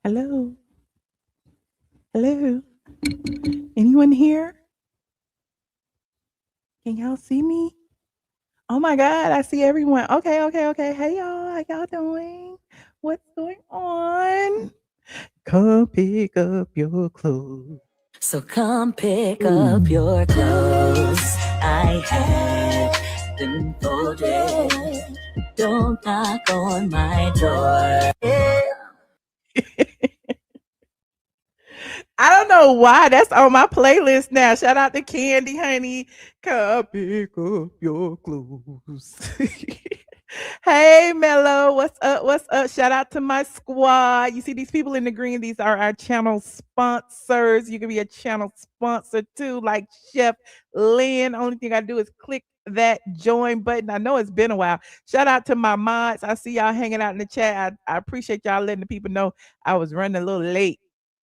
Hello? Hello? Anyone here? Can y'all see me? Oh my God, I see everyone. Okay, okay, okay. Hey y'all, how y'all doing? What's going on? Come pick up your clothes. So come pick up your clothes. I have them folded. Don't knock on my door. I don't know why that's on my playlist now. Shout out to Candy, honey. Come pick up your clothes. Hey, Mello, what's up? What's up? Shout out to my squad. You see these people in the green? These are our channel sponsors. You can be a channel sponsor too, like Chef Lynn. Only thing I do is click that join button. I know it's been a while. Shout out to my mods. I see y'all hanging out in the chat. I appreciate y'all letting the people know I was running a little late.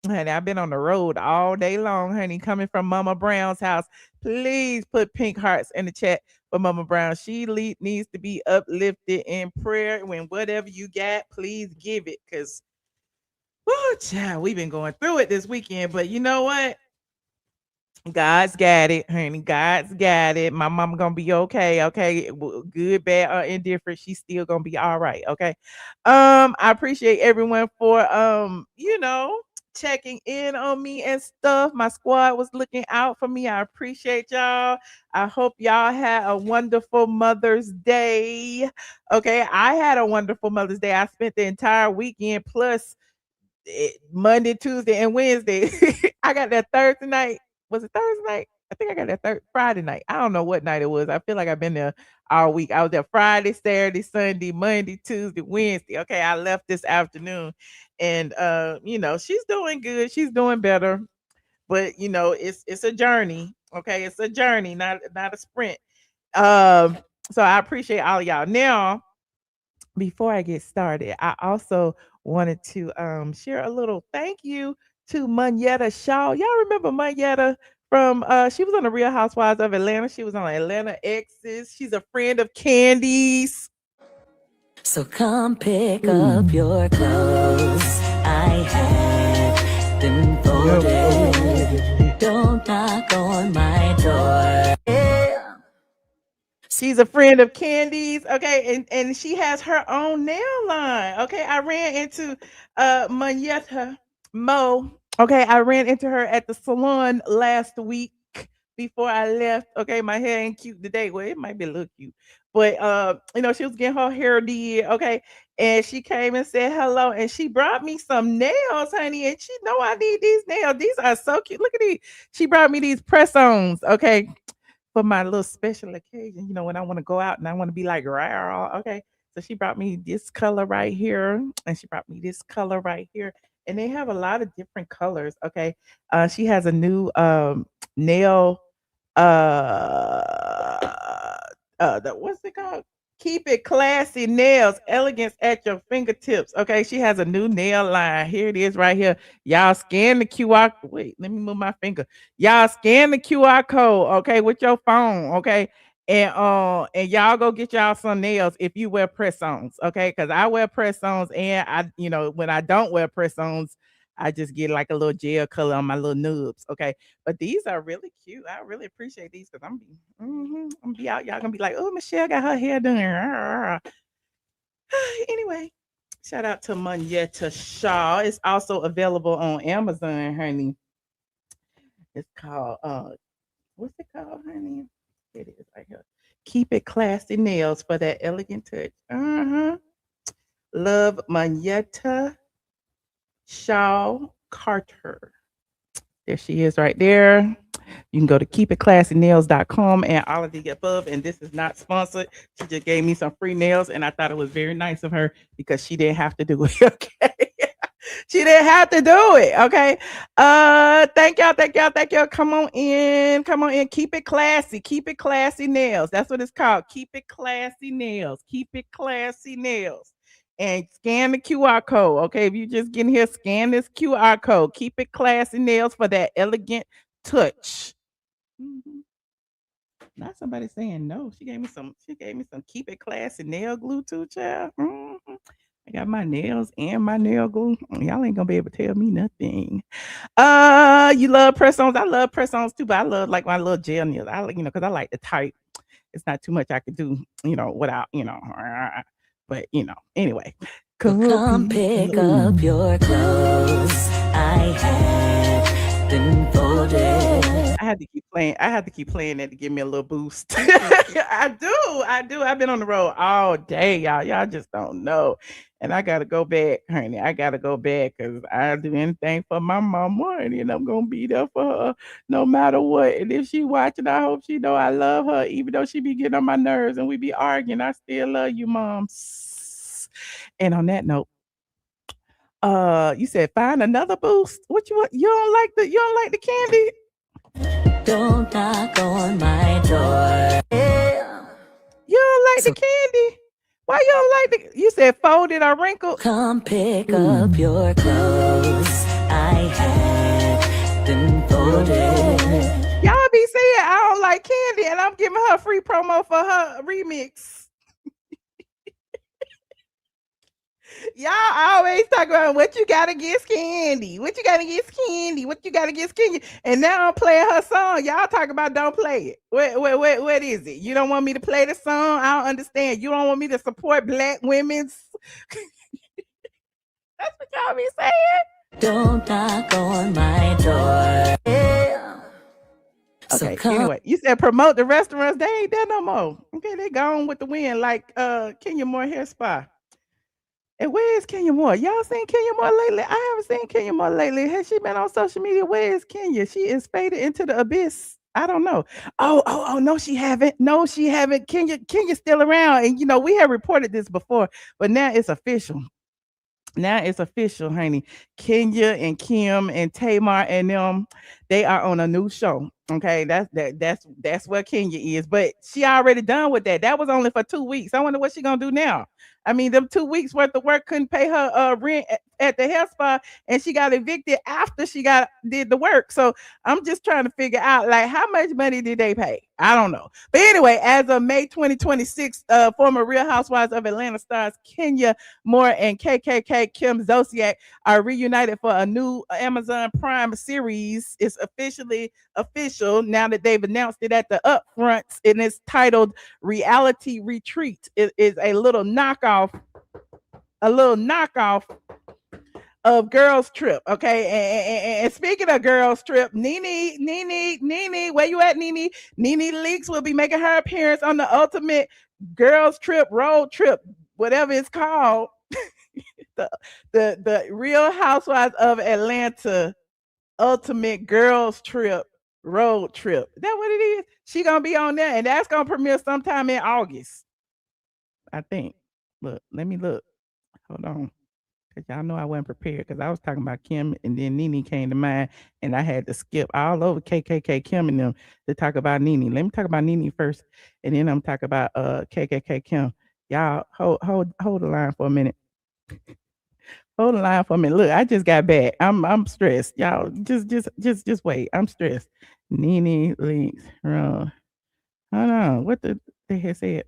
Honey, I've been on the road all day long, honey, coming from Mama Brown's house. Please put pink hearts in the chat for Mama Brown. She needs to be uplifted in prayer. When whatever you got, please give it. Because, oh, child, we've been going through it this weekend. But you know what? God's got it, honey. God's got it. My mama gonna be okay. Okay, good, bad, or indifferent. She's still gonna be all right. Okay. I appreciate everyone for checking in on me and stuff. My squad was looking out for me. I appreciate y'all. I hope y'all had a wonderful Mother's Day. Okay, I had a wonderful Mother's Day. I spent the entire weekend plus Monday, Tuesday, and Wednesday. I got that Thursday night. Was it Thursday night? I think I got that Friday night. I don't know what night it was. I feel like I've been there all week. I was there Friday, Saturday, Sunday, Monday, Tuesday, Wednesday. Okay, I left this afternoon, and she's doing good. She's doing better, but it's a journey. Okay, it's a journey, not a sprint. So I appreciate all of y'all. Now, before I get started, I also wanted to share a little thank you to Monyetta Shaw. Y'all remember Monyetta from she was on the Real Housewives of Atlanta. She was on Atlanta Exes. She's a friend of Candy's. So come pick up your clothes. I have them folded. Don't knock on my door. She's a friend of Candy's, okay, and she has her own nail line. Okay, I ran into Monyetta Mo. Okay, I ran into her at the salon last week before I left. Okay, my hair ain't cute today. Well, it might be a little cute, but she was getting her hair did. Okay, and she came and said hello, and she brought me some nails, honey. And she know I need these nails. These are so cute. Look at these. She brought me these press-ons. Okay, for my little special occasion, when I want to go out and I want to be like, rah, okay. So she brought me this color right here, and she brought me this color right here. And they have a lot of different colors. Okay. She has a new nail what's it called? Keep it classy nails, elegance at your fingertips. Okay, she has a new nail line. Here it is right here. Y'all scan the QR. Wait, let me move my finger. Y'all scan the QR code, okay, with your phone, okay? And y'all go get y'all some nails if you wear press-ons, okay? Because I wear press-ons, and when I don't wear press-ons, I just get like a little gel color on my little nubs, okay? But these are really cute. I really appreciate these because I'm be out. Y'all gonna be like, oh, Michelle got her hair done. Anyway, shout out to Monyetta Shaw. It's also available on Amazon, honey. It's called what's it called, honey? It is right here. Keep it classy nails for that elegant touch. Love Monyetta Shaw Carter. There she is right there. You can go to keepitclassynails.com and all of the above. And this is not sponsored. She just gave me some free nails, and I thought it was very nice of her because she didn't have to do it. Okay. She didn't have to do it. Okay. Thank y'all, thank y'all, thank y'all. Come on in. Come on in. Keep it classy. Keep it classy nails. That's what it's called. Keep it classy nails. Keep it classy nails. And scan the QR code. Okay. If you just get in here, scan this QR code. Keep it classy nails for that elegant touch. Mhm. Not somebody saying no. She gave me some keep it classy nail glue too, child. I got my nails and my nail glue. Y'all ain't gonna be able to tell me nothing. You love press-ons. I love press-ons too, but I love like my little gel nails. I like, because I like the tight. It's not too much I could do, without, but anyway. So come pick up your clothes. I have been folded. I had to keep playing. I had to keep playing that to give me a little boost. I do. I've been on the road all day, y'all. Y'all just don't know. And I gotta go back, honey. I gotta go back because I do anything for my mama, and I'm gonna be there for her no matter what. And if she watching, I hope she know I love her, even though she be getting on my nerves and we be arguing. I still love you, moms. And on that note, you said find another boost. What you want? You don't like the candy? Don't knock on my door. You don't like the candy? Why you don't like you said folded or wrinkled? Come pick up your clothes. I have been folded. Y'all be saying I don't like candy and I'm giving her free promo for her remix. Y'all always talk about what you got against candy. What you got against candy? What you got against candy? And now I'm playing her song. Y'all talk about don't play it. What is it? You don't want me to play the song? I don't understand. You don't want me to support black women's. That's what y'all be saying. Don't knock on my door. Okay, anyway, you said promote the restaurants. They ain't there no more. Okay, they gone with the wind like Kenya Moore Hair Spa. And where is Kenya Moore? Y'all seen Kenya Moore lately? I haven't seen Kenya Moore lately. Has she been on social media? Where is Kenya? She is faded into the abyss. I don't know. Oh, no, she haven't. No, she haven't. Kenya's still around. And we have reported this before, but now it's official. Now it's official, honey. Kenya and Kim and Tamar and them, they are on a new show. Okay, that's where Kenya is. But she already done with that. That was only for 2 weeks. I wonder what she gonna do now. I mean, them 2 weeks worth of work couldn't pay her rent at the hair spa, and she got evicted after she did the work. So I'm just trying to figure out like how much money did they pay? I don't know. But anyway, as of May 2026, former Real Housewives of Atlanta stars Kenya Moore and KKK Kim Zolciak are reunited for a new Amazon Prime series. It's officially official now that they've announced it at the upfronts, and it's titled Reality Retreat. It is a little knockoff of Girls Trip. Okay. And speaking of Girls Trip, Nene, where you at, Nene? Nene Leakes will be making her appearance on the Ultimate Girls Trip Road Trip, whatever it's called. the Real Housewives of Atlanta Ultimate Girls Trip Road Trip. Is that what it is? She gonna be on there, and that's gonna premiere sometime in August, I think. Look, let me look. Hold on. Cause y'all know I wasn't prepared because I was talking about Kim and then Nene came to mind and I had to skip all over KKK Kim and them to talk about Nene. Let me talk about Nene first and then I'm talking about KKK Kim. Y'all hold the line for a minute. Hold the line for a minute. Look, I just got back. I'm stressed. Y'all just wait. I'm stressed. Nene Leakes. Hold on. What the heck said?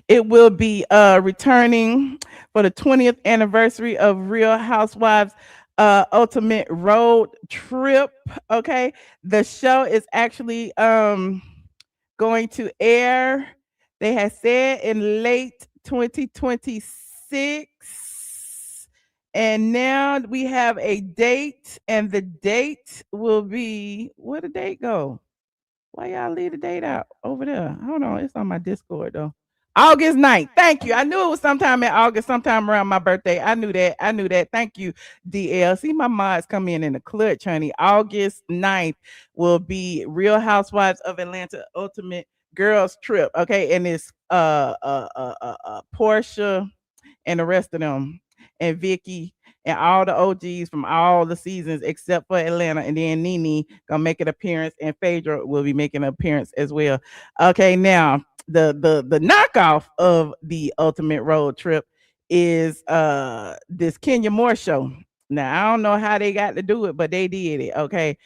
It will be returning for the 20th anniversary of Real Housewives Ultimate Road Trip. Okay. The show is actually going to air, they had said, in late 2026. And now we have a date, and the date will be, where the date go? Why y'all leave the date out over there? Hold on, it's on my Discord though. August 9th. Thank you. I knew it was sometime in August, sometime around my birthday. I knew that. Thank you, DL. See, my mods come in the clutch, honey. August 9th will be Real Housewives of Atlanta Ultimate Girls Trip. Okay, and it's Porsha and the rest of them, and Vicky and all the OGs from all the seasons except for Atlanta, and then Nene gonna make an appearance, and Phaedra will be making an appearance as well. Okay, now the knockoff of the Ultimate Road Trip is this Kenya Moore show. Now I don't know how they got to do it, but they did it. Okay,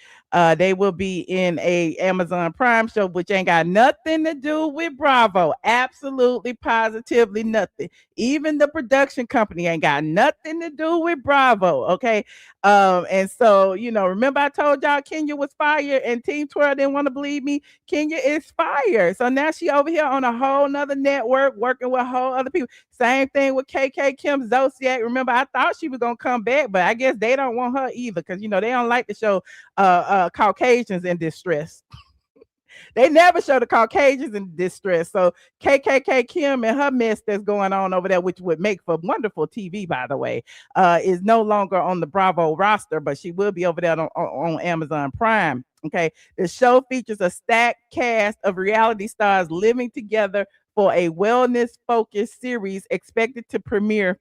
They will be in a Amazon Prime show, which ain't got nothing to do with Bravo. Absolutely, positively nothing. Even the production company ain't got nothing to do with Bravo. Okay. And so, remember I told y'all Kenya was fired and Team 12 didn't want to believe me. Kenya is fired. So now she over here on a whole nother network working with whole other people. Same thing with KK Kim Zolciak. Remember, I thought she was gonna come back, but I guess they don't want her either because they don't like to show Caucasians in distress. They never show the Caucasians in distress. So KKK Kim and her mess that's going on over there, which would make for wonderful TV, by the way, is no longer on the Bravo roster, but she will be over there on Amazon Prime. Okay. The show features a stacked cast of reality stars living together for a wellness focused series expected to premiere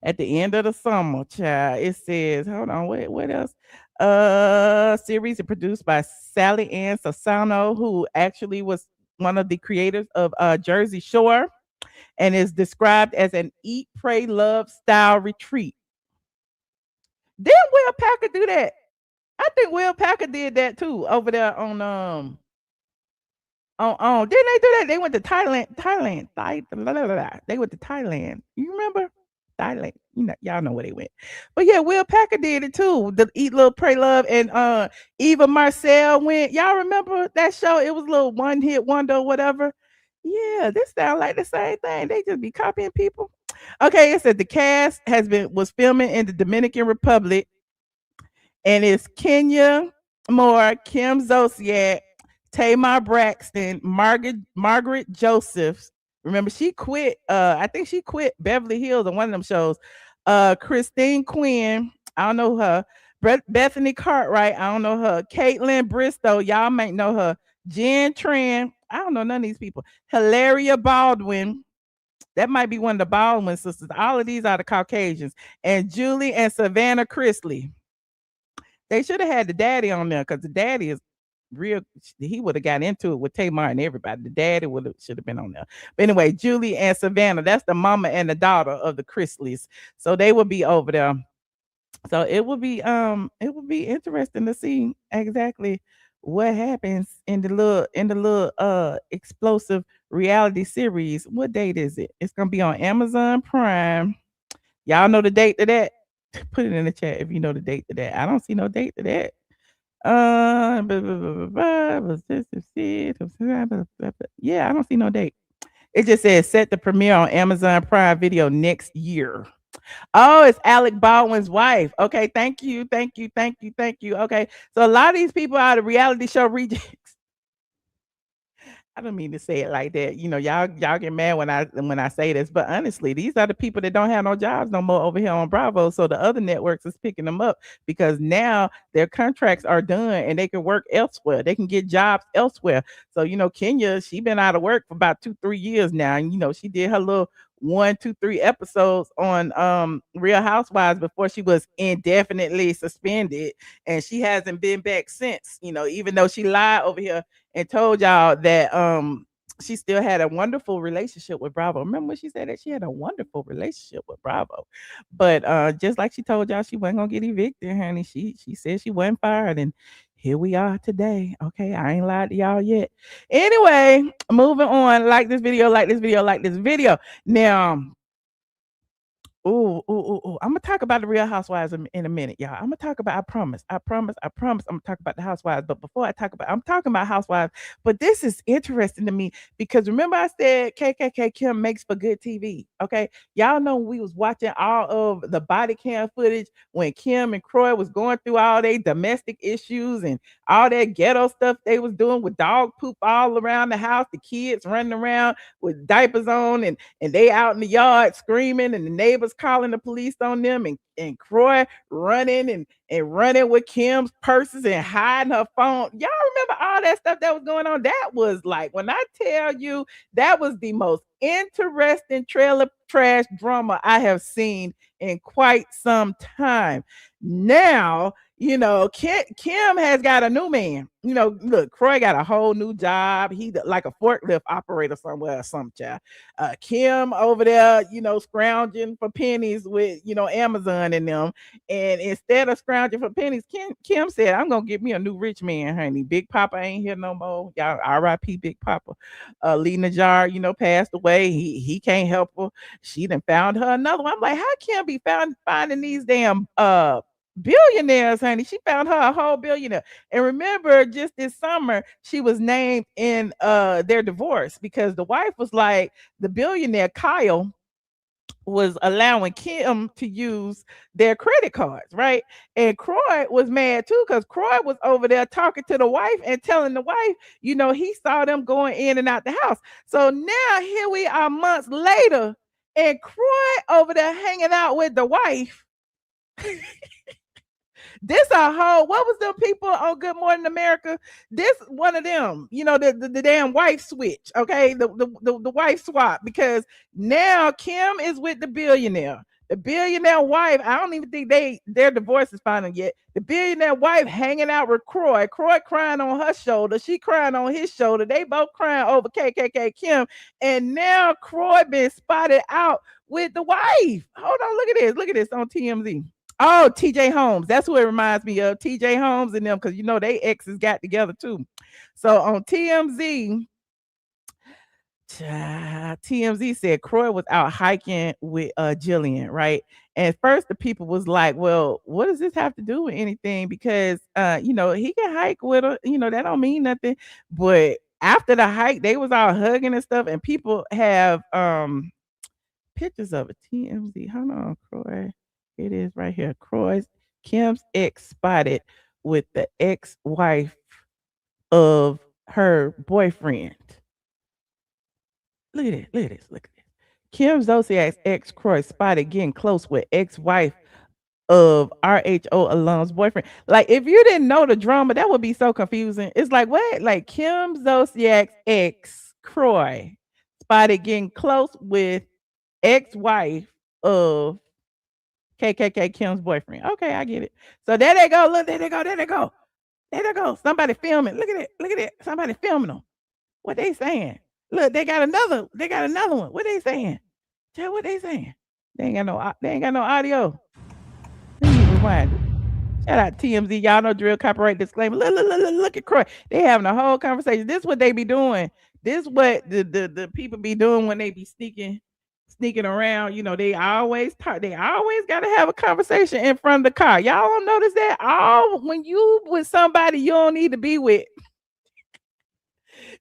at the end of the summer, child. It says, hold on, what else? Series is produced by Sally Ann Sassano, who actually was one of the creators of Jersey Shore, and is described as an eat, pray, love style retreat. Didn't Will Packer do that? I think Will Packer did that too over there on didn't they do that? They went to Thailand. They went to Thailand. You remember? Thailand. Y'all know where they went. But yeah, Will Packer did it too. The Eat Little Pray Love and Eva Marcel went. Y'all remember that show? It was a little one hit wonder or whatever. Yeah, this sound like the same thing. They just be copying people. Okay, it said the cast was filming in the Dominican Republic, and it's Kenya Moore, Kim Zolciak, Tamar Braxton, Margaret Josephs. Remember, she quit. I think she quit Beverly Hills on one of them shows. Christine Quinn, I don't know her. Bethany Cartwright, I don't know her. Caitlin Bristow, y'all might know her. Jen Tran, I don't know none of these people. Hilaria Baldwin, that might be one of the Baldwin sisters. All of these are the Caucasians. And Julie and Savannah Chrisley. They should have had the daddy on there because the daddy is real. He would have got into it with Tamar and everybody. The daddy should have been on there. But anyway, Julie and Savannah, that's the mama and the daughter of the Chrisleys. So they will be over there. So it would be interesting to see exactly what happens in the little explosive reality series. What date is it? It's gonna be on Amazon Prime. Y'all know the date to that? Put it in the chat if you know the date to that. I don't see no date to that. Yeah, I don't see no date. It just says set to premiere on Amazon Prime Video next year. Oh, it's Alec Baldwin's wife. Okay, thank you. Okay, so a lot of these people are the reality show rejects. I don't mean to say it like that. Y'all get mad when I say this, but honestly, these are the people that don't have no jobs no more over here on Bravo. So the other networks is picking them up because now their contracts are done and they can work elsewhere. They can get jobs elsewhere. So Kenya, she been out of work for about 2-3 years now, and she did her little 1, 2, 3 episodes on Real Housewives before she was indefinitely suspended, and she hasn't been back since. Even though she lied over here and told y'all that she still had a wonderful relationship with Bravo. Remember when she said that she had a wonderful relationship with Bravo? But just like she told y'all she wasn't gonna get evicted, honey. She said she wasn't fired, and here we are today. Okay, I ain't lied to y'all yet. Anyway, moving on. Like this video, like this video, like this video. Now, I'm gonna talk about the Real Housewives in a minute, y'all. I'm gonna talk about. I promise. I'm gonna talk about the Housewives. But before I talk about, I'm talking about Housewives. But this is interesting to me because remember I said KKK Kim makes for good TV. Okay, y'all know we was watching all of the body cam footage when Kim and Croy was going through all their domestic issues and all that ghetto stuff they was doing with dog poop all around the house, the kids running around with diapers on, and they out in the yard screaming, and the neighbors calling the police on them, and Croy running and running with Kim's purses and hiding her phone. Y'all remember all that stuff that was going on? That was like, when I tell you, that was the most interesting trailer trash drama I have seen in quite some time. Now, Kim has got a new man. Look, Croy got a whole new job. He like a forklift operator somewhere or some child. Kim over there, scrounging for pennies with, Amazon and them. And instead of scrounging for pennies, Kim said, I'm gonna get me a new rich man, honey. Big Papa ain't here no more. Y'all R.I.P. Big Papa. Lee Najjar, passed away. He can't help her. She done found her another one. I'm like, how Kim be finding these damn billionaires, honey? She found her a whole billionaire. And remember, just this summer, she was named in their divorce because the wife was like, the billionaire Kyle was allowing Kim to use their credit cards, right? And Croy was mad too because Croy was over there talking to the wife and telling the wife, he saw them going in and out the house. So now here we are months later, and Croy over there hanging out with the wife. This a whole, what was them people on Good Morning America? This one of them, the damn wife switch, okay? The wife swap, because now Kim is with the billionaire. The billionaire wife, I don't even think their divorce is final yet. The billionaire wife hanging out with Croy. Croy crying on her shoulder. She crying on his shoulder. They both crying over KKK Kim. And now Croy been spotted out with the wife. Hold on, look at this. Look at this on TMZ. Oh, TJ Holmes. That's who it reminds me of. TJ Holmes and them, because they exes got together too. So on TMZ, TMZ said Croy was out hiking with Jillian, right? And first the people was like, well, what does this have to do with anything? Because he can hike with her, that don't mean nothing. But after the hike, they was all hugging and stuff, and people have pictures of it. TMZ. Hold on, Croy. It is right here. Kim's ex spotted with the ex-wife of her boyfriend. Look at it. Look at this. Look at this. Kim Zolciak's ex Croy spotted getting close with ex-wife of RHO alum's boyfriend. Like, if you didn't know the drama, that would be so confusing. It's like, what? Like, Kim Zolciak's ex Croy spotted getting close with ex-wife of KKK Kim's boyfriend. Okay, I get it. So there they go. Look, there they go. There they go. There they go. Somebody filming. Look at it. Look at it. Somebody filming them. What they saying? Look, they got another. They got another one. What they saying? Tell what they saying. They ain't got no. They ain't got no audio. Let me rewind it. Shout out TMZ. Y'all know drill, copyright disclaimer. Look at Croy. They having a whole conversation. This is what they be doing. This is what the people be doing when they be sneaking around. They always talk. They always got to have a conversation in front of the car. Y'all don't notice that? When you with somebody you don't need to be with,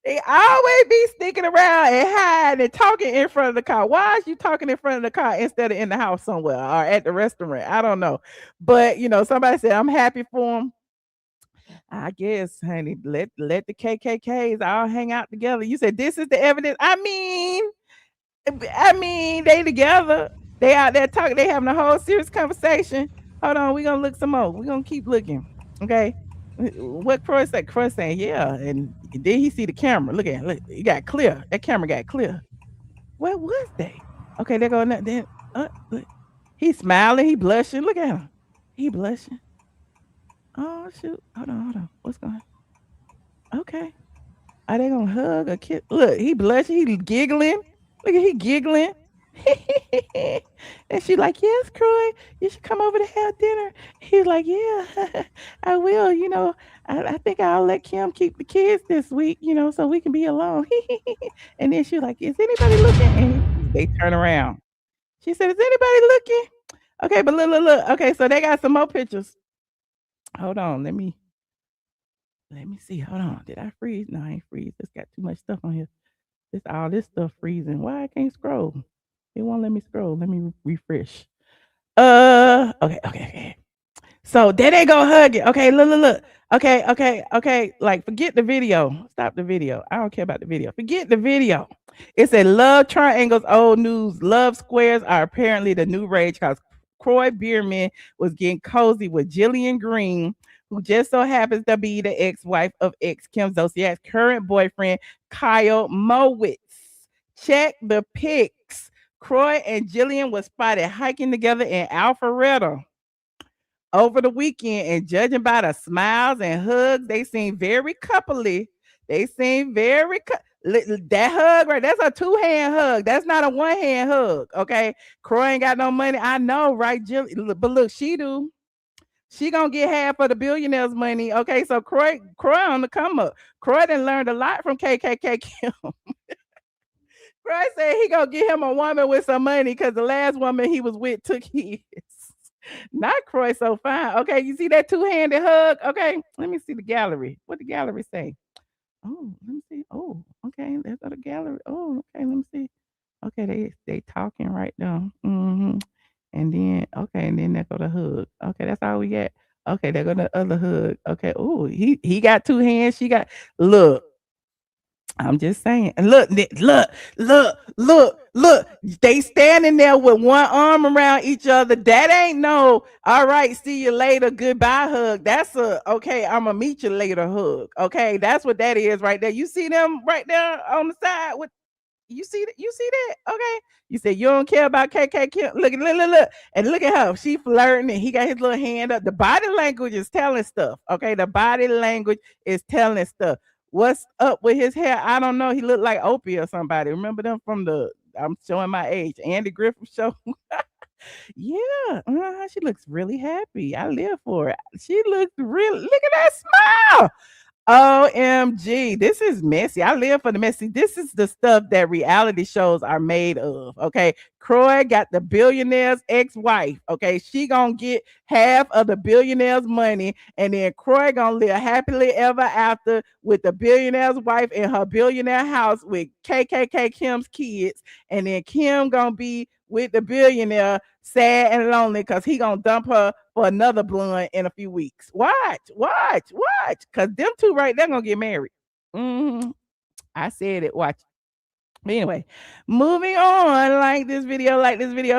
they always be sneaking around and hiding and talking in front of the car. Why is you talking in front of the car instead of in the house somewhere or at the restaurant? I don't know. But somebody said, I'm happy for them. I guess, honey, let the KKKs all hang out together. You said this is the evidence. I mean, they together. They out there talking. They having a whole serious conversation. Hold on, we gonna look some more. We gonna keep looking. Okay. What Croy said? Croy saying, yeah, and then he see the camera. Look at it. Look, it got clear. That camera got clear. Where was they? Okay, they're going. Then look. He smiling. He blushing. Look at him. He blushing. Oh shoot! Hold on. What's going on? Okay. Are they gonna hug or kiss? Look, he blushing. He giggling. Look at he giggling. And she like, yes, Croy, you should come over to have dinner. He's like, yeah, I will. I think I'll let Kim keep the kids this week, so we can be alone. And then she's like, is anybody looking? And they turn around. She said, is anybody looking? Okay, but look. Okay, so they got some more pictures. Hold on, let me see. Hold on. Did I freeze? No, I ain't freeze. It's got too much stuff on here. All this stuff freezing. Why I can't scroll? It won't let me scroll. Let me refresh. Okay. So there they go hugging. Okay, look. Okay. Like, forget the video. Stop the video. I don't care about the video. Forget the video. It said love triangles, old news. Love squares are apparently the new rage because Croy Bierman was getting cozy with Jillian Green, who just so happens to be the ex-wife of ex-Kim Zolciak's current boyfriend, Kyle Mowitz. Check the pics. Croy and Jillian was spotted hiking together in Alpharetta. over the weekend, and judging by the smiles and hugs, they seem very coupley. They seem very that hug right, that's a two-hand hug. That's not a one-hand hug. Okay. Croy ain't got no money. I know, right, Jill? But look, she do. She gonna get half of the billionaire's money. Okay, so Croy on the come up. Croy done learned a lot from KKK Kim. Croy said he gonna get him a woman with some money because the last woman he was with took his. Not Croy so fine. Okay, you see that two-handed hug? Okay, let me see the gallery. What the gallery say? Oh, let me see. Oh, okay, there's the gallery. Oh, okay, let me see. Okay, they talking right now. And then okay, and then there go the hug. Okay, that's all we got. Okay, there go the other hug. Okay. Oh, he got two hands. She got look. I'm just saying. And look, look. They standing there with one arm around each other. That ain't no, all right, see you later, goodbye hug. That's a, okay, I'm going to meet you later hug. Okay, that's what that is right there. You see them right there on the side with, you see that? You see that? Okay. You said you don't care about KK Kim. Look. And look at her. She flirting and he got his little hand up. The body language is telling stuff. Okay. The body language is telling stuff. What's up with his hair? I don't know. He looked like Opie or somebody. Remember them from the, I'm showing my age, Andy Griffith show? Yeah. She looks really happy. I live for it. She looks really, look at that smile. OMG, this is messy. I live for the messy. This is the stuff that reality shows are made of. Okay. Croy got the billionaire's ex-wife. Okay. She gonna get half of the billionaire's money, and then Croy gonna live happily ever after with the billionaire's wife in her billionaire house with KKK Kim's kids. And then Kim gonna be with the billionaire sad and lonely because he gonna dump her for another blunt in a few weeks. Watch. Because them two right there gonna get married. Mhm. I said it. Watch. But anyway, moving on. Like this video.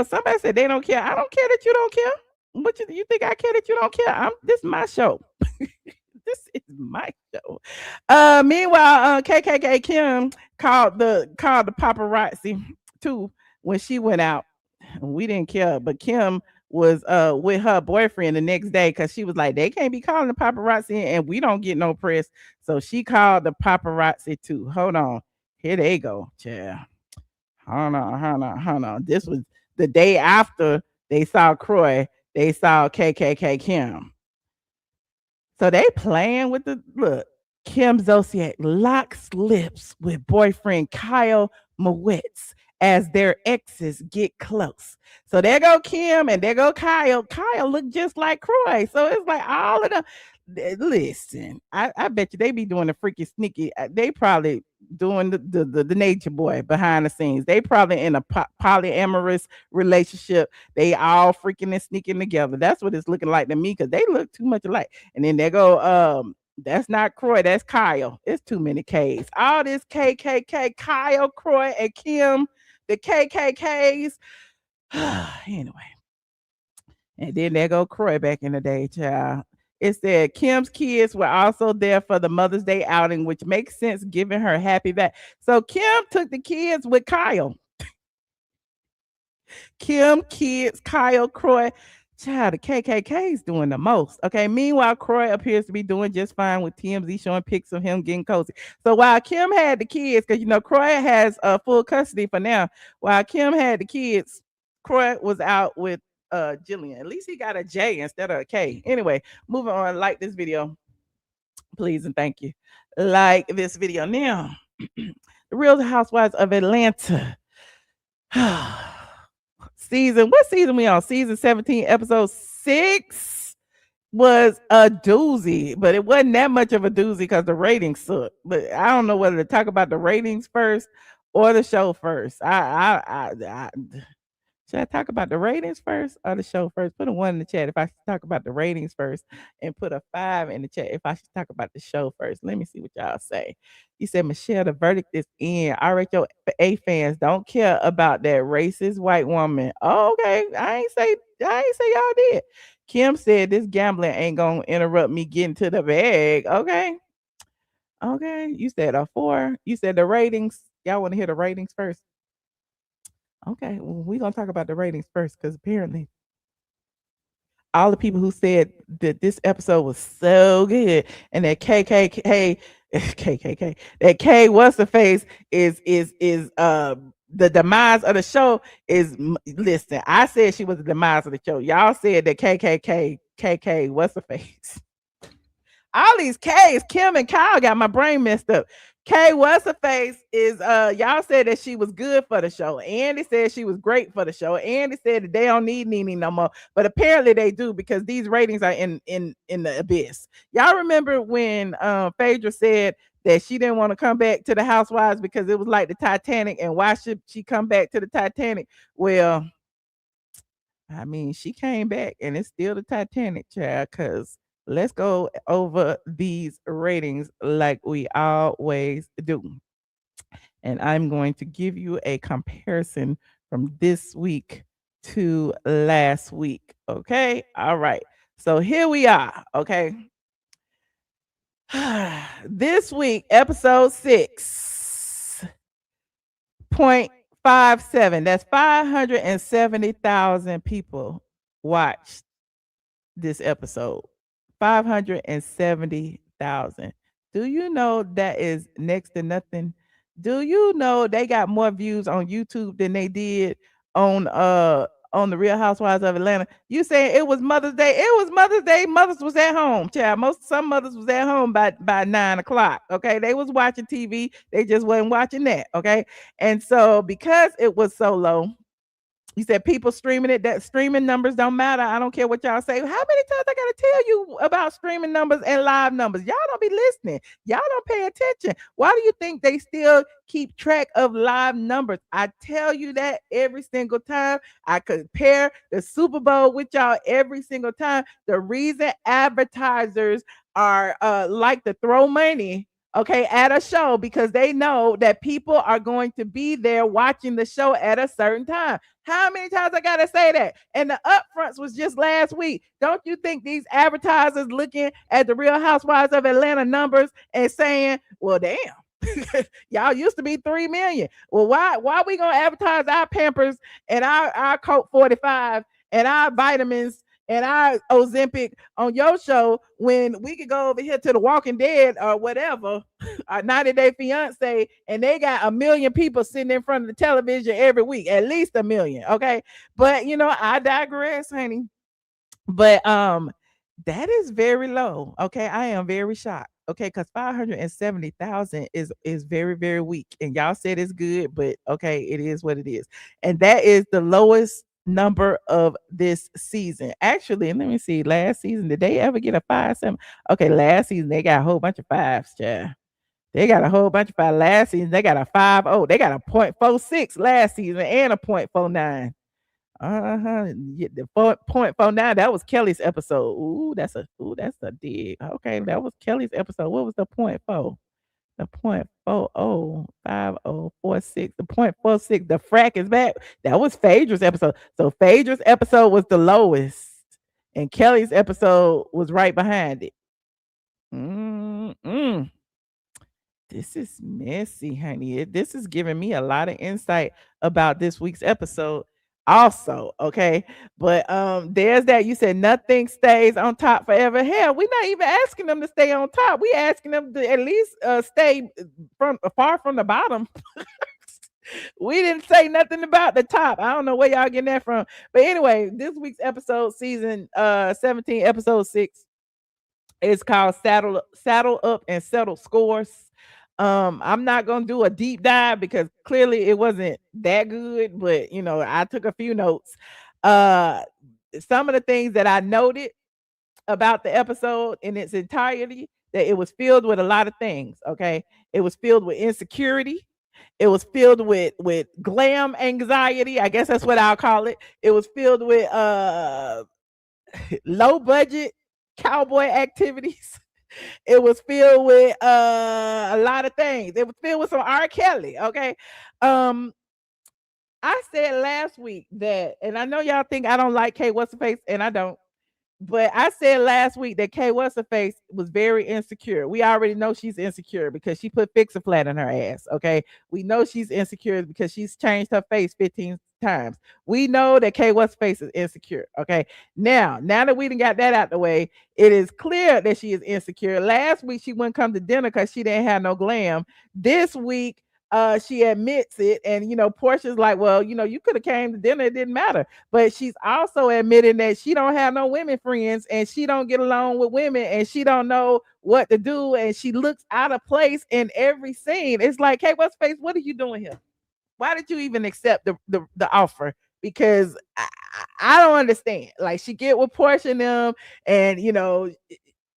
Somebody said they don't care. I don't care that you don't care. What you think I care that you don't care? This is my show. This is my show. Meanwhile, KKK Kim called the paparazzi too when she went out. We didn't care, but Kim was with her boyfriend the next day because she was like, they can't be calling the paparazzi and we don't get no press. So she called the paparazzi too. Hold on. Here they go. Yeah. Hold on. This was the day after they saw Croy, they saw KKK Kim. So they playing with the look. Kim Zolciak locks lips with boyfriend Kyle Mowitz as their exes get close. So there go Kim and there go Kyle. Kyle look just like Croy. So it's like all of them. Listen, I bet you they be doing the freaky sneaky. They probably doing the nature boy behind the scenes. They probably in a polyamorous relationship. They all freaking and sneaking together. That's what it's looking like to me because they look too much alike. And then they go, that's not Croy, that's Kyle. It's too many K's. All this KKK, Kyle, Croy, and Kim, the KKKs. Anyway. And then there go Croy back in the day, child. It said Kim's kids were also there for the Mother's Day outing, which makes sense given her happy back. So Kim took the kids with Kyle. Kim, kids, Kyle, Croy. Child, the KKK is doing the most. Okay. Meanwhile, Croy appears to be doing just fine with TMZ showing pics of him getting cozy. So while Kim had the kids, because Croy has full custody for now. While Kim had the kids, Croy was out with Jillian. At least he got a J instead of a K. Anyway, moving on. Like this video, please and thank you. Like this video now. The Real Housewives of Atlanta. What season we on? Season 17, episode 6 was a doozy, but it wasn't that much of a doozy because the ratings sucked. But I don't know whether to talk about the ratings first or the show first. Should I talk about the ratings first or the show first? Put a 1 in the chat if I should talk about the ratings first, and put a 5 in the chat if I should talk about the show first. Let me see what y'all say. You said, Michelle, the verdict is in. RHOA fans don't care about that racist white woman. Oh, okay. I ain't say y'all did. Kim said this gambling ain't gonna interrupt me getting to the bag. Okay. Okay. You said a 4. You said the ratings. Y'all want to hear the ratings first? Okay, well, we're gonna talk about the ratings first because apparently all the people who said that this episode was so good and that KKK KKK that K what's the face is the demise of the show is listen. I said she was the demise of the show. Y'all said that KK what's the face. All these K's, Kim and Kyle got my brain messed up. K what's her face is y'all said that she was good for the show. Andy said she was great for the show. Andy said that they don't need Nene no more, but apparently they do because these ratings are in the abyss. Y'all remember when Phaedra said that she didn't want to come back to the Housewives because it was like the Titanic, and why should she come back to the Titanic? Well, I mean, she came back and it's still the Titanic, child, because let's go over these ratings like we always do. And I'm going to give you a comparison from this week to last week. Okay. All right. So here we are. Okay. This week, episode 6.57. That's 570,000 people watched this episode. 570,000. Do you know that is next to nothing? Do you know they got more views on YouTube than they did on the Real Housewives of Atlanta? You saying it was Mother's Day? It was Mother's Day. Mothers was at home, child. Some mothers was at home by 9 o'clock. Okay, they was watching TV. They just wasn't watching that. Okay, and so because it was so low, you said people streaming it, that streaming numbers don't matter. I don't care what y'all say. How many times I gotta tell you about streaming numbers and live numbers? Y'all don't be listening. Y'all don't pay attention. Why do you think they still keep track of live numbers? I tell you that every single time. I compare the Super Bowl with y'all every single time. The reason advertisers are like to throw money, okay, at a show, because they know that people are going to be there watching the show at a certain time. How many times I gotta say that? And the upfronts was just last week. Don't you think these advertisers looking at the Real Housewives of Atlanta numbers and saying, well, damn, y'all used to be 3 million. Well, why we gonna advertise our Pampers and our Coke 45 and our vitamins and our Ozempic on your show when we could go over here to the Walking Dead or whatever, 90 Day Fiance, and they got 1 million people sitting in front of the television every week, at least 1 million. Okay, but I digress, honey. But that is very low. Okay, I am very shocked. Okay, because 570,000 is very, very weak. And y'all said it's good, but okay, it is what it is. And that is the lowest number of this season. Actually, let me see. Last season, did they ever get a 5-7? Okay, last season they got a whole bunch of fives, child. They got a whole bunch of five last season. They got a 5.0. They got a 0.46 last season and a 0.49. Yeah, the 4.49. That was Kelly's episode. That's a dig. Okay, that was Kelly's episode. What was the 0.4? The 0.405046. The 0.46. The frack is back. That was Phaedra's episode. So Phaedra's episode was the lowest, and Kelly's episode was right behind it. Mm-mm. This is messy, honey. This is giving me a lot of insight about this week's episode also, okay? But there's that. You said nothing stays on top forever. Hell, we're not even asking them to stay on top. We asking them to at least stay from far from the bottom. We didn't say nothing about the top. I don't know where y'all getting that from. But anyway, this week's episode, season 17, episode 6, is called Saddle Up and Settle Scores. I'm not gonna do a deep dive because clearly it wasn't that good, but I took a few notes. Some of the things that I noted about the episode in its entirety, that it was filled with a lot of things. Okay, it was filled with insecurity. It was filled with glam anxiety. I guess that's what I'll call it. It was filled with low budget cowboy activities. It was filled with a lot of things. It was filled with some R. Kelly. Okay. I said last week that, and I know y'all think I don't like Kate What's the Face, and I don't. But I said last week that Kay What's her face was very insecure. We already know she's insecure because she put Fix a Flat in her ass. Okay. We know she's insecure because she's changed her face 15 times. We know that Kay What's face is insecure. Okay. Now that we done got that out the way, it is clear that she is insecure. Last week she wouldn't come to dinner because she didn't have no glam. This week, she admits it, and Portia's like, well, you could have came to dinner, it didn't matter. But she's also admitting that she don't have no women friends, and she don't get along with women, and she don't know what to do, and she looks out of place in every scene. It's like, hey, what's face? What are you doing here? Why did you even accept the offer? Because I don't understand. Like, she get with Portia and them, and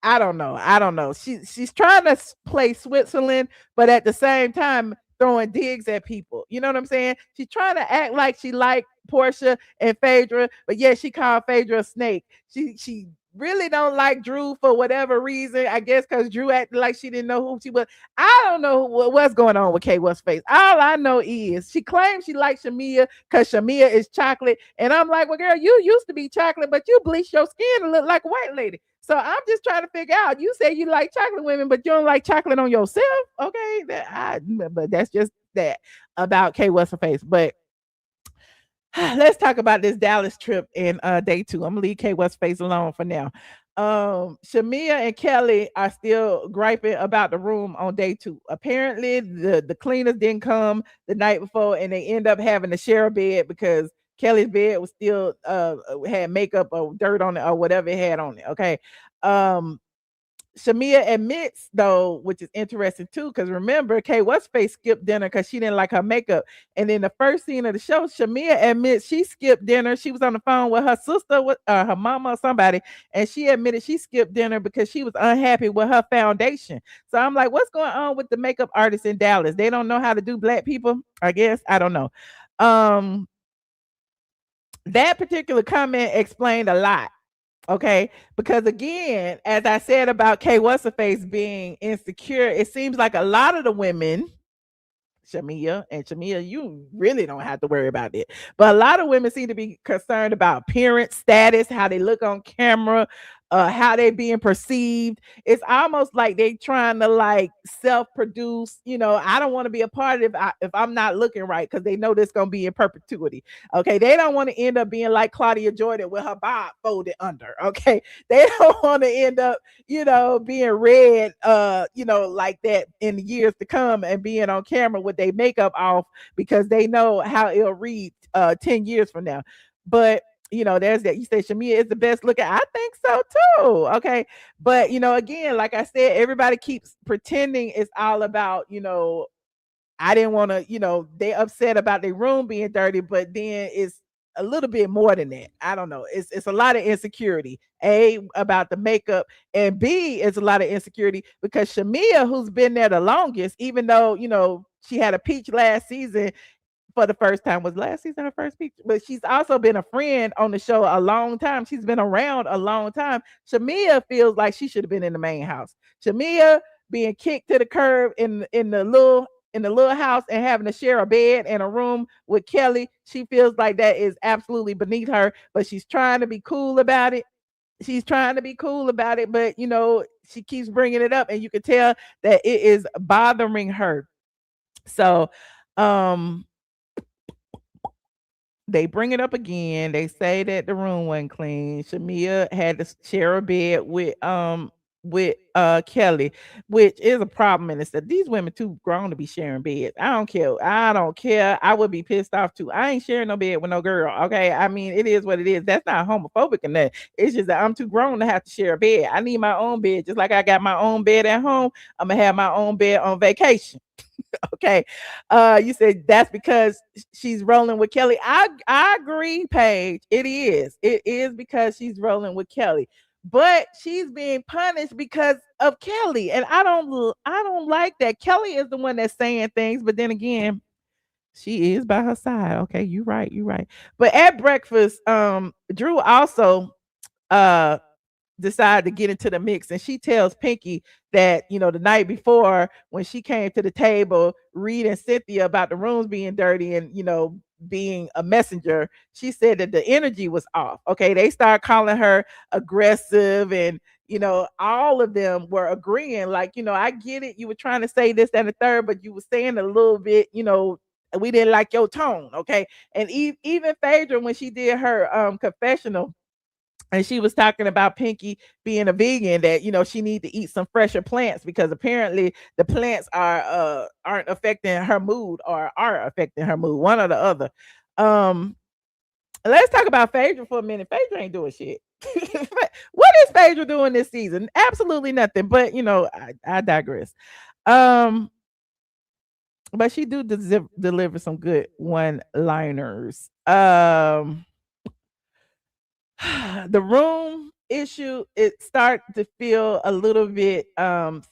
I don't know. I don't know. She's trying to play Switzerland, but at the same time throwing digs at people. You know what I'm saying? She's trying to act like she liked Portia and Phaedra, but yeah, she called Phaedra a snake. She really don't like Drew for whatever reason. I guess because Drew acted like she didn't know who she was. I don't know what's going on with Kay What's face. All I know is she claims she likes Shamea because Shamea is chocolate. And I'm like, well, girl, you used to be chocolate, but you bleached your skin to look like a white lady. So I'm just trying to figure out. You say you like chocolate women, but you don't like chocolate on yourself. Okay, but that's just that about Kay What's her face. But let's talk about this Dallas trip in day 2. I'm gonna leave Kay What's face alone for now. Shamea and Kelli are still griping about the room on day 2. Apparently, the cleaners didn't come the night before, and they end up having to share a bed because Kelly's bed was still had makeup or dirt on it or whatever it had on it. Okay. Um, Shamea admits though, which is interesting too, because remember, Kay What's face skipped dinner because she didn't like her makeup. And then the first scene of the show, Shamea admits she skipped dinner. She was on the phone with her sister, with her mama or somebody, and she admitted she skipped dinner because she was unhappy with her foundation. So I'm like, what's going on with the makeup artists in Dallas? They don't know how to do black people, I guess. I don't know. Um, that particular comment explained a lot. Okay, because again, as I said about Kay What's her face being insecure, it seems like a lot of the women, Shamea, you really don't have to worry about it. But a lot of women seem to be concerned about appearance, status, how they look on camera, how they being perceived. It's almost like they trying to like self-produce. I don't want to be a part of it if I'm not looking right because they know this gonna be in perpetuity. Okay, they don't want to end up being like Claudia Jordan with her bob folded under. Okay, they don't want to end up being read, like that in the years to come and being on camera with their makeup off because they know how it'll read 10 years from now. But there's that. You say Shamea is the best looking. I think so too. Okay. But again, like I said, everybody keeps pretending it's all about, I didn't want to, they upset about their room being dirty, but then it's a little bit more than that. I don't know. It's a lot of insecurity. A, about the makeup, and B, it's a lot of insecurity because Shamea, who's been there the longest, even though, she had a peach last season for the first time. Was last season her first peach? But she's also been a friend on the show a long time. She's been around a long time. Shamea feels like she should have been in the main house. Shamea being kicked to the curb in the little house and having to share a bed and a room with Kelli. She feels like that is absolutely beneath her, but she's trying to be cool about it. She's trying to be cool about it, but she keeps bringing it up, and you can tell that it is bothering her. So, they bring it up again. They say that the room wasn't clean. Shamea had to share a bed with Kelli, which is a problem in itself. These women too grown to be sharing beds. I don't care. I don't care. I would be pissed off too. I ain't sharing no bed with no girl. Okay. I mean, it is what it is. That's not homophobic in that. It's just that I'm too grown to have to share a bed. I need my own bed. Just like I got my own bed at home, I'm gonna have my own bed on vacation. Okay. You said that's because she's rolling with Kelli. I agree, Paige. It is because she's rolling with Kelli. But she's being punished because of Kelli. And I don't like that. Kelli is the one that's saying things, but then again, she is by her side. Okay, you're right, you're right. But at breakfast, Drew also uh decide to get into the mix, and she tells Pinky that the night before when she came to the table reading Cynthia about the rooms being dirty and being a messenger, she said that the energy was off. Okay, they started calling her aggressive, and all of them were agreeing, like, I get it, you were trying to say this, that, and the third, but you were saying a little bit, we didn't like your tone. Okay. And even Phaedra, when she did her confessional, and she was talking about Pinky being a vegan, that she need to eat some fresher plants, because apparently the plants aren't affecting her mood, or are affecting her mood, one or the other. Let's talk about Phaedra for a minute. Phaedra ain't doing shit. What is Phaedra doing this season? Absolutely nothing. But I digress. But she do deliver some good one-liners. The room issue, it start to feel a little bit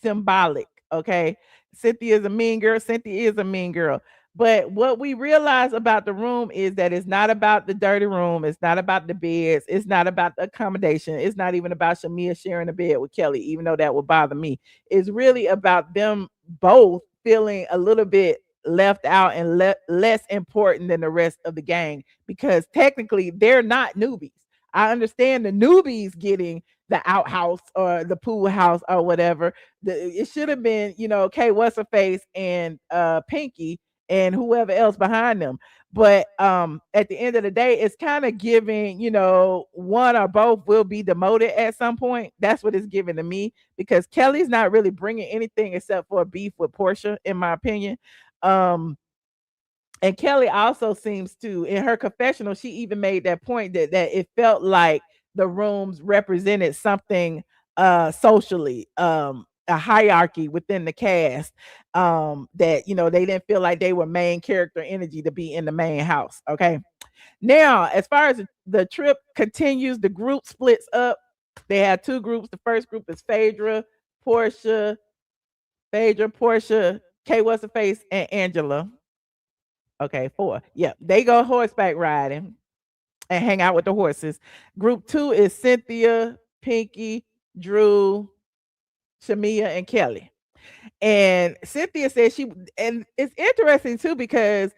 symbolic. Okay, Cynthia is a mean girl. Cynthia is a mean girl. But what we realize about the room is that it's not about the dirty room. It's not about the beds. It's not about the accommodation. It's not even about Shamea sharing a bed with Kelly, even though that would bother me. It's really about them both feeling a little bit left out and less important than the rest of the gang, because technically they're not newbies. I understand the newbies getting the outhouse or the pool house or whatever. It should have been, Kay What's Her Face and Pinky and whoever else behind them. But at the end of the day, it's kind of giving, one or both will be demoted at some point. That's what it's giving to me, because Kelly's not really bringing anything except for a beef with Porsha, in my opinion. And Kelly also seems to, in her confessional, she even made that point that it felt like the rooms represented something socially, a hierarchy within the cast, that they didn't feel like they were main character energy to be in the main house. Okay. Now, as far as the trip continues, the group splits up. They have two groups. The first group is Porsha, Kay What's Her Face, and Angela. Okay, 4. Yeah, they go horseback riding and hang out with the horses. Group 2 is Cynthia, Pinky, Drew, Shamea, and Kelly. And Cynthia says and it's interesting too, because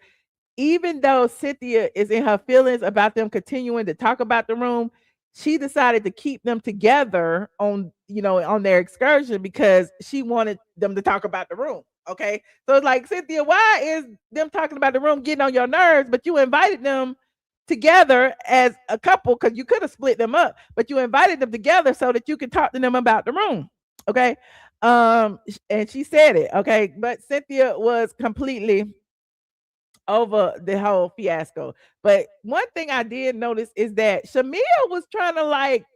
even though Cynthia is in her feelings about them continuing to talk about the room, she decided to keep them together on their excursion, because she wanted them to talk about the room. Okay, so it's like, Cynthia, why is them talking about the room getting on your nerves? But you invited them together as a couple, because you could have split them up, but you invited them together so that you could talk to them about the room. Okay, and she said it. Okay, but Cynthia was completely over the whole fiasco. But one thing I did notice is that Shamea was trying to like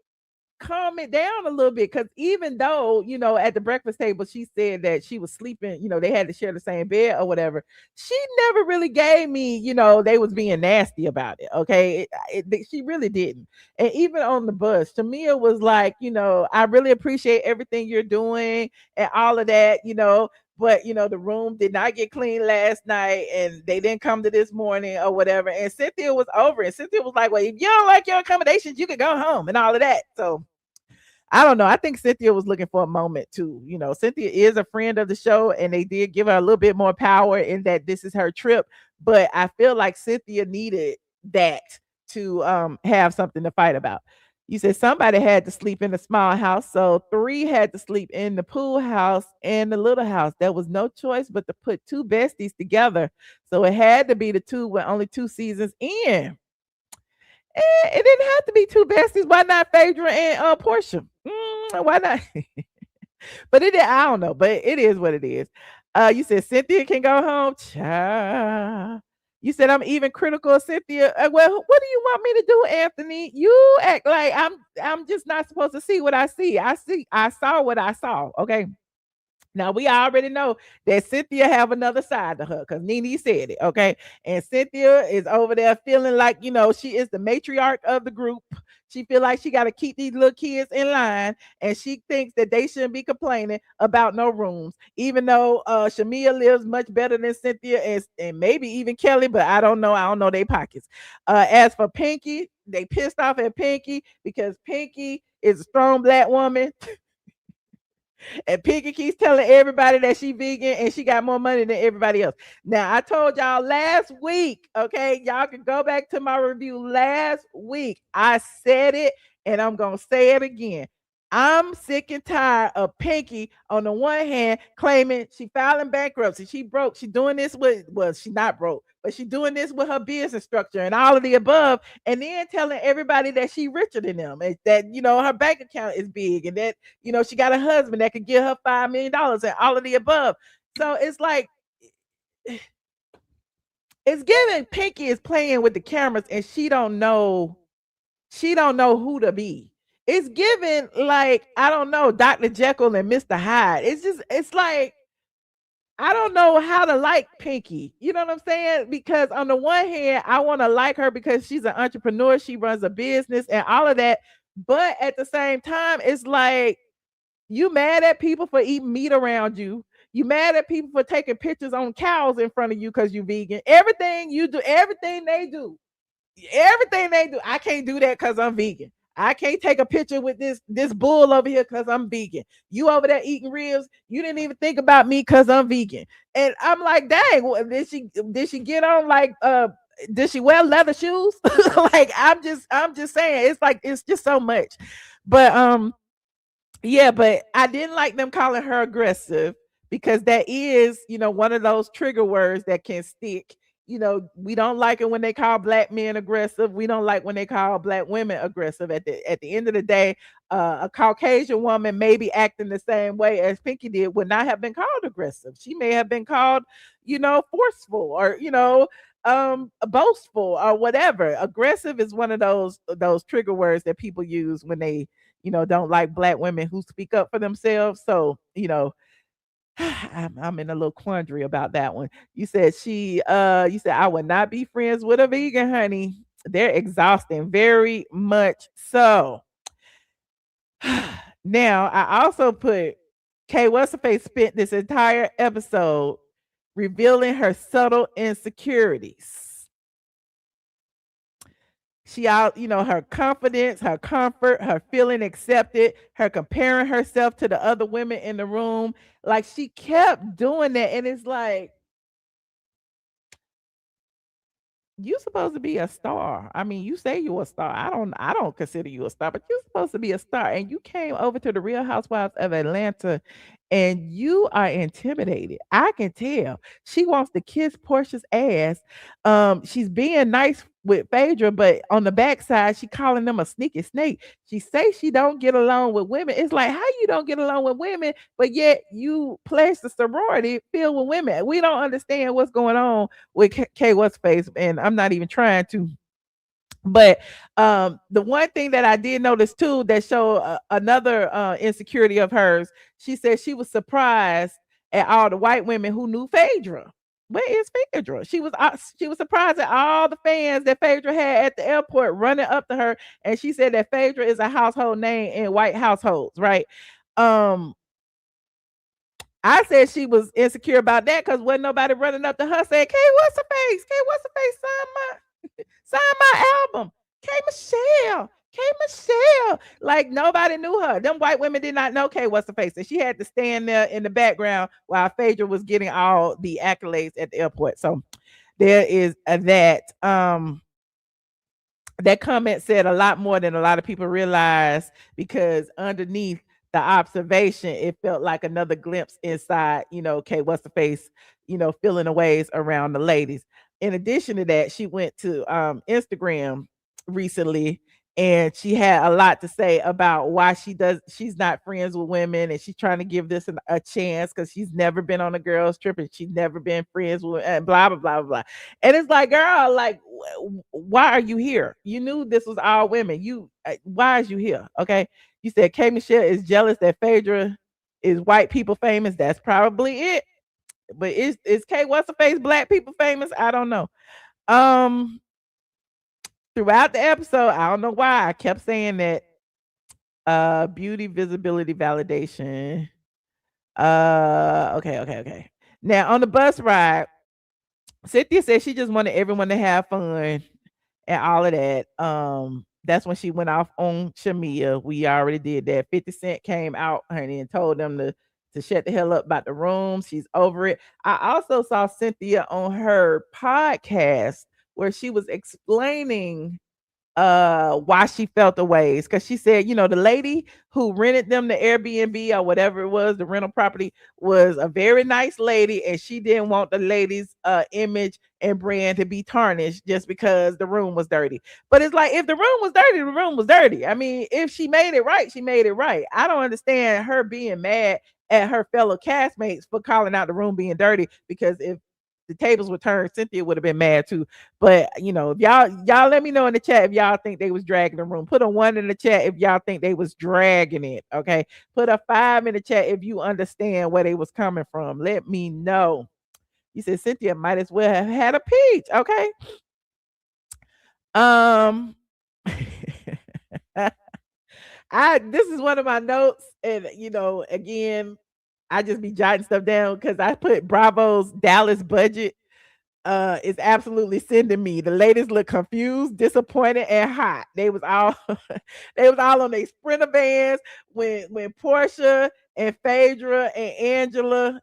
calm it down a little bit, because even though at the breakfast table she said that she was sleeping, they had to share the same bed or whatever, she never really gave me they was being nasty about it. Okay, she really didn't. And even on the bus, Shamea was like, I really appreciate everything you're doing and all of that, but the room did not get clean last night, and they didn't come to this morning or whatever. And Cynthia was over it. Cynthia was like, well, if you don't like your accommodations, you can go home and all of that. So I don't know. I think Cynthia was looking for a moment too. Cynthia is a friend of the show, and they did give her a little bit more power in that this is her trip. But I feel like Cynthia needed that to have something to fight about. You said somebody had to sleep in the small house, so 3 had to sleep in the pool house and the little house. There was no choice but to put 2 besties together. So it had to be the 2 with only 2 seasons in. It didn't have to be 2 besties. Why not Phaedra and Porsha? Why not? But I don't know. But it is what it is. You said Cynthia can go home. Child. You said I'm even critical of Cynthia. Well, what do you want me to do, Anthony? You act like I'm just not supposed to see what I see. I saw what I saw. Okay. Now we already know that Cynthia have another side to her, because Nene said it, okay? And Cynthia is over there feeling like, she is the matriarch of the group. She feel like she got to keep these little kids in line, and she thinks that they shouldn't be complaining about no rooms, even though Shamea lives much better than Cynthia and maybe even Kelly, but I don't know. I don't know their pockets. As for Pinky, they pissed off at Pinky because Pinky is a strong black woman. And Pinky keeps telling everybody that she vegan and she got more money than everybody else. Now, I told y'all last week, okay? Y'all can go back to my review last week. I said it and I'm going to say it again. I'm sick and tired of Pinky on the one hand claiming she filing bankruptcy. She broke. She doing this with, well, she not broke, but she doing this with her business structure and all of the above. And then telling everybody that she richer than them and that, her bank account is big and that, she got a husband that could give her $5 million and all of the above. So it's like, it's giving Pinky is playing with the cameras and she don't know who to be. It's given like, I don't know, Dr. Jekyll and Mr. Hyde. It's like, I don't know how to like Pinky. You know what I'm saying? Because on the one hand, I want to like her because she's an entrepreneur, she runs a business and all of that. But at the same time, it's like, you mad at people for eating meat around you. You mad at people for taking pictures on cows in front of you because you vegan. Everything you do, everything they do. I can't do that because I'm vegan. I can't take a picture with this bull over here because I'm vegan. You over there eating ribs. You didn't even think about me because I'm vegan. And I'm like, dang, did she get on like did she wear leather shoes? Like I'm just saying, it's like it's just so much. But yeah, but I didn't like them calling her aggressive because that is, one of those trigger words that can stick. We don't like it when they call black men aggressive. We don't like when they call black women aggressive. At the end of the day, a Caucasian woman maybe acting the same way as Pinky did would not have been called aggressive. She may have been called, forceful or boastful or whatever. Aggressive is one of those trigger words that people use when they don't like black women who speak up for themselves. So, I'm in a little quandary about that one. You said I would not be friends with a vegan, honey. They're exhausting, very much so. Now, I also put Kay What's Her Face spent this entire episode revealing her subtle insecurities. Her confidence, her comfort, her feeling accepted, her comparing herself to the other women in the room. Like she kept doing that. And it's like, you supposed to be a star. I mean, you say you a star. I don't consider you a star, but you're supposed to be a star. And you came over to the Real Housewives of Atlanta and you are intimidated. I can tell. She wants to kiss Portia's ass. She's being nice with Phaedra, but on the backside, she calling them a sneaky snake. She say she don't get along with women. It's like, how you don't get along with women, but yet you place the sorority filled with women. We don't understand what's going on with K What's Face, and I'm not even trying to. But the one thing that I did notice too that showed another insecurity of hers, she said she was surprised at all the white women who knew Phaedra. Where is Phaedra? She was surprised at all the fans that Phaedra had at the airport running up to her, and she said that Phaedra is a household name in white households, right? Um, I said she was insecure about that because wasn't nobody running up to her saying, "Kay, what's her face? Kay, what's her face? Sign my album. K Michelle. K Michelle." Like nobody knew her. Them white women did not know K What's the Face. And she had to stand there in the background while Phaedra was getting all the accolades at the airport. So there is that. That comment said a lot more than a lot of people realize because underneath the observation, it felt like another glimpse inside, K What's the Face, feeling the ways around the ladies. In addition to that, she went to Instagram recently and she had a lot to say about why she's not friends with women and she's trying to give this a chance because she's never been on a girls trip and she's never been friends with and blah blah blah blah. And it's like, girl, like why are you here? You knew this was all women. Why is you here? Okay. You said K Michelle is jealous that Phaedra is white people famous. That's probably it. But is K What's the Face black people famous? I don't know. Throughout the episode, I don't know why I kept saying that beauty, visibility, validation. Okay. Now on the bus ride, Cynthia said she just wanted everyone to have fun and all of that. That's when she went off on Shamea. We already did that. 50 Cent came out, honey, and told them to shut the hell up about the room. She's over it. I also saw Cynthia on her podcast where she was explaining why she felt the ways, because she said, the lady who rented them the Airbnb or whatever it was, the rental property, was a very nice lady, and she didn't want the lady's image and brand to be tarnished just because the room was dirty. But it's like, if the room was dirty, the room was dirty. I mean, if she made it right, she made it right. I don't understand her being mad at her fellow castmates for calling out the room being dirty, because if the tables were turned, Cynthia would have been mad too. But if y'all let me know in the chat if y'all think they was dragging the room. Put a 1 in the chat if y'all think they was dragging it. Okay. Put a 5 in the chat if you understand where they was coming from. Let me know. You said Cynthia might as well have had a peach. Okay. This is one of my notes, and again, I just be jotting stuff down because I put Bravo's Dallas budget is absolutely sending me. The ladies look confused, disappointed, and hot. They was all they was all on their sprinter vans when Porsha and Phaedra and Angela.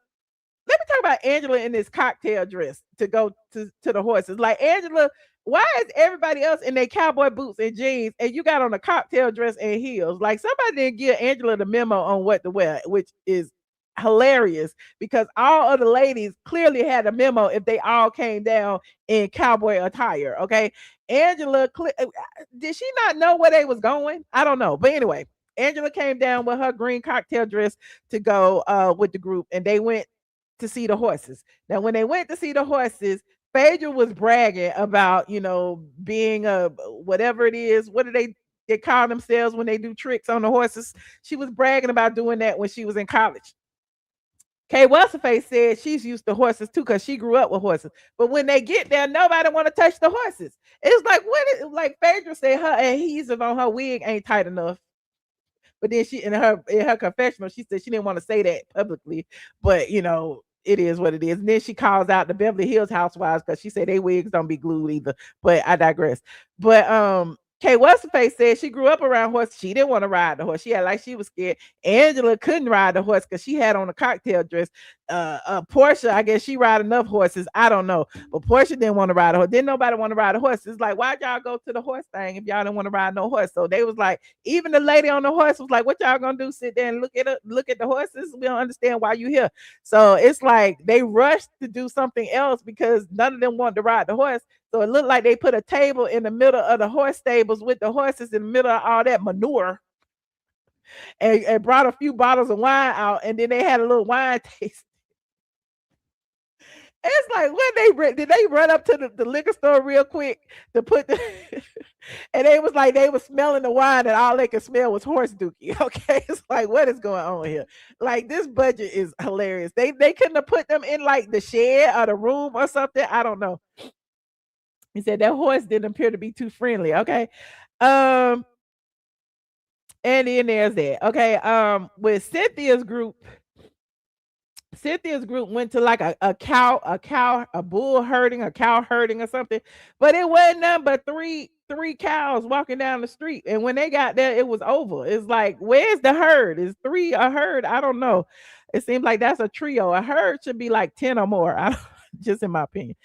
Let me talk about Angela in this cocktail dress to go to the horses. Like, Angela, why is everybody else in their cowboy boots and jeans and you got on a cocktail dress and heels? Like, somebody didn't give Angela the memo on what to wear, which is hilarious, because all of the ladies clearly had a memo if they all came down in cowboy attire. Okay. Angela, did she not know where they was going? I don't know. But anyway, Angela came down with her green cocktail dress to go with the group, and they went to see the horses. Now, when they went to see the horses, Phaedra was bragging about, being a whatever it is. What do they call themselves when they do tricks on the horses? She was bragging about doing that when she was in college. Kay What's-Her-Face said she's used to horses too because she grew up with horses. But when they get there, nobody want to touch the horses. It's like Phaedra said her adhesive on her wig ain't tight enough. But then she in her confessional, she said she didn't want to say that publicly, but it is what it is. And then she calls out the Beverly Hills Housewives because she said they wigs don't be glued either. But I digress. But Kay What's-Her-Face said she grew up around horses. She didn't want to ride the horse. She had like she was scared. Angela couldn't ride the horse because she had on a cocktail dress. Porsha, I guess she ride enough horses. I don't know. But Porsha didn't want to ride a horse. Didn't nobody want to ride a horse. It's like, why'd y'all go to the horse thing if y'all didn't want to ride no horse? So they was like, even the lady on the horse was like, what y'all gonna do? Sit there and look at the horses? We don't understand why you here. So it's like they rushed to do something else because none of them wanted to ride the horse. So it looked like they put a table in the middle of the horse stables with the horses in the middle of all that manure, and brought a few bottles of wine out, and then they had a little wine taste. It's like, when did they run up to the liquor store real quick to put the and they was like, they was smelling the wine and all they could smell was horse dookie. Okay. It's like, what is going on here? Like, this budget is hilarious. They couldn't have put them in like the shed or the room or something. I don't know. He said that horse didn't appear to be too friendly. Okay. And then there's that. Okay. With Cynthia's group went to like a bull herding, a cow herding or something, but it wasn't nothing but three cows walking down the street. And when they got there, it was over. It's like, where's the herd? Is 3 a herd? I don't know. It seems like that's a trio. A herd should be like 10 or more. Just in my opinion.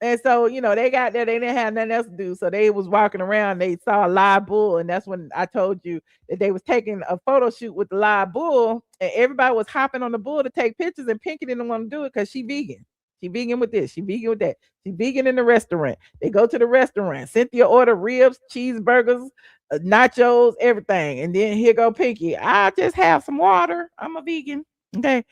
And so, they got there, they didn't have nothing else to do. So they was walking around, they saw a live bull. And that's when I told you that they was taking a photo shoot with the live bull. And everybody was hopping on the bull to take pictures. And Pinky didn't want to do it because she vegan. She vegan with this, she vegan with that. She vegan in the restaurant. They go to the restaurant. Cynthia ordered ribs, cheeseburgers, nachos, everything. And then here go Pinky. I just have some water. I'm a vegan. Okay.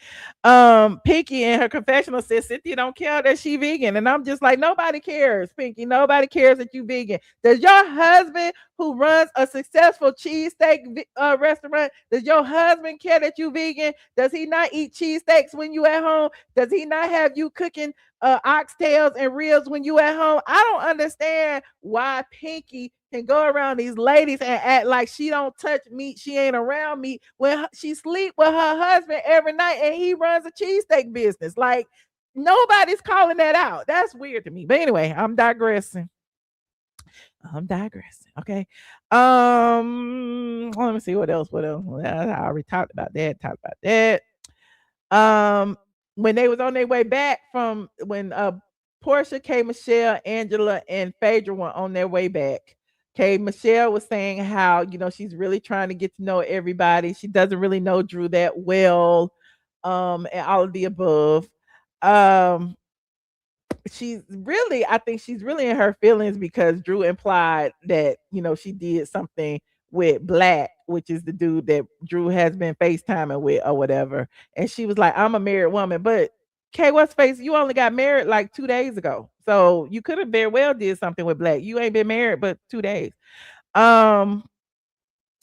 Pinky in her confessional says Cynthia don't care that she vegan. And I'm just like, nobody cares, Pinky. Nobody cares that you vegan. Does your husband, who runs a successful cheesesteak restaurant, does your husband care that you vegan? Does he not eat cheesesteaks when you at home? Does he not have you cooking oxtails and ribs when you at home? I don't understand why Pinky can go around these ladies and act like she don't touch meat, she ain't around meat, when she sleep with her husband every night and he runs a cheesesteak business. Like, nobody's calling that out. That's weird to me. But anyway, I'm digressing. I'm digressing. Okay. Let me see what else. What else? Well, I already talked about that. Talked about that. Um, when they was on their way back from when Porsha, K, Michelle, Angela, and Phaedra were on their way back. K, Michelle was saying how she's really trying to get to know everybody. She doesn't really know Drew that well, and all of the above. Um, I think she's really in her feelings because Drew implied that, she did something with Black, which is the dude that Drew has been FaceTiming with or whatever. And she was like, I'm a married woman. But Kay, what's face? You only got married like 2 days ago. So you could have very well did something with Black. You ain't been married but 2 days. Um,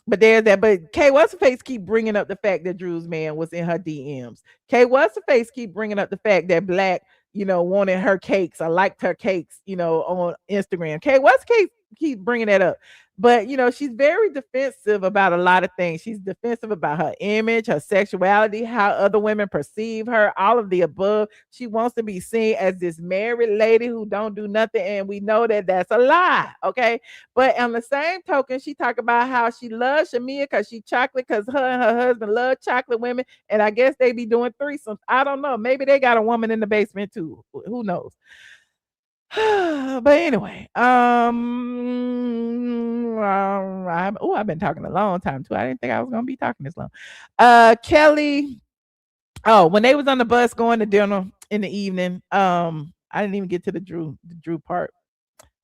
but there's that. But Kay What's her face keep bringing up the fact that Drew's man was in her DMs. Kay What's her face keep bringing up the fact that Black, wanted her cakes or liked her cakes, on Instagram. Kay What's Kay keep bringing that up. But she's very defensive about a lot of things. She's defensive about her image, her sexuality, how other women perceive her, all of the above. She wants to be seen as this married lady who don't do nothing, and we know that that's a lie. Okay, but on the same token, she talk about how she loves Shamea because she chocolate, because her and her husband love chocolate women, and I guess they be doing threesomes. I don't know. Maybe they got a woman in the basement too. Who knows? But anyway, I've been talking a long time too. I didn't think I was gonna be talking this long. Kelly. Oh, when they was on the bus going to dinner in the evening, I didn't even get to the Drew part.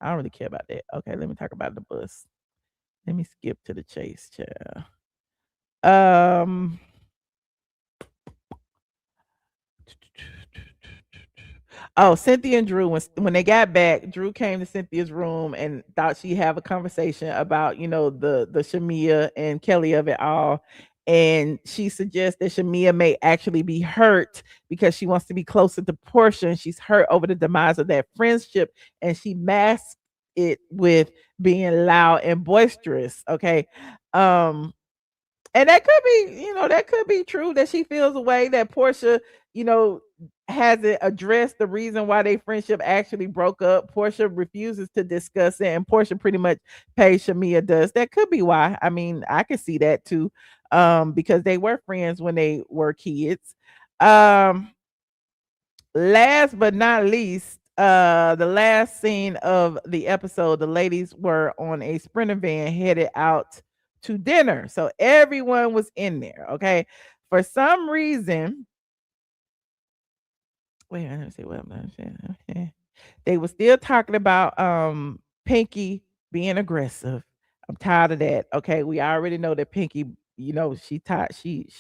I don't really care about that. Okay, let me talk about the bus. Let me skip to the chase, child. Um, oh, Cynthia and Drew, when they got back, Drew came to Cynthia's room and thought she'd have a conversation about, the Shamea and Kelly of it all. And she suggests that Shamea may actually be hurt because she wants to be closer to Porsha, and she's hurt over the demise of that friendship, and she masks it with being loud and boisterous. Okay. Um, and that could be true, that she feels a way that Porsha, you know, hasn't addressed the reason why their friendship actually broke up. Porsha refuses to discuss it, and Porsha pretty much pays Shamea does. That could be why. I mean, I could see that too. Because they were friends when they were kids. Um, Last but not least, the last scene of the episode, the ladies were on a sprinter van headed out to dinner. So everyone was in there. Okay. For some reason, wait, let me see what I'm not saying. Okay. They were still talking about Pinky being aggressive. I'm tired of that. Okay, we already know that Pinky, she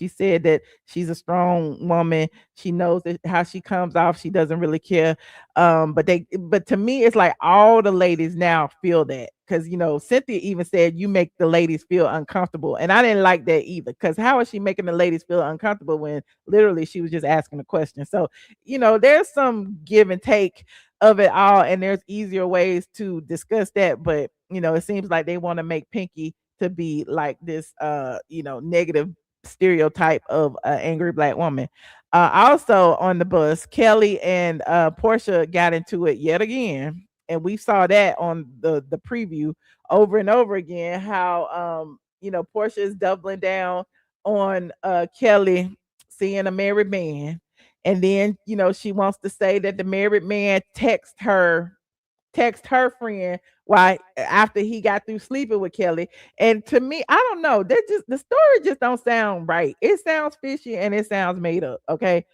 said that she's a strong woman. She knows that how she comes off. She doesn't really care. But to me, it's like all the ladies now feel that, because Cynthia even said you make the ladies feel uncomfortable, and I didn't like that either. Because how is she making the ladies feel uncomfortable when literally she was just asking a question? So there's some give and take of it all, and there's easier ways to discuss that. But it seems like they want to make Pinky to be like this negative stereotype of an angry Black woman. Also on the bus, Kelly and Porsha got into it yet again, and we saw that on the preview over and over again, how Porsha is doubling down on Kelly seeing a married man. And then, she wants to say that the married man text her friend why after he got through sleeping with Kelly. And to me, I don't know. That just the story just don't sound right. It sounds fishy and it sounds made up. Okay.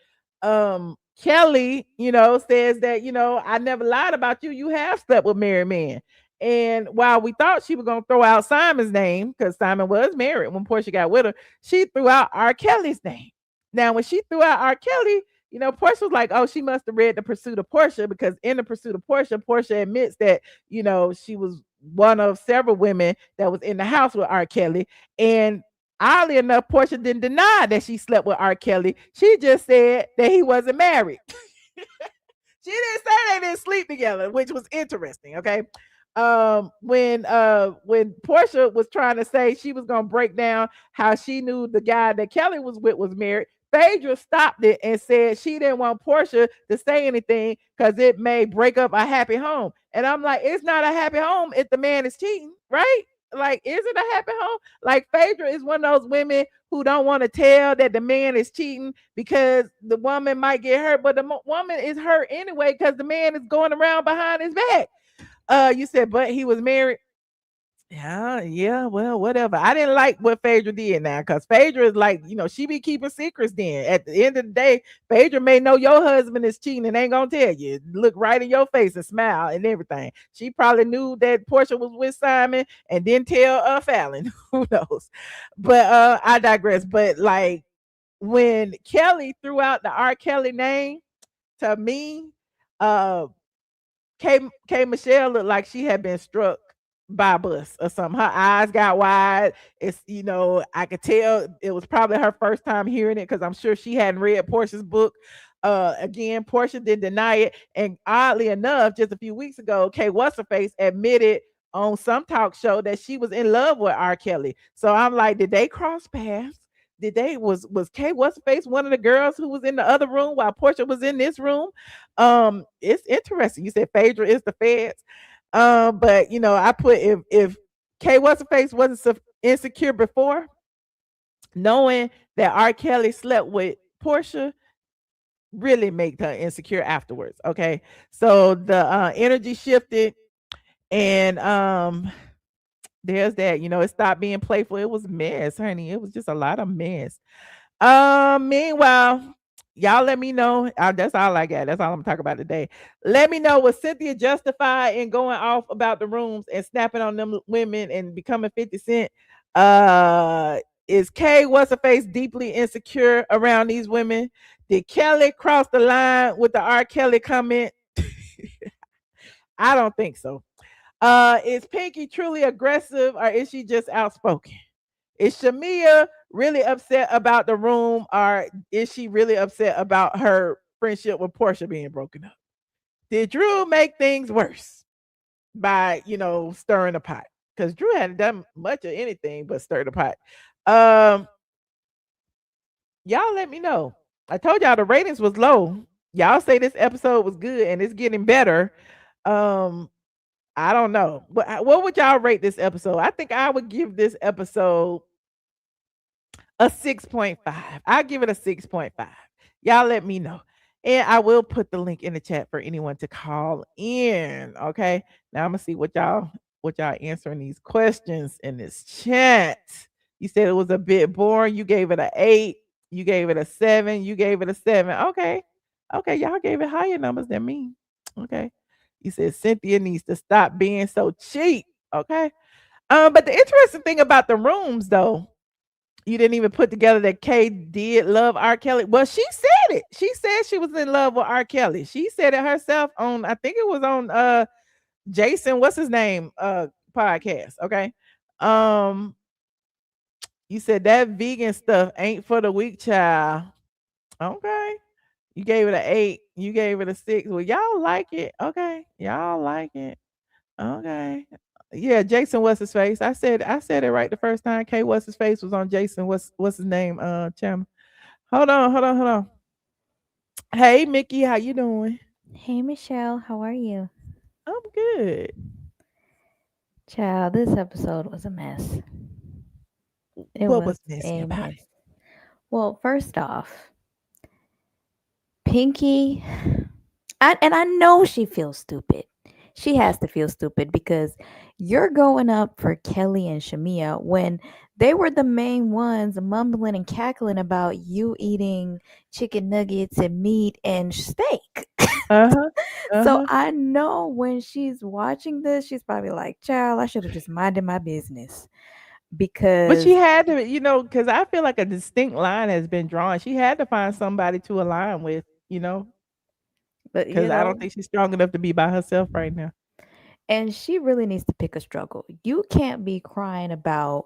Kelly, says that, I never lied about you. You have slept with married men. And while we thought she was gonna throw out Simon's name, because Simon was married when Portia got with her, she threw out R. Kelly's name. Now, when she threw out R. Kelly, Portia was like, oh, she must have read The Pursuit of Portia, because in The Pursuit of Portia, Portia admits that, she was one of several women that was in the house with R. Kelly. And oddly enough, Portia didn't deny that she slept with R. Kelly. She just said that he wasn't married. She didn't say they didn't sleep together, which was interesting. Okay. When Portia was trying to say she was gonna break down how she knew the guy that Kelly was with was married, Phaedra stopped it and said she didn't want Porsha to say anything because it may break up a happy home. And I'm like, it's not a happy home if the man is cheating, right? Like, is it a happy home? Like, Phaedra is one of those women who don't want to tell that the man is cheating because the woman might get hurt, but the woman is hurt anyway because the man is going around behind his back. You said, but he was married. Yeah, well, whatever. I didn't like what Phaedra did now, because Phaedra is like, she be keeping secrets then. At the end of the day, Phaedra may know your husband is cheating and ain't gonna tell you. Look right in your face and smile and everything. She probably knew that Porsha was with Simon and didn't tell Fallon. Who knows? But I digress. But like when Kelly threw out the R. Kelly name, to me, uh K Michelle looked like she had been struck by a bus or something. Her eyes got wide. It's I could tell it was probably her first time hearing it because I'm sure she hadn't read Portia's book. Again, Porsha didn't deny it. And oddly enough, just a few weeks ago, Kay What's Her Face admitted on some talk show that she was in love with R. Kelly. So I'm like, did they cross paths? Did they was Kay What's Her Face one of the girls who was in the other room while Porsha was in this room? It's interesting. You said Phaedra is the feds. But I put if Kay What's Her Face wasn't so insecure before, knowing that R. Kelly slept with Porsha really made her insecure afterwards. Okay. So the energy shifted and there's that, it stopped being playful. It was mess, honey. It was just a lot of mess. Meanwhile, y'all let me know. That's all I got. That's all I'm talking about today. Let me know, was Cynthia justified in going off about the rooms and snapping on them women and becoming 50 Cent? Is Kay What's Her Face deeply insecure around these women? Did Kelly cross the line with the R. Kelly comment? I don't think so. Is Pinky truly aggressive or is she just outspoken? Is Shamea really upset about the room or is she really upset about her friendship with Porsha being broken up? Did Drew make things worse by, stirring the pot? Because Drew hadn't done much of anything but stir the pot. Y'all let me know. I told y'all the ratings was low. Y'all say this episode was good and it's getting better. I don't know. But what would y'all rate this episode? I think I would give this episode a 6.5. I'll give it a 6.5. Y'all let me know. And I will put the link in the chat for anyone to call in. Okay. Now I'm gonna see what y'all answering these questions in this chat. You said it was a bit boring. You gave it an 8. You gave it a 7. You gave it a 7. Okay. Okay, y'all gave it higher numbers than me. Okay. You said Cynthia needs to stop being so cheap. Okay. But the interesting thing about the rooms, though, you didn't even put together that Kay did love R. Kelly. Well, she said it. She said she was in love with R. Kelly. She said it herself on, I think it was on Jason, what's his name? Podcast. Okay. You said that vegan stuff ain't for the weak child. Okay. You gave it an 8. You gave it a 6. Well, y'all like it. Okay. Y'all like it. Okay. Yeah, Jason what's his face. I said it right the first time. K what's his face was on Jason. What's his name? Channel. Hold on. Hey Mickey, how you doing? Hey Michelle, how are you? I'm good. Child, this episode was a mess. It What was was messy a about it? mess. Well, first off, Pinky, and I know she feels stupid. She has to feel stupid because you're going up for Kelly and Shamea when they were the main ones mumbling and cackling about you eating chicken nuggets and meat and steak. Uh-huh. So Uh-huh. I know when she's watching this, she's probably like, child, I should have just minded my business But she because, had to, because I feel like a distinct line has been drawn. She had to find somebody to align with, but because I don't think she's strong enough to be by herself right now. and she really needs to pick a struggle. You can't be crying about,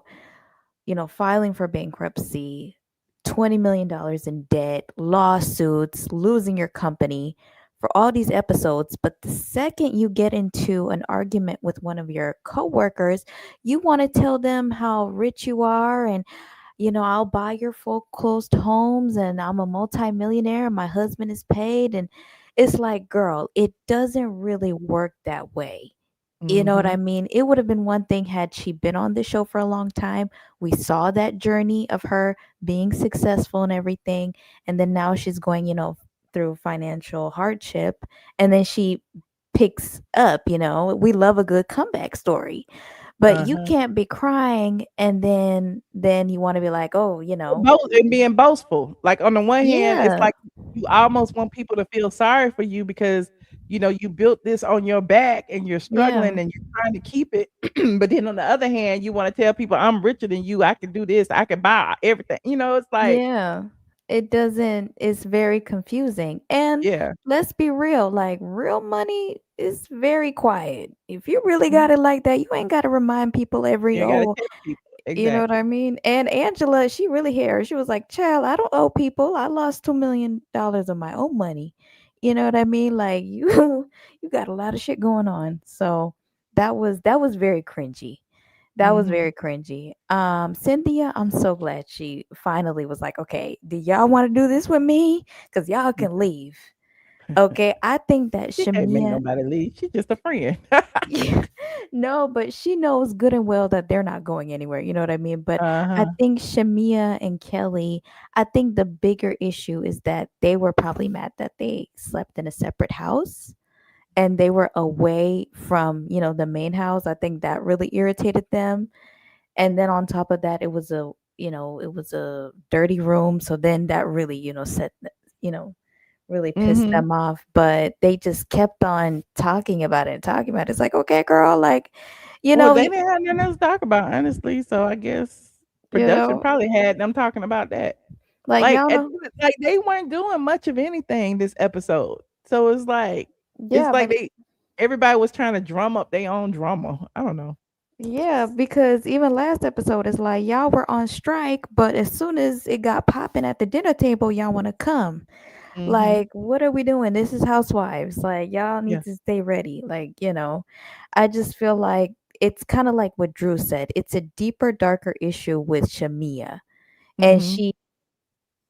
filing for bankruptcy, $20 million in debt, lawsuits, losing your company for all these episodes. But the second you get into an argument with one of your coworkers, you want to tell them how rich you are and I'll buy your foreclosed homes and I'm a multimillionaire. My husband is paid. And it's like, girl, it doesn't really work that way. You know what I Mhm. mean? It would have been one thing had she been on the show for a long time. We saw that journey of her being successful and everything. And then now she's going, through financial hardship. And then she picks up, we love a good comeback story. But you Uh-huh. can't be crying and then you want to be like, oh, And being boastful. Like, on the one hand, it's yeah, like you almost want people to feel sorry for you because, you built this on your back and you're yeah, struggling and you're trying to keep it. But then on the other hand, you wanna tell people, "I'm richer than you. I can do this. I can buy everything." It's like, yeah. It doesn't, it's very confusing. And yeah. let's be real, like real money is very quiet. If you really got Mhm. it like that, you ain't got to remind people You every, ain't gotta oh, tell people. you know what I Exactly. mean? And Angela, she really here. She was like, "Child, I don't owe people. I lost $2 million of my own money." You know what I mean? Like you, you got a lot of shit going on. So that was very cringy. That was Mhm. very cringy. Cynthia, I'm so glad she finally was like, "Okay, do y'all want to do this with me? Cause y'all can leave." Okay, I think that She can't make Shamea. nobody leave. She's just a friend. Yeah. No, but she knows good and well that they're not going anywhere, you know what I mean? But I Uh-huh. think Shamea and Kelly, I think the bigger issue is that they were probably mad that they slept in a separate house and they were away from, the main house. I think that really irritated them. And then on top of that, it was a dirty room. So then that really, you know, really pissed Mhm. them off, but they just kept on talking about it and talking about it. It's like, okay, girl, like, you Well, know, they you, didn't have nothing else to talk about, honestly, so I guess you production know, probably had them talking about that. like Like, y'all at know, the like, they weren't doing much of anything this episode. So it's yeah, like but everybody was trying to drum up their own drama. I don't know. yeah, because even last episode is like y'all were on strike, but as soon as it got popping at the dinner table, y'all want to come. Mhm. Like, what are we doing? This is Housewives. Like, y'all need Yeah. to stay ready. I just feel like it's kind of like what Drew said. It's a deeper, darker issue with Shamia, and Mhm. she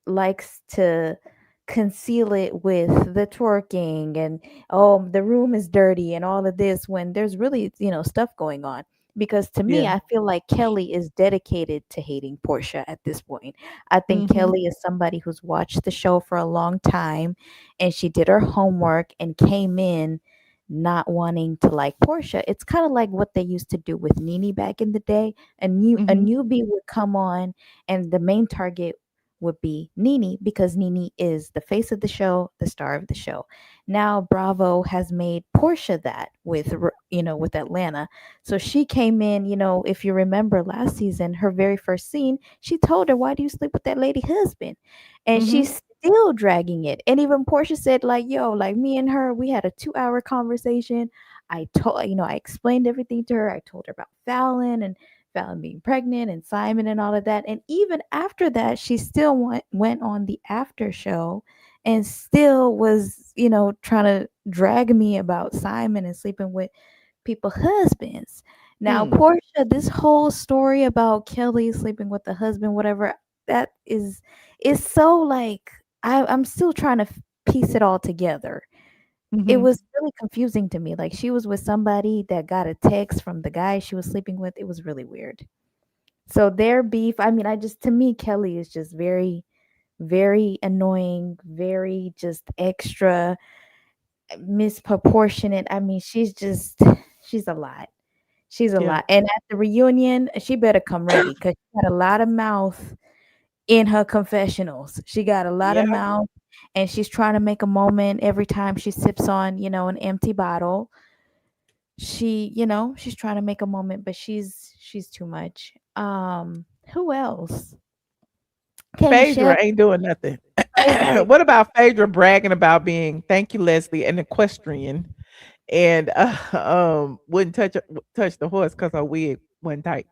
likes to conceal it with the twerking and, oh, the room is dirty and all of this when there's really, stuff going on. Because to me, Yeah. I feel like Kelly is dedicated to hating Portia at this point. I think Mhm. Kelly is somebody who's watched the show for a long time and she did her homework and came in not wanting to like Portia. It's kind of like what they used to do with Nene back in the day. A Mhm. newbie would come on and the main target would be Nene because Nene is the face of the show, the star of the show. Now Bravo has made Portia that with Atlanta. So she came in, if you remember last season, her very first scene, she told her, "Why do you sleep with that lady husband?" And Mhm. she's still dragging it. And even Portia said, like, "Yo, like me and her, we had a 2-hour conversation. I explained everything to her. I told her about Fallon and Fallon being pregnant and Simon and all of that." And even after that, she still went on the after show and still was, trying to drag me about Simon and sleeping with people husbands. Now, Hmm. Portia, this whole story about Kelly sleeping with the husband, whatever, that is so like I'm still trying to piece it all together. It Mhm. was really confusing to me. Like she was with somebody that got a text from the guy she was sleeping with. It was really weird. So their beef, I mean, to me, Kelly is just very, very annoying, very just extra misproportionate. I mean, she's a lot. She's a Yeah. lot. And at the reunion, she better come ready because she had a lot of mouth in her confessionals. She got a lot of Yeah. mouth and she's trying to make a moment every time she sips on, an empty bottle. She's trying to make a moment, but she's too much. Who else? K Michelle, Phaedra ain't doing nothing. Phaedra. What about Phaedra bragging about being, thank you, Leslie, an equestrian and, wouldn't touch the horse because her wig wasn't tight?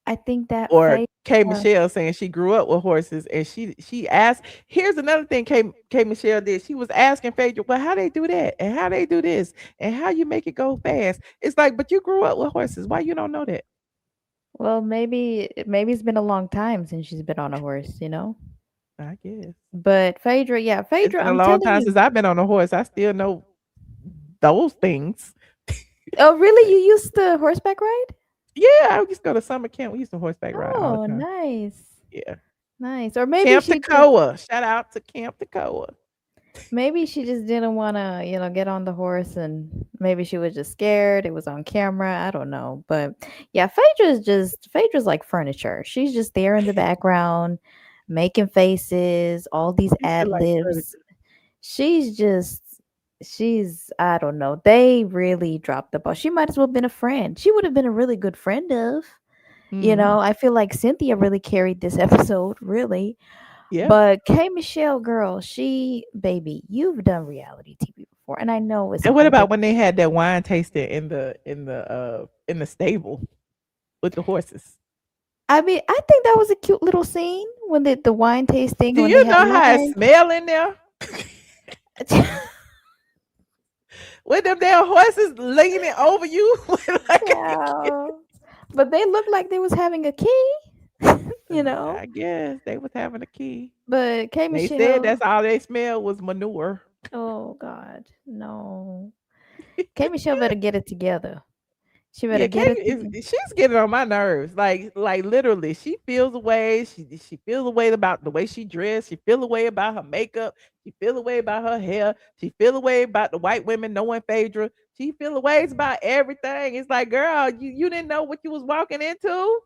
I think that Or K Phaedra. Michelle saying she grew up with horses and she asked, here's another thing K Michelle did. She was asking Phaedra, well, how they do that and how they do this and how you make it go fast. It's like, but you grew up with horses. Why you don't know that? Well, maybe it's been a long time since she's been on a horse. I guess. But Phaedra, yeah, It's Phaedra, been a I'm long telling time you. since I've been on a horse. I still know those things. Oh, really? You used to horseback ride? Yeah, I used to go to summer camp. We used to horseback ride all the Oh, time. nice. Yeah. Nice. Or maybe Camp she just Toccoa. Shout out to Camp Toccoa. maybe she just didn't want to, get on the horse, and maybe she was just scared. It was on camera. I don't know. But yeah, Phaedra's like furniture. She's just there in the background making faces, all these You said ad like libs. furniture. She's just she's I don't know. They really dropped the ball. She might as well have been a friend. She would have been a really good friend of. Mm, I feel like Cynthia really carried this episode, really. yeah. But K Michelle, girl, baby, you've done reality TV before, and I know it's a And what whole about when different. they had that wine tasting in the stable with the horses? I mean, I think that was a cute little scene when the wine tasting, Do when they you had know how it wine. smell in there? With them damn horses leaning over you with like Yeah, but they looked like they was having a key, you know. I guess they was having a key. But K They said Michelle, that's all they smelled was manure. oh God, no. K Michelle better get it together. She better Yeah, get Kate it together. she's getting on my nerves. Like literally, she feels away. She feels away about the way she dressed. She feel away about her makeup. She feel away about her hair. She feel away about the white women knowing Phaedra. She feel away about everything. It's like, girl, you didn't know what you was walking into.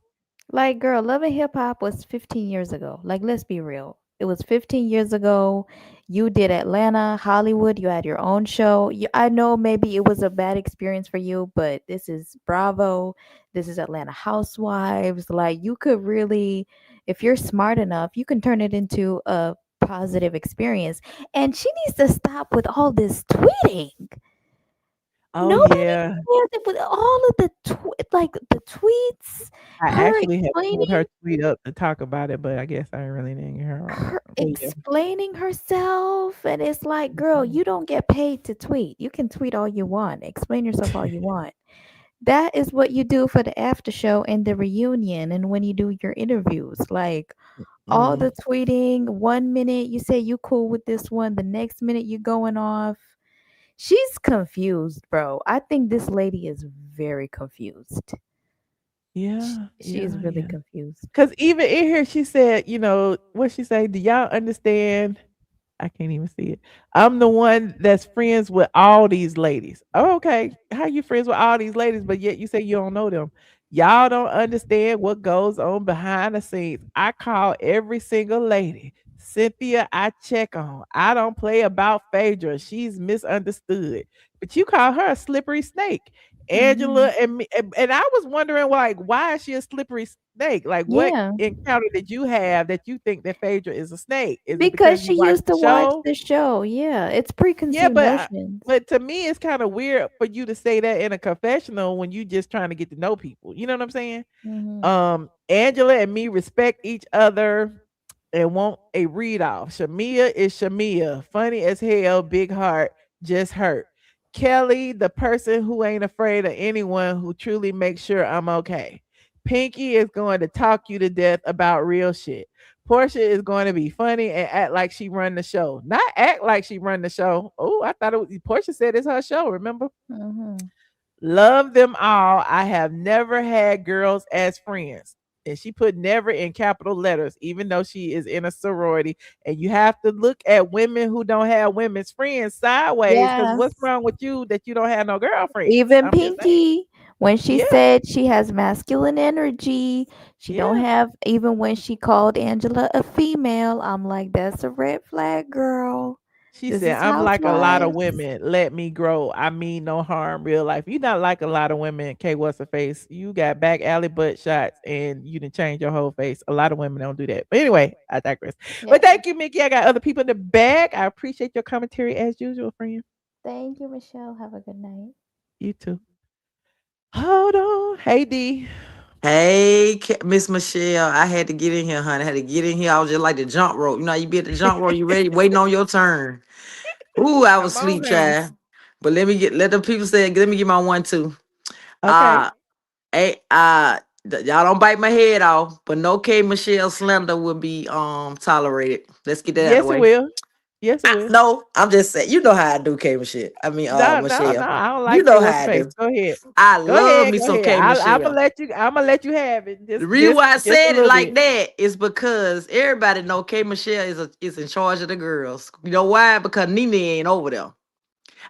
Like, girl, Love and Hip Hop was 15 years ago. Like, let's be real. It was 15 years ago. You did Atlanta, Hollywood. You had your own show. I know maybe it was a bad experience for you, but this is Bravo. This is Atlanta Housewives. Like, you could really, if you're smart enough, you can turn it into a positive experience. And she needs to stop with all this tweeting. Oh Nobody yeah, cares with all of like the tweets, I her actually had pulled her explaining tweet up to talk about it, but I guess I really didn't hear her on. her But yeah. explaining herself, and it's like, girl, Mhm. you don't get paid to tweet. You can tweet all you want, explain yourself all you want. That is what you do for the after show and the reunion, and when you do your interviews. Like, all Mm. the tweeting, 1 minute you say you cool with this one, the next minute you going off. She's confused, bro. I think this lady is very confused. Yeah, She's yeah, really yeah. confused. 'Cause even in here, she said, what she say? Do y'all understand? I can't even see it. I'm the one that's friends with all these ladies. Oh, okay. How you friends with all these ladies, but yet you say you don't know them? Y'all don't understand what goes on behind the scenes. I call every single lady. Cynthia, I check on. I don't play about Phaedra. She's misunderstood. But you call her a slippery snake. Angela Mhm. and I was wondering like why is she a slippery snake? Like what Yeah, encounter did you have that you think that Phaedra is a snake? Is it because because she you watched used the to watch show? the show. Yeah, it's Yeah, preconceived but notions. but to me, it's kind of weird for you to say that in a confessional when you just trying to get to know people. You know what I'm saying? Mhm. Angela and me respect each other and want a read off. Shamea is Shamea, funny as hell, big heart, just hurt. Kelly, the person who ain't afraid of anyone who truly makes sure I'm okay. Pinky is going to talk you to death about real shit. Porsha is going to be funny and act like she run the show. Not act like she run the show. Oh, I thought it was Porsha said it's her show, remember? Mhm. Love them all. I have never had girls as friends. And she put never in capital letters, even though she is in a sorority. And you have to look at women who don't have women's friends sideways. Because what's Yes. wrong with you that you don't have no girlfriends? Even I'm just saying. Pinky, when she Yeah, said she has masculine energy, she don't yeah. have, even when she called Angela a female, I'm like, that's a red flag, girl. She This said, is I'm like a lot of housewives. women. Let me grow. I mean no harm, real life. You not like a lot of women, K what's her face. You got back alley butt shots and you didn't change your whole face. A lot of women don't do that. But anyway, I digress. Yeah. But thank you, Mickey. I got other people in the back. I appreciate your commentary as usual, friend. Thank you, Michelle. Have a good night. You too. Hold on. Hey D. Hey, Miss Michelle, I had to get in here, honey. I had to get in here. I was just like the jump rope. You know, you be at the jump rope, you ready, waiting on your turn. Ooh, I was Come on sleep, now. child. But let the people say, let me get my one too. Okay. Uh, a Y'all don't bite my head off, but no K Michelle slander will be tolerated. Let's get that out of the Yes, it way. will. Yes, it will. No, I'm just saying, you know how I do K Michelle. I mean No, no, no. Michelle. I don't You like know K. how What's the I face? do. Go ahead. I Go love ahead. me Go some ahead. K I'm gonna Michelle. let you. I'm gonna let you have it. The reason why I Just a said it little like bit. that is because everybody know K Michelle is in charge of the girls. You know why? Because Nene ain't over there.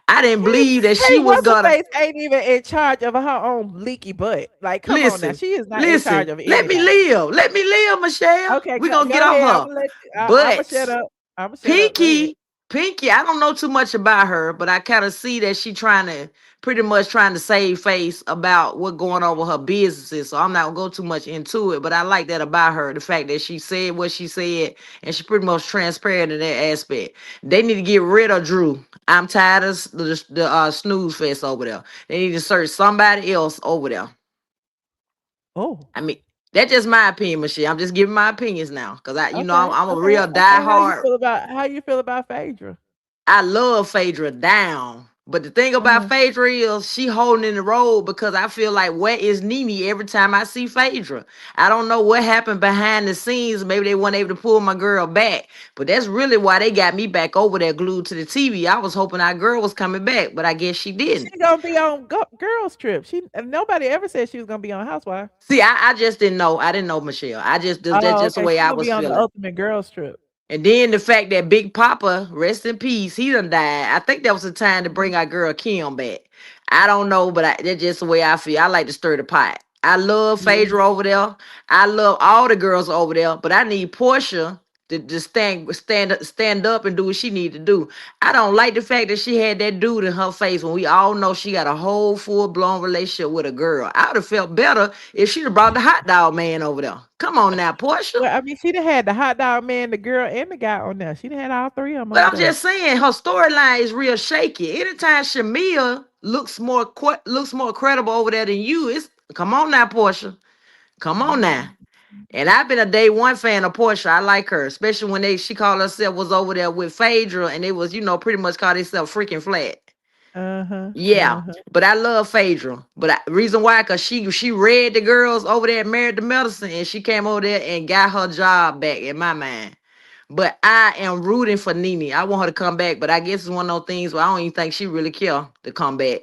I didn't believe that Hey, she was what's her gonna face ain't even in charge of her own leaky butt. Like, come on now, listen. she is not in charge Listen, of let me anything. live. Let me live, Michelle. Okay, We're gonna go get off ahead. I'm her. gonna let you. I'm gonna shut But up. I'm gonna shut up. Go ahead. Pinky, I don't know too much about her, but I kind of see that she trying to pretty much trying to save face about what going on with her businesses. So I'm not gonna go too much into it, but I like that about her, the fact that she said what she said and she pretty much transparent in that aspect. They need to get rid of Drew. I'm tired of the snooze fest over there. They need to search somebody else over there. Oh, I mean, that's just my opinion, Michelle. I'm just giving my opinions now, cause okay, I'm a okay, real okay. diehard. How you feel about Phaedra? I love Phaedra down. But the thing about Uh-huh. Phaedra is she holding in the road because I feel like where is Nene every time I see Phaedra? I don't know what happened behind the scenes. Maybe they weren't able to pull my girl back. But that's really why they got me back over there glued to the TV. I was hoping our girl was coming back, but I guess she She didn't. gonna be on girls trip. Nobody ever said she was gonna be on Housewives. See, I just didn't know. I didn't know Michelle. That's Oh, just the okay. way She I gonna was be on the feeling. ultimate girls trip. And then the fact that Big Papa, rest in peace, he done died. I think that was the time to Mhm. bring our girl Kim back. I don't know, but that's just the way I feel. I like to stir the pot. I love Yeah. Phaedra over there. I love all the girls over there, but I need Portia to stand up and do what she need to do. I don't like the fact that she had that dude in her face when we all know she got a whole full blown relationship with a girl. I would have felt better if she'd have brought the hot dog man over there. Come on now, Portia. Well, I mean, she done had the hot dog man, the girl, and the guy on there. She done had all three of them But over I'm there. just saying her storyline is real shaky. Anytime Shamea looks more credible over there than you, it's come on now, Portia. Come on now. Mhm. And I've been a day one fan of Portia. I like her, especially when she called herself was over there with Phaedra, and it was pretty much called herself freaking flat. Uh-huh. Yeah, Uh-huh. but I love Phaedra. But reason why, cause she read the girls over there, married the medicine, and she came over there and got her job back in my mind. But I am rooting for Nene. I want her to come back, but I guess it's one of those things where I don't even think she really care to come back.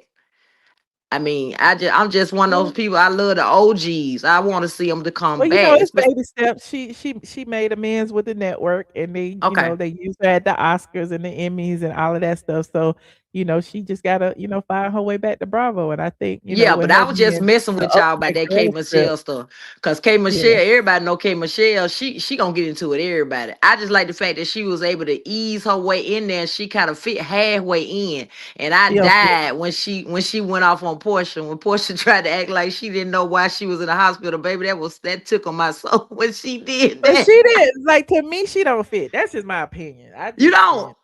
I mean, I'm just one of those Well, people. I love the OGs. I want to see them to come well, back. it's baby steps. She made amends with the network, and Okay. they used her at the Oscars and the Emmys and all of that stuff. So, she just gotta, find her way back to Bravo. And I think, Yeah, with but I her was just being messing the with y'all about ultimate that K girls trip, Michelle stuff. Cause K Michelle, yeah, everybody know K Michelle. She gonna get into it. Everybody. I just like the fact that she was able to ease her way in there. She kind of fit halfway in, and I she don't fit. died when she went off on Portia. When Portia tried to act like she didn't know why she was in the hospital, baby, that took on my soul when she did But that. she did. Like, to me, she don't fit. That's just my opinion. I You just, don't.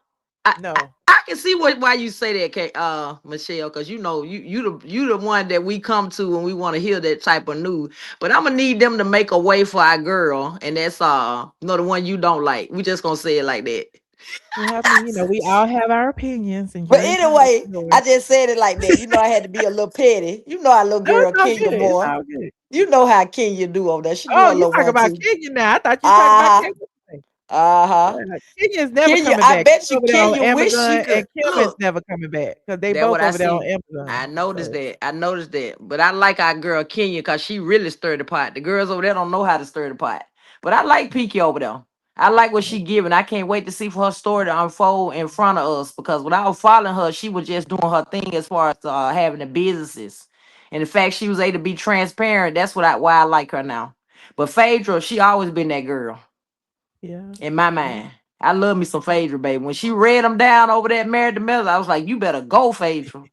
I no. I can see why you say that, Michelle, because you the one that we come to when we want to hear that type of news. But I'm gonna need them to make a way for our girl, and that's the one you don't like. We just gonna say it like that. Well, I mean, we all have our opinions, and you But ain't gonna have anyway, yours. I just said it like that. I had to be a little petty. You know our little No, it's girl all Kenya good. It's more. all good. You know how Kenya do over there. She do Oh, her you little talk one about too. Kenya now. I thought you were talking about Uh-huh. Kenya. Uh-huh. Kenya is never Kenya, coming I back. bet She's you over there on Kenya wish she Amazon, and could Kim is look. never coming back because they That both what I over there on see. I Amazon. noticed So, that. I noticed that. But I like our girl Kenya because she really stirred the pot. The girls over there don't know how to stir the pot. But I like Pinky over there. I like what she giving. I can't wait to see for her story to unfold in front of us because when I was following her, she was just doing her thing as far as having the businesses. And the fact she was able to be transparent, that's why I like her now. But Phaedra, she always been that girl yeah, in my yeah. mind. I love me some Phaedra, baby. When she read them down over there, married the Miller, I was like, you better go, Phaedra.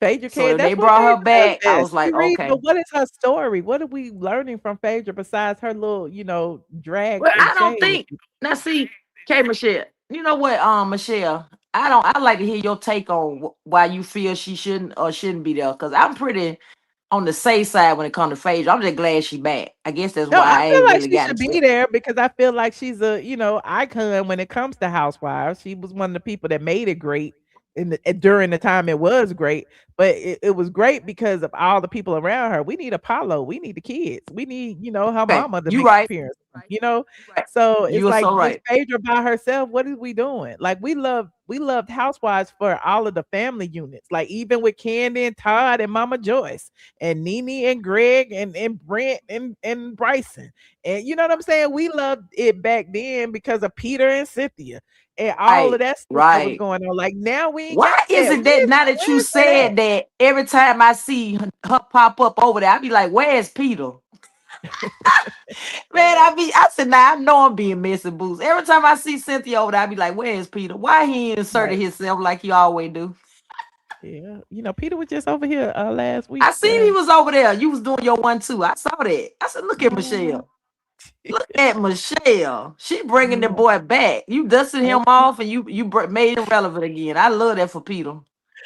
Phaedra So can. if they That's what brought her Phaedra does back, I best. was like, She read, okay. but what is her story? What are we learning from Phaedra besides her little, drag Well, and I don't shade with think people? now see, K Michelle, you know what, Michelle, I like to hear your take on why you feel she shouldn't or shouldn't be there. Cause I'm pretty on the safe side when it comes to Phaedra. I'm just glad she back. I guess that's No, why I I feel ain't like really she got should into be it. there because I feel like she's a, icon when it comes to Housewives. She was one of the people that made it great. during the time it was great, but it was great because of all the people around her. We need Apollo, we need the kids, we need, her Okay, mama to you make an right. appearance, You right. so it's You are like so just right. Phaedra by herself. What is we doing? Like we loved Housewives for all of the family units, like even with Candy and Todd and Mama Joyce and Nene and Greg and Brent and Bryson. And you know what I'm saying? We loved it back then because of Peter and Cynthia and all of Right. that stuff that was Right. going on. Like now we ain't Why got is that. it that now that you Where's that said that every time I see her pop up over there, I be like, where's Peter? Man, I said, nah, I know I'm being messy boots. Every time I see Cynthia over there, I be like, where's Peter? Why he ain't inserted right? himself like he always do? Yeah. Peter was just over here last I week. seen he was over there. You was doing your one too. I saw that. I said, look at Mhm. Michelle. Look at Michelle. She bringing the Yeah. boy back. You dusted him Okay. off and you made him relevant again. I love that for Peter.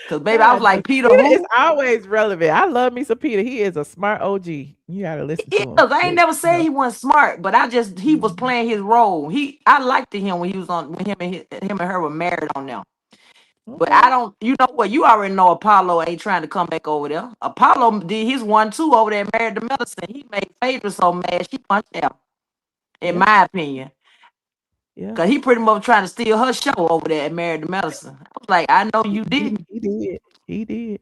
Cause baby, I was God, like, Peter, Peter is who? always relevant. I love me some Peter. He is a smart OG. You gotta listen He to him. is. I ain't But, never said he wasn't smart, but he was Mhm. playing his role. I liked him when he was on when him and her were married on them. But I Okay. don't, you know what? You already know Apollo ain't trying to come back over there. Apollo did his 1-2 over there, married to Medicine. He made Phaedra so mad she punched out, in Yeah. my opinion. Yeah. Cause he pretty much trying to steal her show over there at Married to Medicine. I was like, I know you didn't. He did. He did.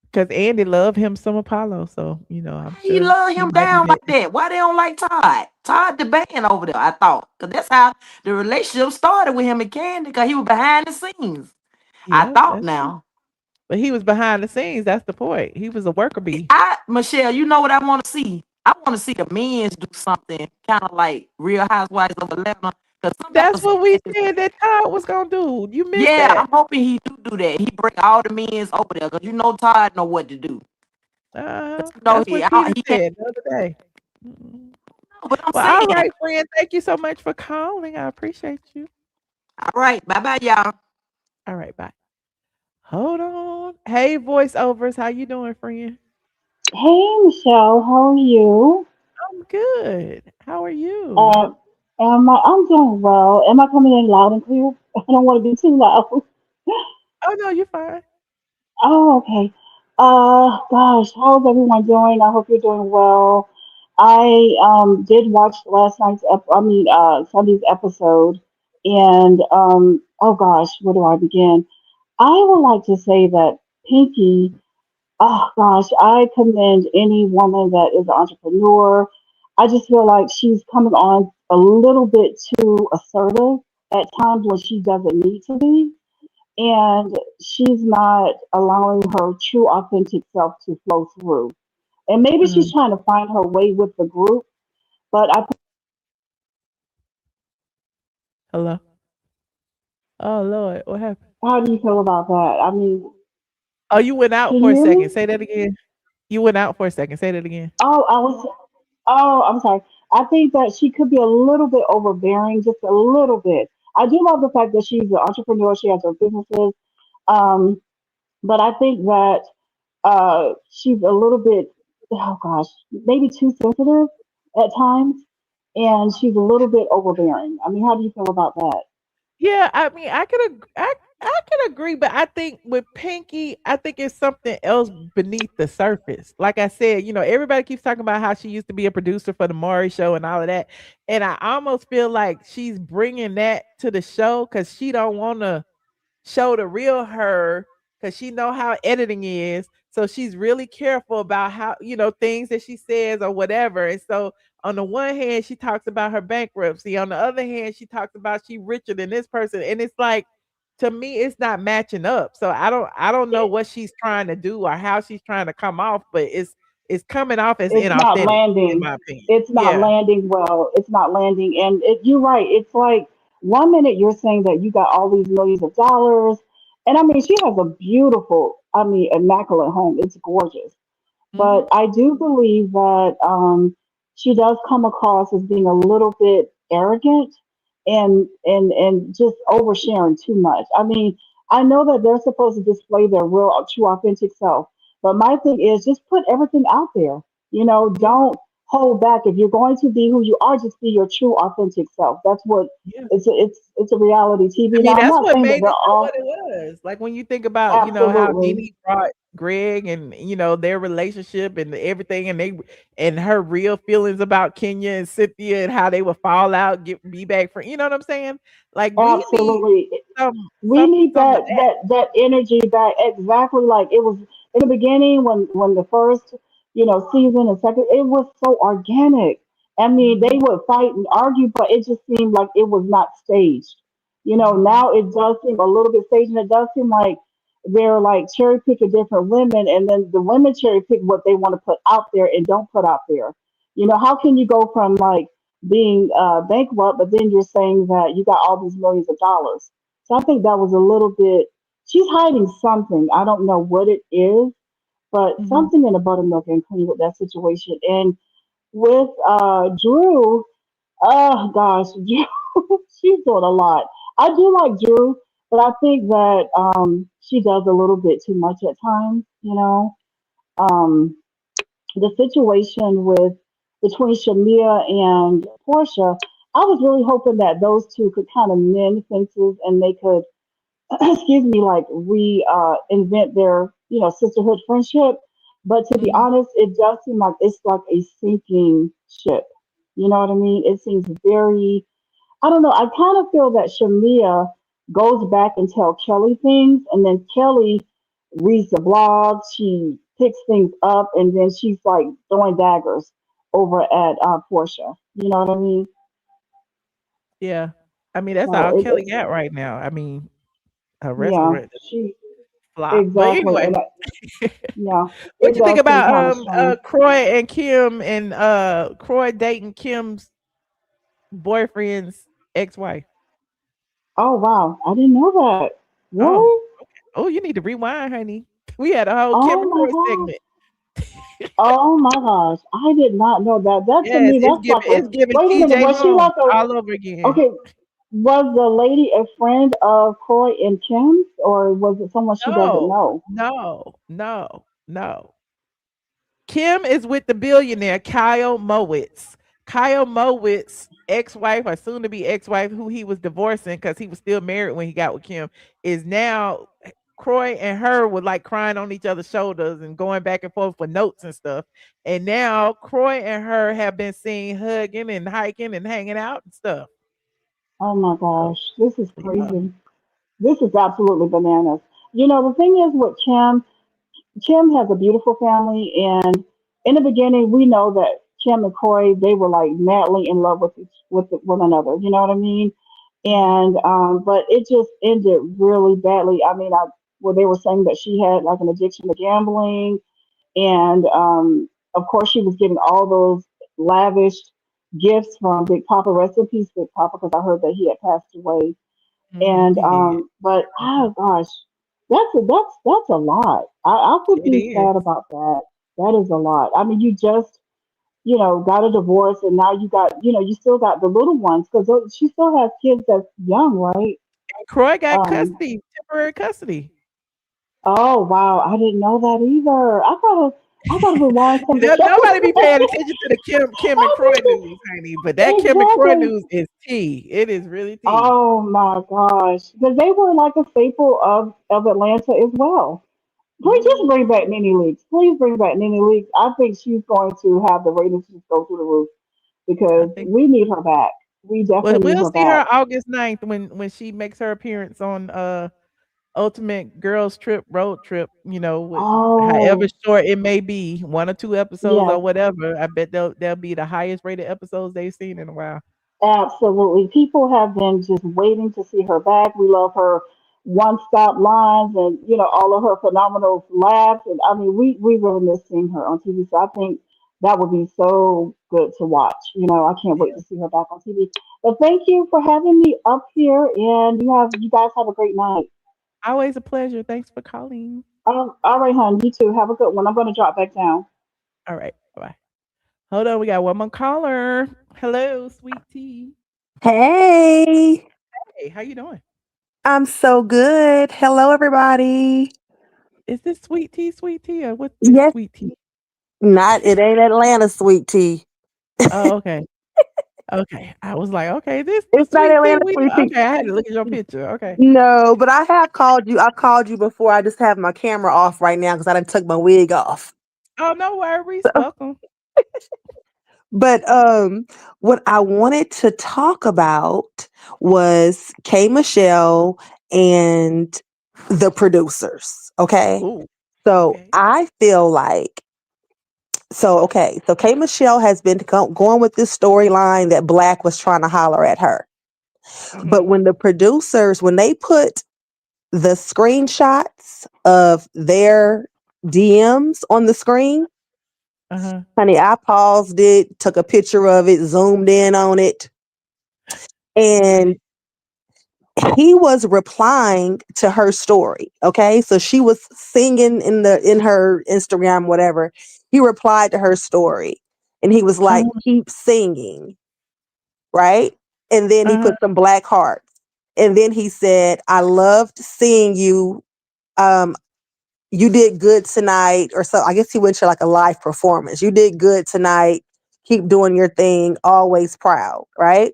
Because Andy loved him some Apollo. So, I'm Why you sure love he him might be down mad. like that? Why they don't like Todd? Todd the band over there, I thought. Cause that's how the relationship started with him and Candy, cause he was behind the scenes. I Yeah, thought that's true. now. But he was behind the scenes. That's the point. He was a worker bee. Michelle, you know what I want to see? I want to see the men's do something kind of like Real Housewives of Atlanta. Because some That's what we episodes, said that Todd was gonna do. You missed yeah, that. I'm hoping he do that. He bring all the men's over there because you know Todd know what to do. 'Cause you know That's what Peter he can't. said the other day. Mm. But I'm Well, all saying, right, friend. Thank you so much for calling. I appreciate you. all right, bye bye, y'all. All right, bye. Hold on. Hey, voiceovers. How you doing, friend? Hey, Michelle, how are you? I'm good. How are you? Uh, I'm doing well. Am I coming in loud and clear? I don't want to be too loud. Oh no, you're fine. Oh, okay. Gosh, how's everyone doing? I hope you're doing well. I did watch last Sunday's episode, and oh gosh, where do I begin? I would like to say that Pinky. Oh gosh, I commend any woman that is an entrepreneur. I just feel like she's coming on a little bit too assertive at times when she doesn't need to be. And she's not allowing her true, authentic self to flow through. And maybe she's Mm, trying to find her way with the group, but hello. Oh Lord, what happened? how do you feel about that? I mean, Oh, you went out can for you a hear second. me? Say that again. You went out for a second. Say that again. Oh, I'm sorry. I think that she could be a little bit overbearing, just a little bit. I do love the fact that she's an entrepreneur. She has her businesses. Um, but I think that she's a little bit, oh gosh, maybe too sensitive at times. And she's a little bit overbearing. I mean, how do you feel about that? Yeah, I mean, I can agree, but I think with Pinky, I think it's something else beneath the surface. Like I said, everybody keeps talking about how she used to be a producer for the Maury show and all of that, and I almost feel like she's bringing that to the show because she don't want to show the real her because she know how editing is. So she's really careful about how, things that she says or whatever. And so on the one hand, she talks about her bankruptcy. On the other hand, she talks about she richer than this person. And it's like, to me, it's not matching up. So I don't know what she's trying to do or how she's trying to come off, but it's coming off as It's not inauthentic, in landing. my opinion. It's not Yeah. landing well. It's not landing. And you're right. It's like one minute you're saying that you got all these millions of dollars. And I mean, she has a beautiful, I mean, immaculate home. It's gorgeous. Hmm. But I do believe that she does come across as being a little bit arrogant and just oversharing too much. I mean, I know that they're supposed to display their real, true, authentic self, but my thing is just put everything out there. You know, Yeah. don't hold back. If you're going to be who you are, just be your true, authentic self. That's what Yeah. it's a reality I TV. mean, Now, I'm that's not what saying that made they're it to what all it was. Like when you think about, how absolutely. Nene brought Greg and their relationship and everything, and they and her real feelings about Kenya and Cynthia and how they would fall out, get be back for you know what I'm saying? Like we need Absolutely. some We need some of that that. that energy back exactly like it was in the beginning when the first season and second it was so organic. I mean, they Mhm, would fight and argue, but it just seemed like it was not staged. mhm, Now it does seem a little bit staged, and it does seem like they're like cherry picking different women, and then the women cherry pick what they want to put out there and don't put out there. How can you go from like being bankrupt, but then you're saying that you got all these millions of dollars? So I think that was a little bit. She's hiding something. I don't know what it is, but mhm. something in the buttermilk and cream with that situation. And with Drew, oh gosh, Drew, she's doing a lot. I do like Drew, but I think that she does a little bit too much at times. The situation with between Shamea and Portia, I was really hoping that those two could kind of mend fences and they could excuse me, like invent their, sisterhood friendship. But to be Mhm. honest, it does seem like it's like a sinking ship. You know what I mean? It seems very, I don't know. I kind of feel that Shamia goes back and tell Kelly things, and then Kelly reads the blog, she picks things up, and then she's like throwing daggers over at Portia. You know what I mean? Yeah. I mean, that's So all Kelly got right now. I mean, a yeah, restaurant she flop. But exactly, anyway, and yeah, what it you think does seem about kind of strange. Croy and Kim and Croy dating Kim's boyfriend's ex-wife? Oh wow, I didn't know that. Oh, Really? oh, you need to rewind, honey. We had a whole Kim Oh and my Croy gosh. segment. Oh my gosh, I did not know that. That to Yes, me, that's like a it's giving wait a minute. TJ Was she Holmes like a all over again. okay? Was the lady a friend of Coy and Kim's, or was it someone she doesn't No, know? no, no, no. Kim is with the billionaire Kyle Mowitz. Kyle Mowitz, ex-wife or soon to be ex-wife, who he was divorcing because he was still married when he got with Kim, is now Croy and her were like crying on each other's shoulders and going back and forth for notes and stuff. And now Croy and her have been seen hugging and hiking and hanging out and stuff. Oh my So, gosh, this is yeah. crazy. This is absolutely bananas. The thing is with Kim has a beautiful family, and in the beginning, we know that Kim and Corey they were like madly in love with one another. You know what I mean? Mhm. And but it just ended really badly. I mean, where they were saying that she had like an addiction to gambling, and of course she was getting all those lavished gifts from Big Papa. Rest in peace, Big Papa, because I heard that he had passed away. Mhm, And he did. but oh gosh, that's a lot. I could It be is. sad about that. That is a lot. I mean, you just got a divorce, and now you got you still got the little ones because she still has kids that's young, right? And Croy got Um. custody, temporary custody. Oh wow, I didn't know that either. I gotta rewind some of the No, shows. nobody be paying attention to the Kim and I Croy think news, honey, but that Kim and Croy exactly. news is tea. It is really tea. Oh my gosh, because they were like a staple of Atlanta as well. Please just Mhm. bring back Nene Leaks. Please bring back Nene Leaks. I think she's going to have the ratings just go through the roof I because think we need her back. We well, definitely need we'll her see back. her August 9th when she makes her appearance on Ultimate Girls Trip Road Trip, with however Oh, short it may be, 1 or 2 episodes or yes, whatever. I bet they'll be the highest rated episodes they've seen in a while. absolutely. People have been just waiting to see her back. We love her one stop lines and all of her phenomenal laughs. And I mean, we really miss seeing her on TV. So I think that would be so good to watch. I can't wait Yeah. to see her back on TV. But thank you for having me up here, and you guys have a great night. Always a pleasure. Thanks for calling. All right, hon. You too. Have a good one. I'm going to drop back down. All right. Bye-bye. Hold on, we got one more caller. Hello, sweet tea. Hey, Hey, how you doing? I'm so good. Hello, everybody. Is this sweet tea, or what is Yes, sweet tea? not it ain't Atlanta sweet tea. Oh, okay. Okay. I was like, okay, this the It's not sweet tea Atlanta we sweet tea. okay, I had to look at your picture. Okay. No, but I have called you. I called you before. I just have my camera off right now because I done took my wig off. Oh, no worries. Welcome. But what I wanted to talk about was K Michelle and the producers. Okay. Ooh, So okay. I feel like so K Michelle has been going with this storyline that Black was trying to holler at her. But Mhm. when the producers, when they put the screenshots of their DMs on the screen, Uh-huh. honey, I paused it, took a picture of it, zoomed in on it, and Okay. he was replying to her story. Okay, so she was singing in her Instagram, whatever. He replied to her story, and he was like, Uh-huh. "Keep singing," right? And then he Uh-huh. put some black hearts, and then he said, "I loved seeing you. Um, you did good tonight," or so. I guess he went to like a live performance. You did good tonight. Keep doing your thing. Always proud, right?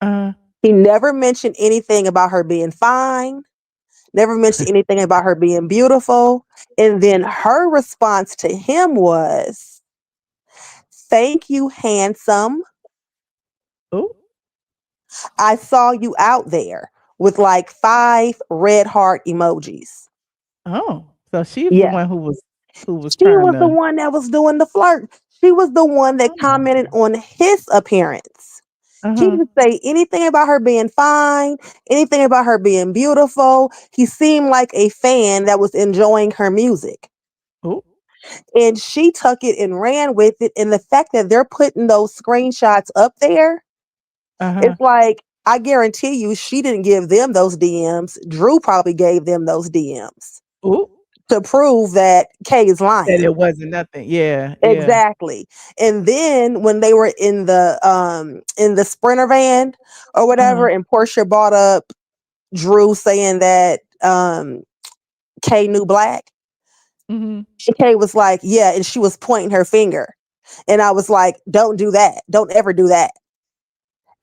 Uh-huh. He never mentioned anything about her being fine, never mentioned anything about her being beautiful. And then her response to him was, "Thank you, handsome. Ooh. I saw you out there," with like 5 red heart emojis. Oh, so she's the Yeah. one who was She trying was the to one that was doing the flirt. She was the one that Oh. commented on his appearance. She Uh-huh. didn't say anything about her being fine, anything about her being beautiful. He seemed like a fan that was enjoying her music. Ooh. And she took it and ran with it. And the fact that they're putting those screenshots up there, Uh-huh. it's like, I guarantee you, she didn't give them those DMs. Drew probably gave them those DMs Ooh. to prove that Kay is That lying. it wasn't nothing. Yeah, yeah. Exactly. And then when they were in the Sprinter van or whatever, Uh-huh. and Portia brought up Drew saying that Kay knew Black, Mhm. and Kay was like, "Yeah," and she was pointing her finger. And I was like, "Don't do that. Don't ever do that."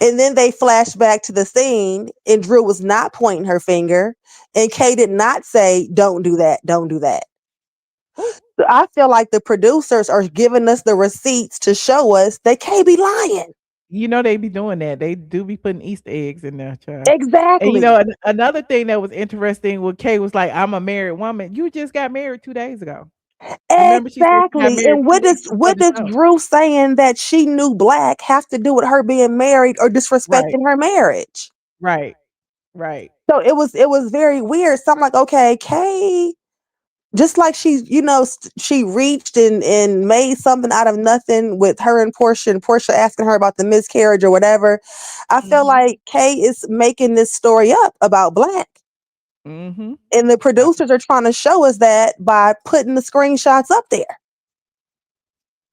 And then they flashed back to the scene, and Drew was not pointing her finger, and Kay did not say, "Don't do that. Don't do that." Ooh. So I feel like the producers are giving us the receipts to show us they can't be lying. You know they be doing that. They do be putting Easter eggs in there, child. And you know, Exactly. another thing that was interesting with Kay was like, "I'm a married woman." You just got married 2 days ago. Remember she said she got Exactly. married And 2 weeks before what the does show. Drew saying that she knew Black have to do with her being married or Right, disrespecting her marriage? right, right. So it was very weird. So I'm like, okay, Kay, just like she, she reached and made something out of nothing with her and Portia asking her about the miscarriage or whatever. I feel Mhm, like Kay is making this story up about Black. mhm. And the Uh, producers are trying to show us that by putting the screenshots up there.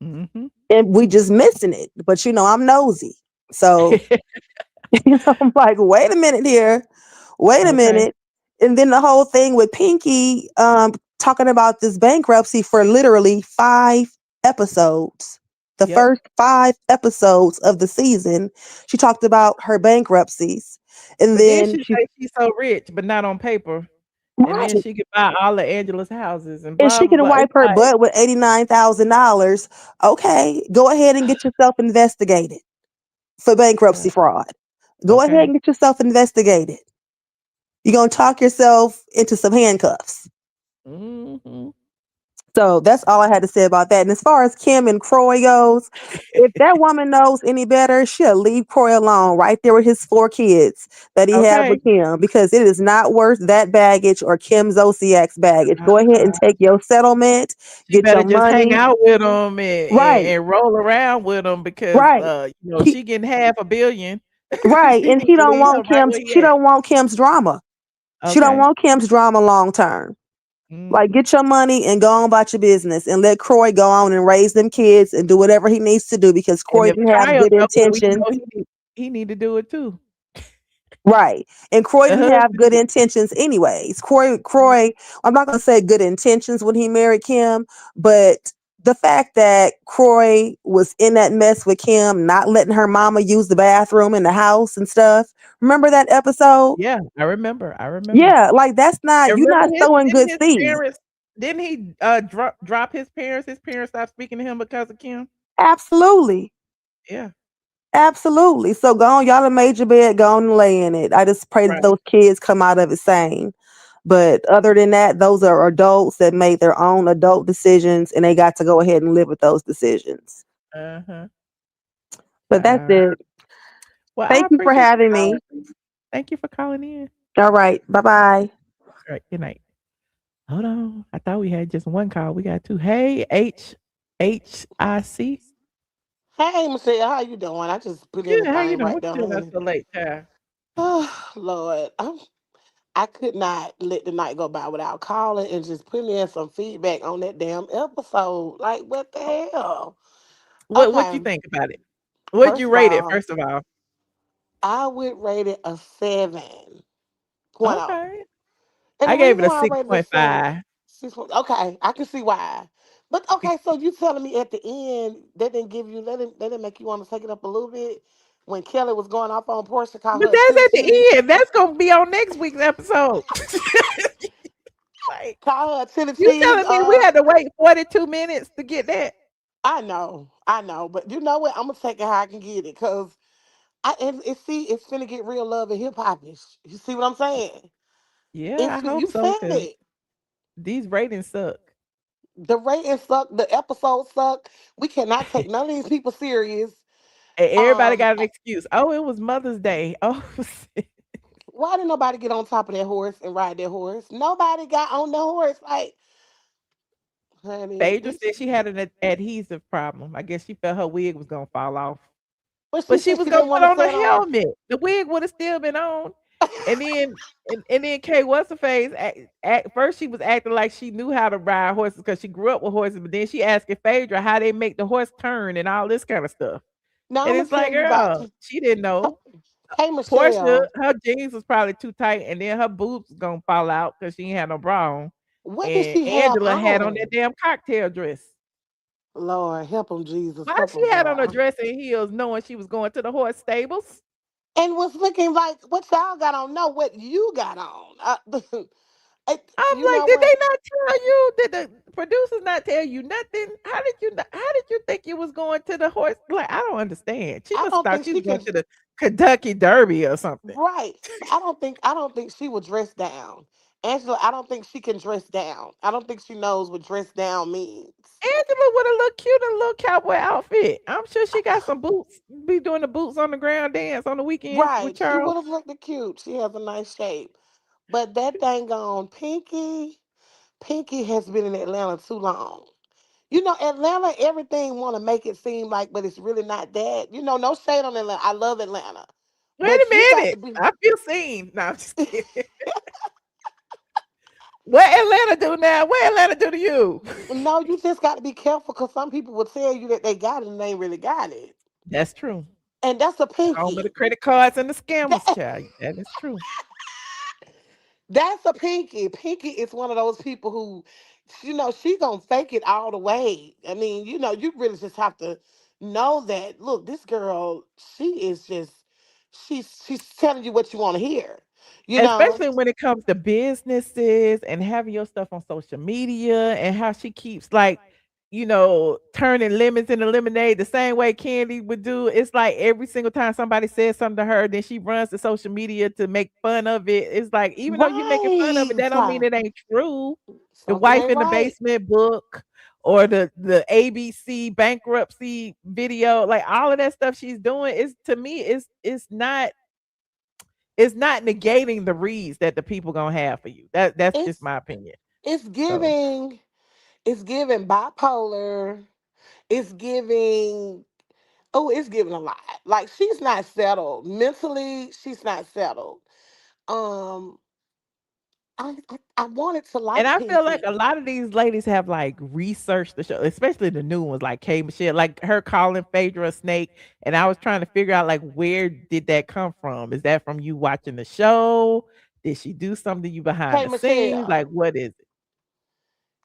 mhm. And we just missing it. But I'm nosy. So I'm like, wait a minute here. Wait a Okay. minute. And then the whole thing with Pinky talking about this bankruptcy for literally 5 episodes. The Yep. first 5 episodes of the season, she talked about her bankruptcies. And But then then she say she's so rich, but not on paper. And right. then she could buy all of Angela's houses and And blah, she blah, can blah. wipe It's her like butt with $89,000. Okay, go ahead and get yourself investigated for bankruptcy fraud. Go ahead okay. and get yourself investigated. You're gonna talk yourself into some handcuffs. Mhm. So that's all I had to say about that. And as far as Kim and Croy goes, if that woman knows any better, she'll leave Croy alone right there with his 4 kids that he have Okay. with Kim because it is not worth that baggage or Kim Zolciak's baggage. Go ahead and take your settlement, She get better your just hang money. out with him and Right, roll around with him because, right. He, she getting half a billion. right. She And need to leave him right where he She at. don't want Kim's drama. She don't Okay. want Kim's drama long term. Like, Mhm. get your money and go on about your business and let Croy go on and raise them kids and do whatever he needs to do because And Croy if didn't have Kyle good go, we intentions. know he need to do it too. Right. And Croy The didn't have husband good need intentions anyways. Mhm. I'm not going to say good intentions when he married Kim, but the fact that Croy was in that mess with Kim, not letting her mama use the bathroom in the house and stuff. Remember that episode? Yeah, I remember. I remember. Yeah, like that's not And you're remember not sowing didn't good his seeds. parents didn't he drop his parents? His parents stopped speaking to him because of Kim? Absolutely. Yeah. Absolutely. So go on, y'all done made your bed, go on and lay in it. I just pray that Right. those kids come out of it sane. But other than that, those are adults that made their own adult decisions and they got to go ahead and live with those decisions. Uh-huh. But that's Wow. it. Well, I Thank you for appreciate you having me. calling. Thank you for calling in. All right. Bye bye. All right, good night. Hold on. I thought we had just one call. We got two. Hey, HIC. Hey, Michelle, how you doing? I just put in Good. the How you thing doing? right What there, you doing out honey. so late, child? Oh, Lord, I could not let the night go by without calling and just putting in some feedback on that damn episode. Like, what the hell? What you Okay, think about it? What'd you first of rate it, all, first of all? I would rate it a 7.0. Okay. And I the gave reason it a why I rated it a 7, 6.5. okay, I can see why. But okay, so you telling me at the end they didn't give you, they didn't make you want to take it up a little bit when Kelly was going off on Porsha, call But her a that's chitty at chitty, the end. That's gonna be on next week's episode. Like, call her a chitty you chitty. telling me we had to wait 42 minutes to get that? I know, but you know what? I'm gonna take it how I can get it, cause it's finna get real love and hip hopish. You see what I'm saying? Yeah, I hope You so, said because it. these ratings suck. The ratings suck. The episodes suck. We cannot take none of these people serious. And everybody Um, got an excuse. Oh, it was Mother's Day. Oh, why did nobody get on top of that horse and ride that horse? Nobody got on the horse. Like, honey, Phaedra said she had an adhesive problem. I guess she felt her wig was gonna fall off. but she But she said was she gonna didn't put want to on a stand on. helmet. The wig would have still been on. And then and then Kay what's her face? At first she was acting like she knew how to ride horses because she grew up with horses, but then she asking Phaedra how they make the horse turn and all this kind of stuff. Now And I'm gonna it's tell like, you about. girl, she didn't know. Hey Portia, Michelle, her jeans was probably too tight, and then her boobs was gonna fall out because she ain't had no bra on. what did And she have Angela had on that on? damn cocktail dress. Lord, help him, Jesus, Why help him, she had on a God. dress and heels knowing she was going to the horse stables? And was looking like what y'all got on. No, what you got on. I'm You like, know did what? they not tell you? Did the producers not tell you nothing? How did you think you was going to the horse? Like, I don't understand. She I must have don't thought think she she was going can. to the Kentucky Derby or something. Right, but I don't think she would dress down. Angela, I don't think she can dress down. I don't think she knows what dress down means. Angela with a little cute and little cowboy outfit. I'm sure she got some boots. Be doing the boots on the ground dance on the weekends with Right, she Charles. would have looked cute. She has a nice shape. But that thing on Pinky has been in Atlanta too long. You know, Atlanta, everything want to make it seem like, but it's really not that. You know, no shade on Atlanta. I love Atlanta. Wait a But you got to minute. be, I feel seen. No, I'm just kidding. What Atlanta do now? What Atlanta do to you? no, you just got to be careful because some people will tell you that they got it and they ain't really got it. That's true. And that's a Home of the pinky. credit cards and the scammers, That- child. That is true. that's a pinky. Pinky is one of those people who, she gonna fake it all the way. I mean, you really just have to know that. Look, this girl, she is just, she's telling you what you want to hear. You know, Especially when it comes to businesses and having your stuff on social media and how she keeps like, turning lemons into lemonade the same way Candy would do. It's like every single time somebody says something to her, then she runs to social media to make fun of it. It's like, even though you're making fun of it, right? that don't mean it ain't true. The Something wife ain't in the right. basement book or the ABC bankruptcy video, like all of that stuff she's doing is to me it's not negating the reads that the people gonna have for you. That's just It's my opinion. it's So giving it's giving bipolar. It's giving it's giving a lot. Like she's not settled mentally. She's not settled. Um, I wanted to and like I feel like Pinky. a lot of these ladies have like researched the show, especially the new ones like K Michelle, like her calling Phaedra a snake. And I was trying to figure out like where did that come from? Is that from you watching the show? Did she do something to you behind Hey the scenes? Michelle. Like what is it?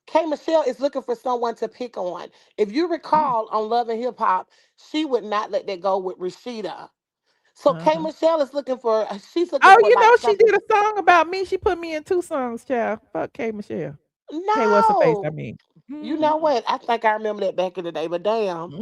K Michelle is looking for someone to pick on. If you Mm. recall on Love and Hip Hop, she would not let that go with Rashida. So K Uh-huh. Michelle is looking for, she's looking Oh, for you like know she something. did a song about me. She put me in 2 songs, child. Fuck K Michelle. K what's her face, I No. mean. You know Mhm. what? I think I remember that back in the day, but damn.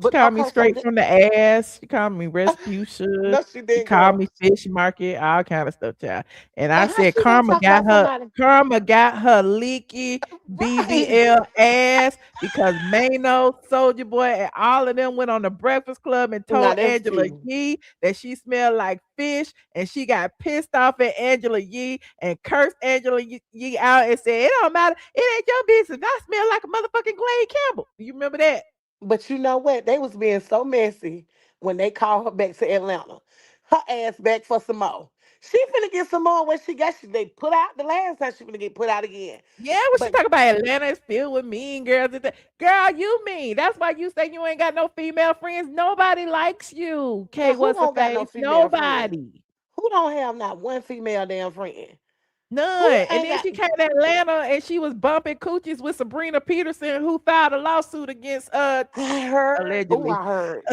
She But called me okay, so straight from the ass. She called me Respucia. no, she She didn't, called girl. me fish market, all kind of stuff, child. And I And how said, she gonna talk about somebody? Karma got her leaky Right. BBL ass because Mano, Soldier Boy, and all of them went on the Breakfast Club and Now told that's Angela tea. Yee that she smelled like fish, and she got pissed off at Angela Yee and cursed Angela Yee out and said, "It don't matter. It ain't your business. I smell like a motherfucking Glade Campbell." You remember that? But you know what? They was being so messy when they called her back to Atlanta. Her ass back for some more. She finna get some more when she got, they put out the last time, she finna get put out again. Yeah, what she But talk about Atlanta is filled with mean girls. Girl, you mean. That's why you say you ain't got no female friends. Nobody likes you. girl, Okay, who what's her don't got no face? female friend? Nobody. Who don't have not one female damn friend? Who None. And ain't then got? she came to Atlanta and she was bumping coochies with Sabrina Peterson, who filed a lawsuit against I heard. Oh, allegedly. I heard.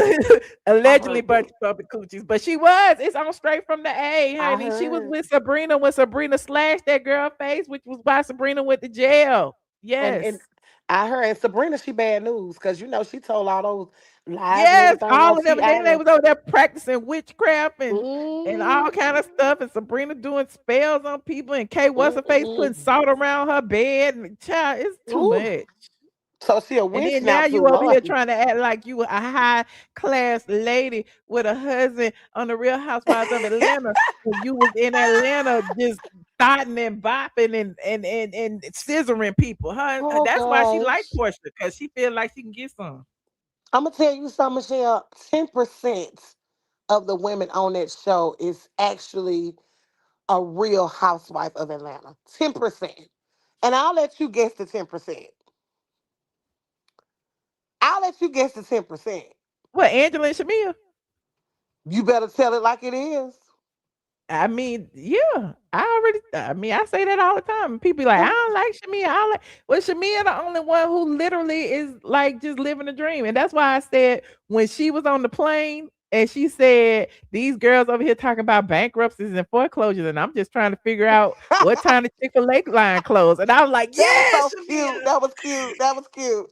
I Allegedly heard that. bumping coochies. But she was. It's on straight from the A, I honey. She was heard. with Sabrina when Sabrina slashed that girl face, which was why Sabrina went to jail. And Yes. I heard, and Sabrina, she bad news because you know she told all those lies and Yes, everything while all of them. she And then out they of. was over there practicing witchcraft and all kind of Mm, stuff. And Sabrina doing spells on people. And Kay what's her face putting mm, salt around her bed. And child, it's too ooh. much. So she a And witch then now now too, you over here Lord. trying to act like you a high class lady with a husband on the Real Housewives of Atlanta. When you was in Atlanta just starting and bopping and scissoring people. Oh That's why she like gosh. Porsche, because she feel like she can get some. I'm gonna tell you something, Michelle. 10% of the women on that show is actually a real housewife of Atlanta. 10%. And I'll let you guess the 10%. I'll let you guess the 10%. What, Angela and Shamea? You better tell it like it is. I mean, yeah, I mean, I say that all the time. People be like, I Who? don't like Shamea. I don't like, well, Shamea, the only one who literally is like just living a dream. And that's why I said when she was on the plane and she said, these girls over here talking about bankruptcies and foreclosures. And I'm just trying to figure out what time the Chick-fil-A line closed. And I was like, That was yes, so cute. Shamea. That was cute. That was cute.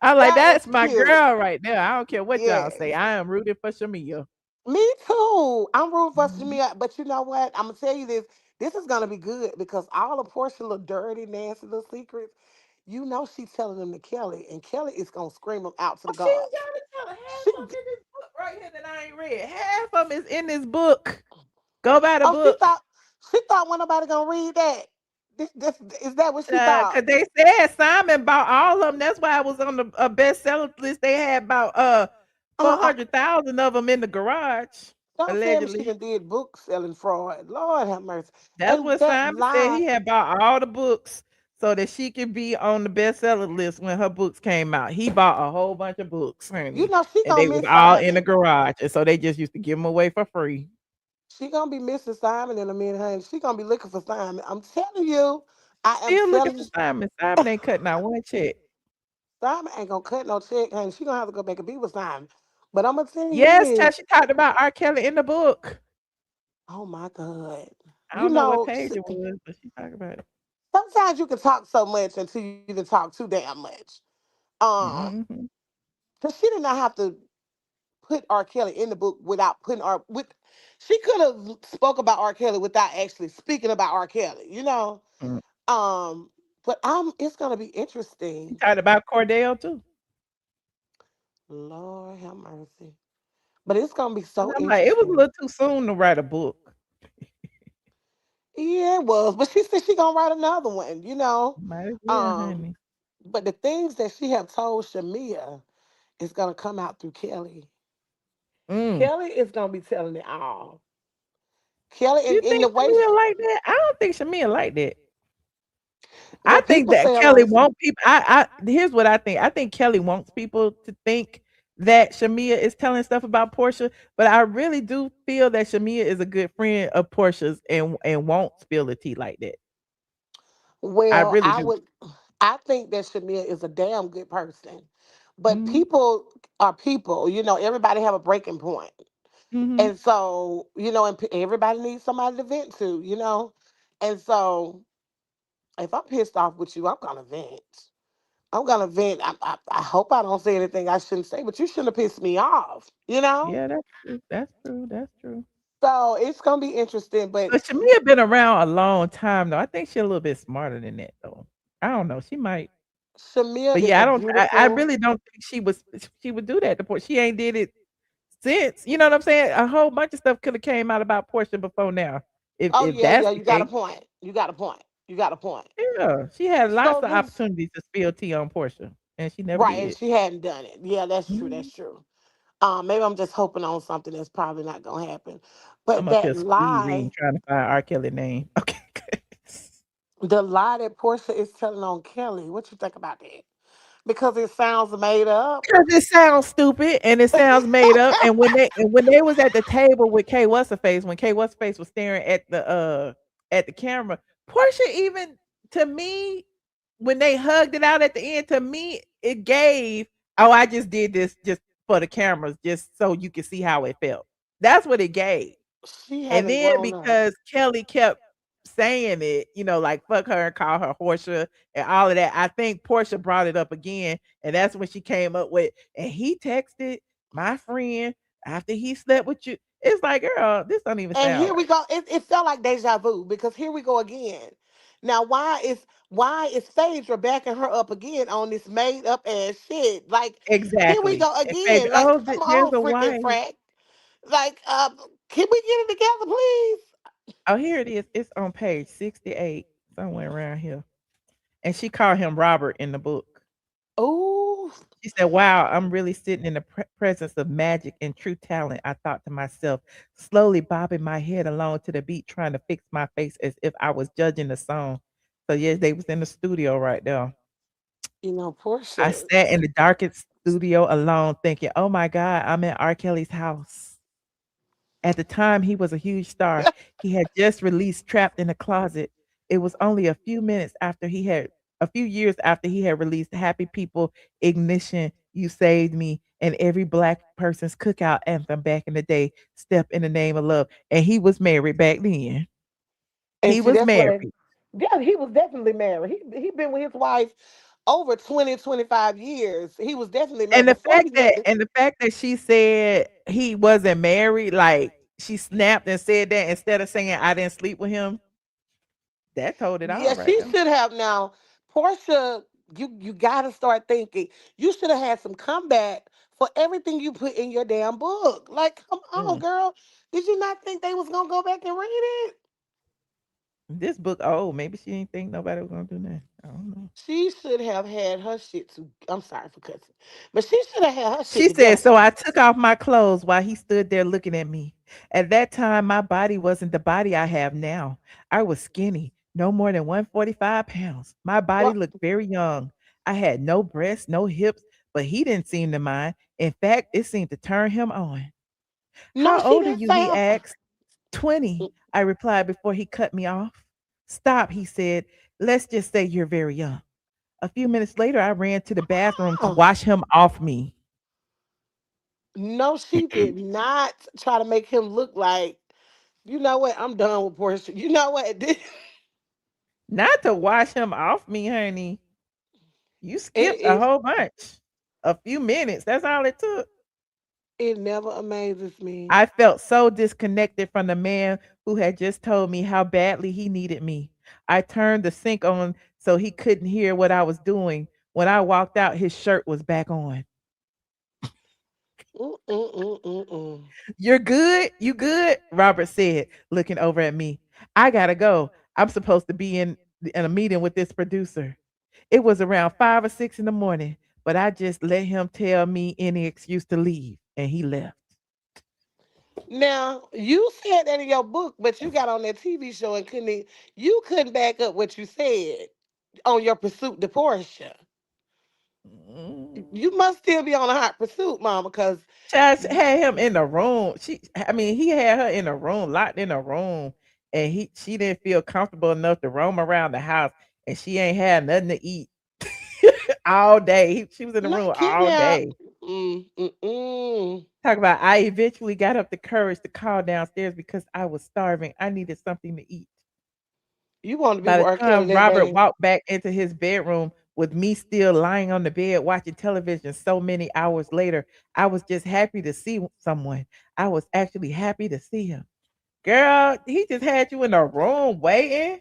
I was like, That was that's my cute. girl right there. I don't care what y'all say. Yes. I am rooting for Shamea. Me too. I'm rooting for Mhm. Shamia, but you know what? I'm gonna tell you this. This is gonna be good because all of Portia little dirty, nasty little secrets, you know she's telling them to Kelly, and Kelly is gonna scream them out to the Oh, she gods. ain't got to tell her half She, of them in this book right here that I ain't read. Half of them is in this book. Go by the oh, book. she thought when nobody gonna read that. This is that what she thought? Cause they said Simon bought all of them. That's why I was on the bestseller list. They had about Uh, uh, 400,000 of them in the garage, don't tell me she allegedly. done did book selling fraud. Lord have mercy. That's And what that Simon said. lie. He had bought all the books so that she could be on the bestseller list when her books came out. He bought a whole bunch of books, You honey, know she and gonna they was miss all in the Simon. garage, and so they just used to give them away for free. She gonna be missing Simon in a minute, honey. She gonna be looking for Simon. I'm telling you. I am Still looking telling for you. Simon. Simon ain't cutting out one check. Simon ain't gonna cut no check, honey. She gonna have to go back and be with Simon. But I'm gonna tell you Yes, this. child, she talked about R. Kelly in the book. Oh my God. I You don't know what know, page it was, but she talked about it. sometimes you can talk so much until you can talk too damn much. Um, Mhm. cause she did not have to put R. Kelly in the book without putting R with. She could have spoke about R. Kelly without actually speaking about R. Kelly. You know. Mm. Um, but it's gonna be She interesting. talked about Cordell too. Lord have mercy. But it's gonna be And so I'm like, it was a interesting. little too soon to write a book. Yeah, it was. But she said she gonna write another one, you know. Might as well, Um, honey. but the things that she have told Shamea is gonna come out through Kelly. Mm. Kelly is gonna be telling it all. Kelly You in think the way Shamia like that? I don't think Shamia like that. I what think people that say Kelly around want people. Here's what I think. I think Kelly wants people to think that Shamia is telling stuff about Portia, but I really do feel that Shamia is a good friend of Portia's and won't spill the tea like that. I well, really do. I think that Shamea is a damn good person. But Mhm. people are people, everybody have a breaking point. Mhm. And so, and everybody needs somebody to vent to. And so if I'm pissed off with you, I'm gonna vent. I'm gonna vent. I hope I don't say anything I shouldn't say, but you shouldn't have pissed me off. Yeah, that's true. That's true. That's true. So it's gonna be interesting. But But Shamia been around a long time though. I think she's a little bit smarter than that though. I don't know. She might. Shamea But is yeah, a I beautiful. really don't think she would do that to Porsche. She ain't did it since. You know what I'm saying? A whole bunch of stuff could have came out about Portia before now. Oh If yeah, that's yeah. the You got a case. point. You got a point. You got a point. Yeah. She had lots So of this opportunities to spill tea on Portia. And she never right, and did. she hadn't done it. Yeah, that's true. That's Mhm. true. Maybe I'm just hoping on something that's probably not gonna happen. I'm But up that here speed reading lie, trying to find R. Kelly name. Okay, good. the lie that Portia is telling on Kelly, what you think about that? Because it sounds made up. 'Cause it sounds stupid and it sounds made up. And when they was at the table with K What's her face, when K What's her face was staring at the camera, Portia even to me, when they hugged it out at the end, to me, it gave, oh, I just did this just for the cameras, just so you can see how it felt. That's what it gave. She And hasn't then grown up. because Kelly kept saying it, like fuck her and call her Portia and all of that, I think Portia brought it up again, and that's when she came up with, and he texted my friend after he slept with you. It's like, girl, this don't even And sound here we right. go. It felt like deja vu because here we go again. Now, why is Phaedra backing her up again on this made up ass shit? Like, here we Exactly. go And Phaedra, again. Like, oh, come there's on, a freaking wife. frack. Like, can we get it together, please? Oh, here it is. It's on page 68, somewhere around here. And she called him Robert in the book. Oh, She said, "Wow, I'm really sitting in the presence of magic and true talent." I thought to myself, slowly bobbing my head along to the beat, trying to fix my face as if I was judging the song. So yes, they was in the studio right there. I Portia. sat in the darkest studio alone, thinking, "Oh my God, I'm in R. Kelly's house." At the time, he was a huge star. He had just released Trapped in a Closet. It was only a few years after he had released Happy People, Ignition, You Saved Me, and every black person's cookout anthem back in the day, Step in the Name of Love. And he was married back then. And He see, was that's what married. yeah, he was definitely married. He been with his wife over 20, 25 years. He was definitely married before he met this. And the fact that she said he wasn't married, like she snapped and said that instead of saying I didn't sleep with him, that told it all Yeah, right she there. should have now. Portia, you gotta start thinking. You should have had some comeback for everything you put in your damn book. Like, come on, Mm. girl. Did you not think they was gonna go back and read it? This book, oh, maybe she didn't think nobody was gonna do that. I don't know. She should have had her shit to. I'm sorry for cussing, but she should have had her shit She said, together. so I took off my clothes while he stood there looking at me. At that time, my body wasn't the body I have now. I was skinny, no more than 145 pounds. My body Well, looked very young. I had no breasts, no hips, but he didn't seem to mind. In fact, it seemed to turn him on. no, How she old are didn't you? say He her. asked. 20, I replied before he cut me off. Stop, he said. Let's just say you're very young. A few minutes later, I ran to the bathroom to Oh, wash him off me. no, she did not try to make him look like. You know what? I'm done with Portia. You know what? Not to wash him off me, honey. You It skipped a is. whole bunch. A few minutes. That's all it took. It never amazes me. I felt so disconnected from the man who had just told me how badly he needed me. I turned the sink on so he couldn't hear what I was doing. When I walked out, his shirt was back on. Mm-mm-mm-mm-mm. You're good? You good? Robert said, looking over at me. I gotta go. I'm supposed to be in a meeting with this producer. It was around 5 or 6 in the morning, but I just let him tell me any excuse to leave, and he left. Now you said that in your book, but you got on that TV show and you couldn't back up what you said on your pursuit to Portia. Mm. You must still be on a hot pursuit, mama, because Child, she had him in the room. I mean, he had her in the room, locked in a room, and she didn't feel comfortable enough to roam around the house, and she ain't had nothing to eat. all day. She was in the Not room all kidnapped. day. Mm. Talk about I eventually got up the courage to call downstairs because I was starving. I needed something to eat. You want to be By the with R. Kelly time that Robert bad. walked back into his bedroom with me still lying on the bed watching television so many hours later, I was just happy to see someone. I was actually happy to see him. Girl, he just had you in a room waiting.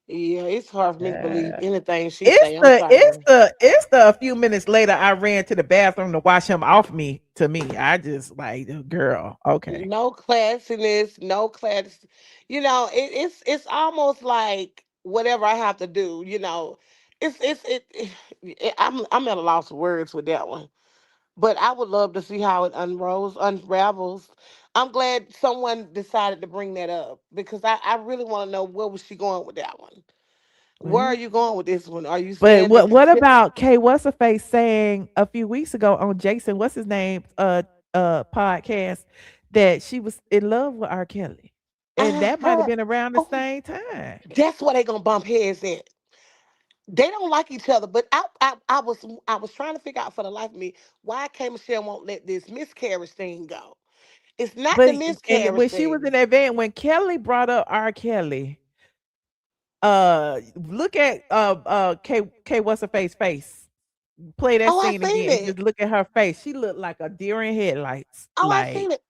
Yeah, it's hard for me to believe Uh, anything she it's say. I'm the it's sorry. the it's the a few minutes later I ran to the bathroom to wash him off me to me. I just like girl, okay. No classiness, no class. It's almost like whatever I have to do. I'm at a loss of words with that one. But I would love to see how it unravels. I'm glad someone decided to bring that up because I really want to know where was she going with that one. Where are Well, you going with this one? Are you but saying that what about K what's her face saying a few weeks ago on Jason what's his name podcast that she was in love with R. Kelly. And I that might have heard? been around the Oh, same time. that's where they gonna bump heads at. They don't like each other, but I was trying to figure out for the life of me why K Michelle won't let this miscarriage thing go. It's not the But and miscarriage when she was in thing. that van, when Kelly brought up R. Kelly, look at K what's her face. Play that Oh, I scene seen again. Just it. look at her face. She looked like a deer in headlights. Oh, I Like, seen it.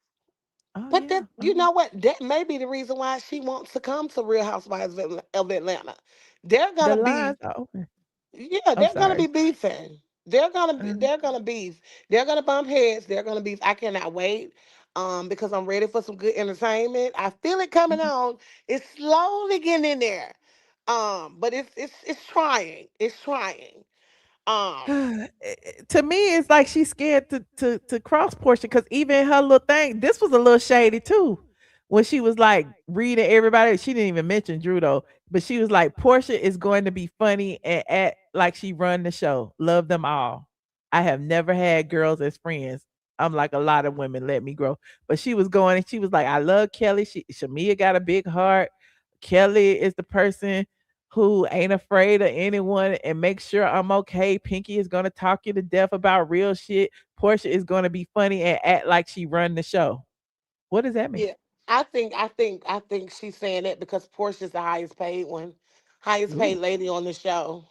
oh But yeah. that, you know what? That may be the reason why she wants to come to Real Housewives of Atlanta. They're The gonna be, lines are open. yeah, I'm they're gonna be sorry. beefing. They're gonna be, Uh, they're gonna beef. They're gonna bump heads. They're gonna beef. I cannot wait. Because I'm ready for some good entertainment. I feel it coming mhm. on. It's slowly getting in there. But it's trying. It's trying. Um, To me, it's like she's scared to cross portion because even her little thing, this was a little shady too. When she was like reading everybody, she didn't even mention Drew though, but she was like, Portia is going to be funny and act like she run the show. Love them all. I have never had girls as friends. I'm like a lot of women let me grow. But she was going and she was like, I love Kelly. Shamea got a big heart. Kelly is the person who ain't afraid of anyone and make sure I'm okay. Pinky is gonna talk you to death about real shit. Portia is gonna be funny and act like she run the show. What does that mean? yeah, I think she's saying that because Portia's the highest paid one, highest paid Ooh, lady on the show.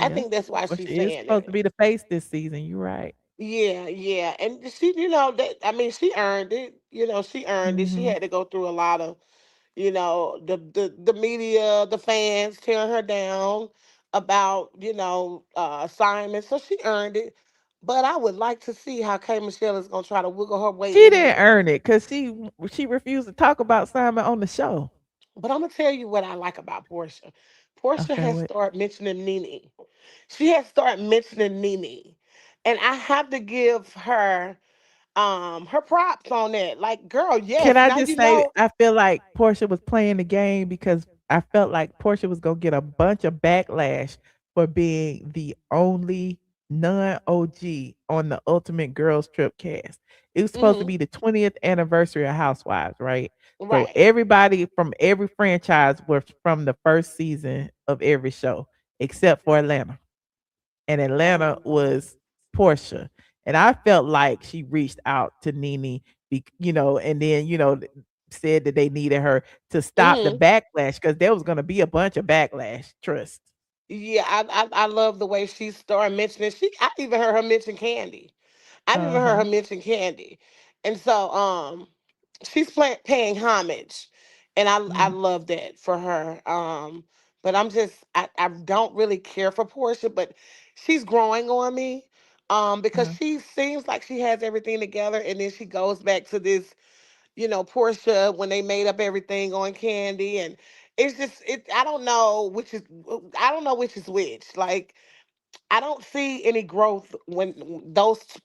I yeah. think that's why Well, she's she is saying supposed to it. be the face this season. You're right. Yeah, and she, that I mean, she earned it. She earned it. She Hmm. had to go through a lot of, the media, the fans tearing her down about, assignments. So she earned it. But I would like to see how K Michelle is gonna try to wiggle her way She in didn't there. earn it because she refused to talk about Simon on the show. But I'm gonna tell you what I like about Portia. Portia Okay, has what? started mentioning Nene. She has started mentioning Nene, and I have to give her props on that. Like, girl, Can yes, I now just you say know. I feel like Portia was playing the game because I felt like Portia was gonna get a bunch of backlash for being the only non-OG on the Ultimate Girls Trip cast. It was supposed to Hmm. be the 20th anniversary of Housewives, right? So Right. everybody from every franchise was from the first season of every show except for Atlanta, and Atlanta Oh. was Portia. And I felt like she reached out to Nene, and then said that they needed her to stop the Hmm. backlash because there was going to be a bunch of backlash. Trust. Yeah, I love the way she started mentioning. I even heard her mention Candy. I've even Uh heard her huh. mention Candy, and so she's paying homage, and I Mm, love that for her. But I don't really care for Portia, but she's growing on me, because uh-huh. she seems like she has everything together, and then she goes back to this, Portia when they made up everything on Candy, and it's just I don't know which is which. Like, I don't see any growth when those two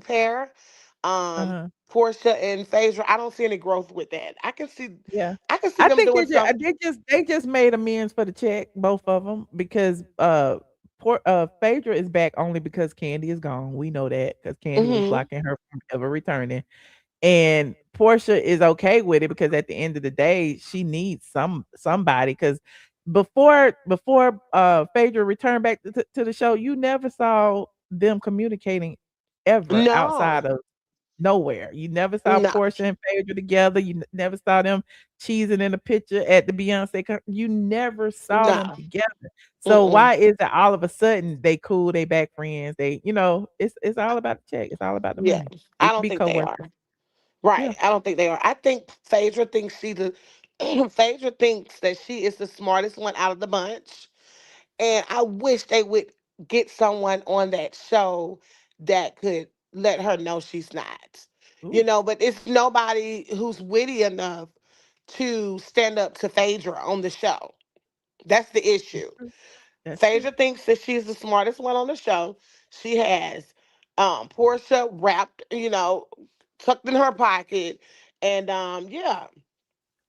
pair, Uh-huh. Portia and Phaedra. I don't see any growth with that. Yeah. I can see I them think doing something. they just made amends for the check, both of them, because Phaedra is back only because Candy is gone. We know that because Candy was Hmm. blocking her from ever returning. And Portia is okay with it because at the end of the day, she needs somebody because before Phaedra returned back to the show, you never saw them communicating ever outside No, of nowhere. You never saw no, Porsha and Phaedra together. You never saw them cheesing in a picture at the Beyonce you never saw them no. together. So Mm-mm. why is it all of a sudden they cool, they back friends, they it's all about the check. It's all about the Yeah, money. They I can don't be think they are. coworkers. Right. Yeah. I don't think they are. I think Phaedra thinks Phaedra thinks that she is the smartest one out of the bunch. And I wish they would get someone on that show that could let her know she's not. Ooh, But it's nobody who's witty enough to stand up to Phaedra on the show. That's the that's issue. true. That's true. Phaedra thinks that she's the smartest one on the show. She has Portia wrapped, tucked in her pocket. And yeah.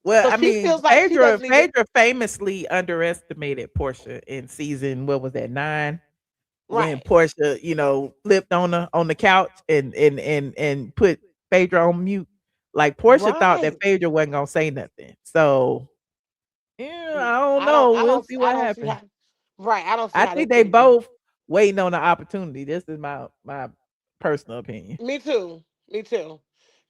Well, So I she mean, feels like she Phaedra doesn't even Phaedra famously underestimated Portia in season what was that 9 when right. Portia, flipped on the couch and put Phaedra on mute. Like Portia thought that Right. Phaedra wasn't gonna say nothing. So yeah, Mm, I don't I don't know. I We'll don't see I what don't see happens. how right. I don't see I how think that's they thinking. both waiting on the opportunity. This is my personal opinion. Me too. Me too.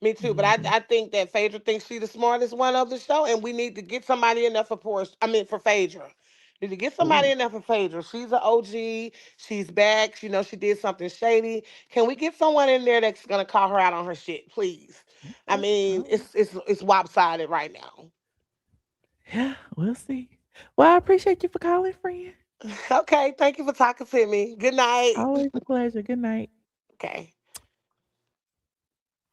Me too. But I Mhm. I think that Phaedra thinks she's the smartest one of the show, and we need to get somebody in there for Porsche. I mean for Phaedra. Need to get somebody Ooh, in there for Phaedra. She's an OG. She's back. She did something shady. Can we get someone in there that's gonna call her out on her shit, please? I okay. mean, All right. it's lopsided right now. Yeah, we'll see. Well, I appreciate you for calling, friend. Okay, thank you for talking to me. Good night. Always a pleasure. Good night. Okay.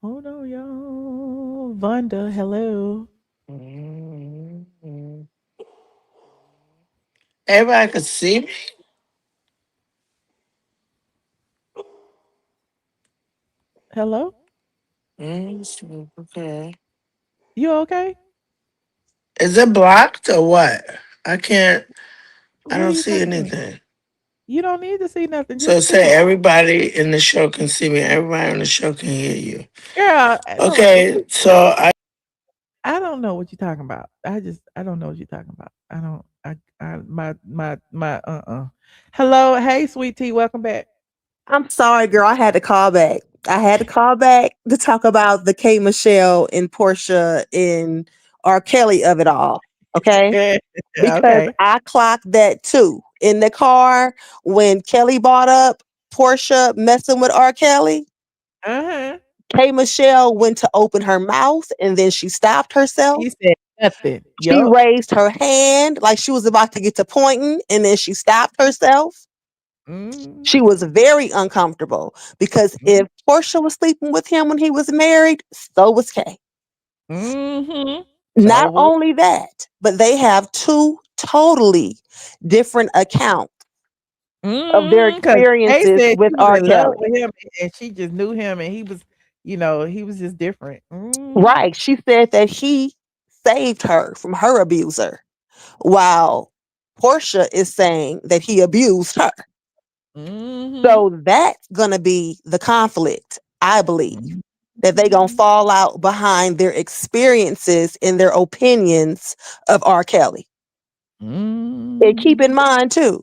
Hold on, y'all. Vonda, hello. Mm. Everybody could see me. Hello? Okay. You okay? Is it blocked or what? I can't. I What are don't you see talking about? anything. You don't need to see nothing. So Just say speak. everybody in the show can see me. Everybody on the show can hear you. Girl, I don't Okay. So I don't know what you're talking about. I don't know what you're talking about. I don't I my Hello, hey sweet tea, welcome back. I'm sorry, girl. I had to call back. I had to call back to talk about the K Michelle and Portia and R. Kelly of it all. Okay. Because Okay. I clocked that too. In the car when Kelly brought up Portia messing with R. Kelly, Uh-huh. K Michelle went to open her mouth and then she stopped herself. She said nothing. She Yup. raised her hand like she was about to get to pointing and then she stopped herself. She Mm, was very uncomfortable because mm, if Portia was sleeping with him when he was married, so was Kay. mhm. So Not was only that, but they have two totally different accounts of their Cause Kay experiences said with she was R. in love Kelly. with him and she just knew him and he was just different. Mhm. Right. She said that he saved her from her abuser, while Portia is saying that he abused her. Mhm. So that's going to be the conflict, I believe, that they going to Mhm. fall out behind their experiences and their opinions of R. Kelly. And keep in Mhm. mind, too,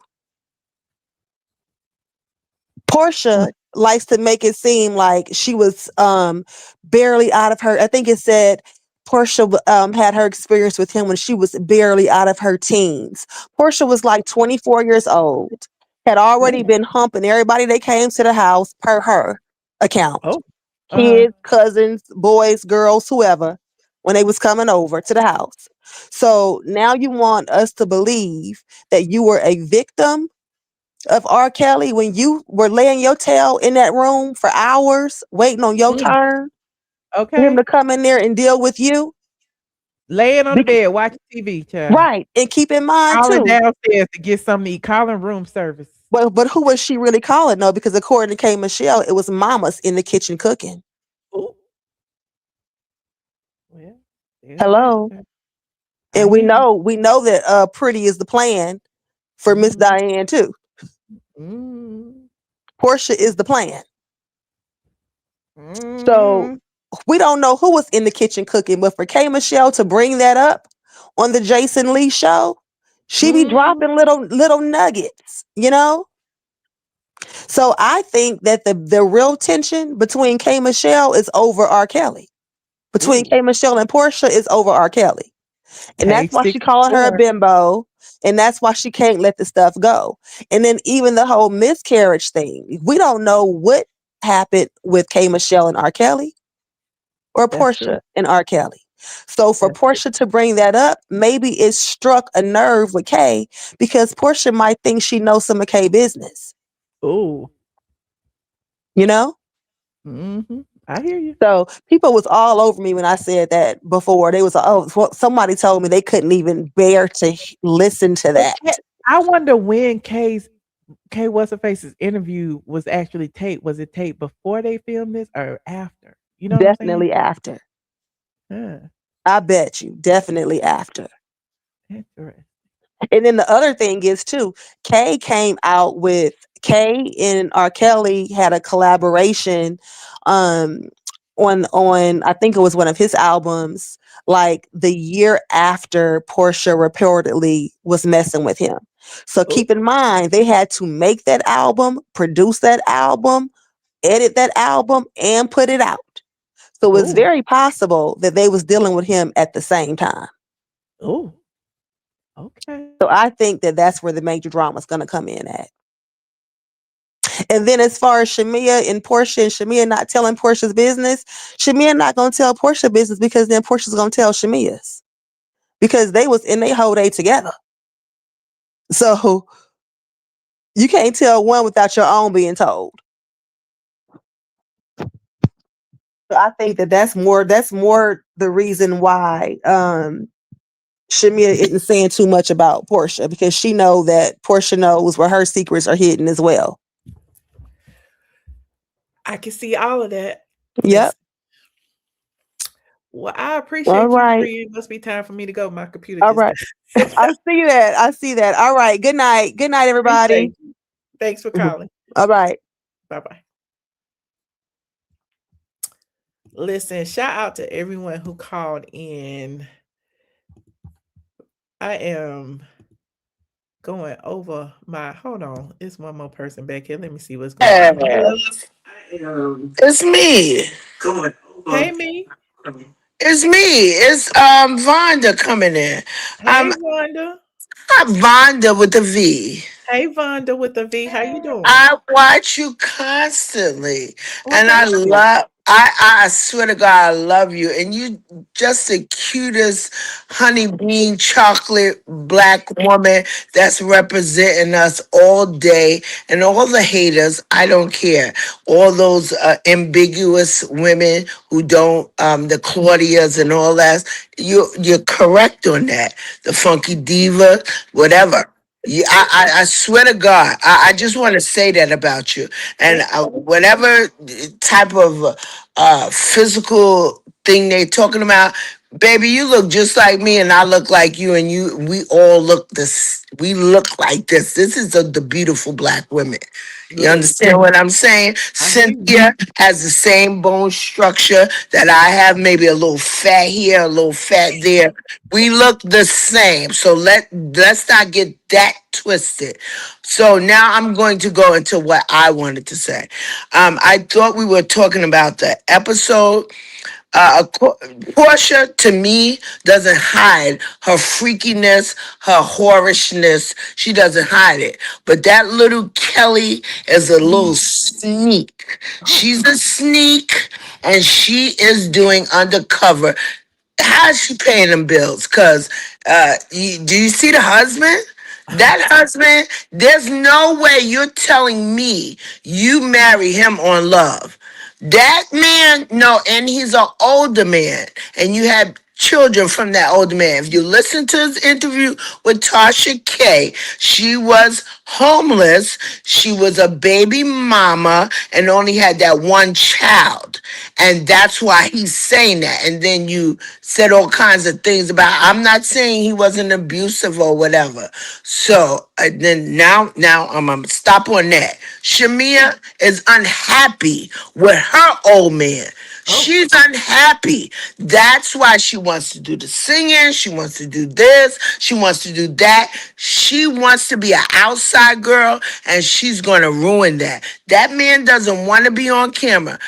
Portia likes to make it seem like she was barely out of her. I think it said Portia had her experience with him when she was barely out of her teens. Portia was like 24 years old, had already Ooh. been humping everybody that came to the house per her account. Oh. Uh-huh. Kids, cousins, boys, girls, whoever, when they was coming over to the house. So now you want us to believe that you were a victim of R. Kelly when you were laying your tail in that room for hours waiting on your Mm. turn for him Okay. to come in there and deal with you. Laying on the Bec- bed watching TV, child. right. And keep in mind Calling too, downstairs to get something to eat, calling room service. but who was she really calling though? Because according to K Michelle, it was mamas in the kitchen cooking. Ooh. Well, there's that. Hello. I And hear you. we know that Pretty is the plan for Miss Mhm. Diane too. Mm. Portia is the plan. So Mm. we don't know who was in the kitchen cooking, but for K Michelle to bring that up on the Jason Lee show, She be Mm, dropping little nuggets, you know? So I think that the real tension between K Michelle is over R. Kelly. Between ooh, K Michelle and Porsha is over R. Kelly. And that's Case why she calling her a 64. bimbo. And that's why she can't let the stuff go. And then even the whole miscarriage thing. We don't know what happened with K Michelle and R. Kelly or That's true. Porsha and R. Kelly. So for That's true. Porsha to bring that up, maybe it struck a nerve with Kay because Porsha might think she knows some of Kay business, Ooh. you know? Mm-hmm. I hear you. So people was all over me when I said that before. They was somebody told me they couldn't even bear to listen to Well, that. I wonder when K What's Her Face's interview was actually taped. Was it taped before they filmed this or after? You know what I'm saying? Definitely after. Yeah. I bet you. Definitely after. Interesting. And then the other thing is too, Kay came out with Kay and R. Kelly had a collaboration um on I think it was one of his albums, like the year after Portia reportedly was messing with him. So Ooh. keep in mind they had to make that album, produce that album, edit that album, and put it out. So it's Oh. very possible that they was dealing with him at the same time. Oh. Okay. So I think that that's where the major drama is going to come in at. And then as far as Shamea and Porsha and Shamea not telling Portia's business, Shamea not going to tell Porsha business because then Portia's going to tell Shamea's because they was in their whole day together. So you can't tell one without your own being told. So I think that that's more the reason why Shamea isn't saying too much about Porsha because she know that Porsha knows where her secrets are hidden as well. I can see all of that. Yep. Listen. Well, I All appreciate you, right. friend. Must be time for me to go. My computer All just right. died. I see that. I see that. All right. Good night. Good night, everybody. Appreciate you. Thanks for Mhm. calling. All right. Bye bye. Listen, shout out to everyone who called in. I am going over my. Hold on. It's one more person back here. Let me see what's going on. Hello. It's me. Hey, me. It's me. It's Vonda coming in. Hey, Wanda. I'm Vonda with a V. Hey, Vonda with the V. How you doing? I watch you constantly, Oh, and I thank you. love. I swear to God, I love you, and you just the cutest honey bean chocolate black woman that's representing us all day, and all the haters. I don't care. All those ambiguous women who don't, the Claudias and all that. You're correct on that. The funky diva, whatever. Yeah, I swear to God, I just want to say that about you. And Thank you. whatever type of physical thing they talking about, baby, you look just like me, and I look like you, and we all look this. We look like this. This is the beautiful black women. You Look, understand what I'm saying? I hear you. Cynthia has the same bone structure that I have, maybe a little fat here, a little fat there. We look the same. So let's not get that twisted. So now I'm going to go into what I wanted to say. I thought we were talking about the episode. Portia, to me, doesn't hide her freakiness, her whorishness. She doesn't hide it. But that little Kelly is a little sneak. Oh, She's a sneak, and she is doing undercover. How's she paying them bills? Because do you see the husband? oh, That husband, there's no way you're telling me you marry him on love. That man, no, and he's an older man, and you had children from that older man. If you listen to his interview with Tasha K, she was homeless. She was a baby mama and only had that one child. And that's why he's saying that. And then you said all kinds of things about, I'm not saying he wasn't abusive or whatever. So then now I'm gonna stop on that. Shamea is unhappy with her old man. oh, She's unhappy. That's why she wants to do the singing. She wants to do this. She wants to do that. She wants to be an outside girl, and she's going to ruin that. That man doesn't want to be on camera.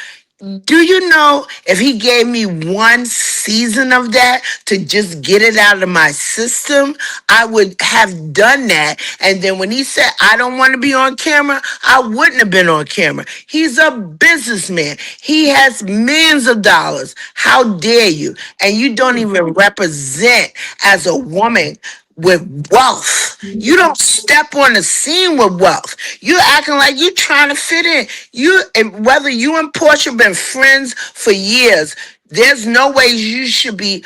Do you know if he gave me one season of that to just get it out of my system, I would have done that. And then when he said, I don't want to be on camera, I wouldn't have been on camera. He's a businessman. He has millions of dollars. How dare you? And you don't even represent as a woman with wealth. You don't step on the scene with wealth. You acting like you trying to fit in. You, and whether you and Porsha been friends for years, there's no way you should be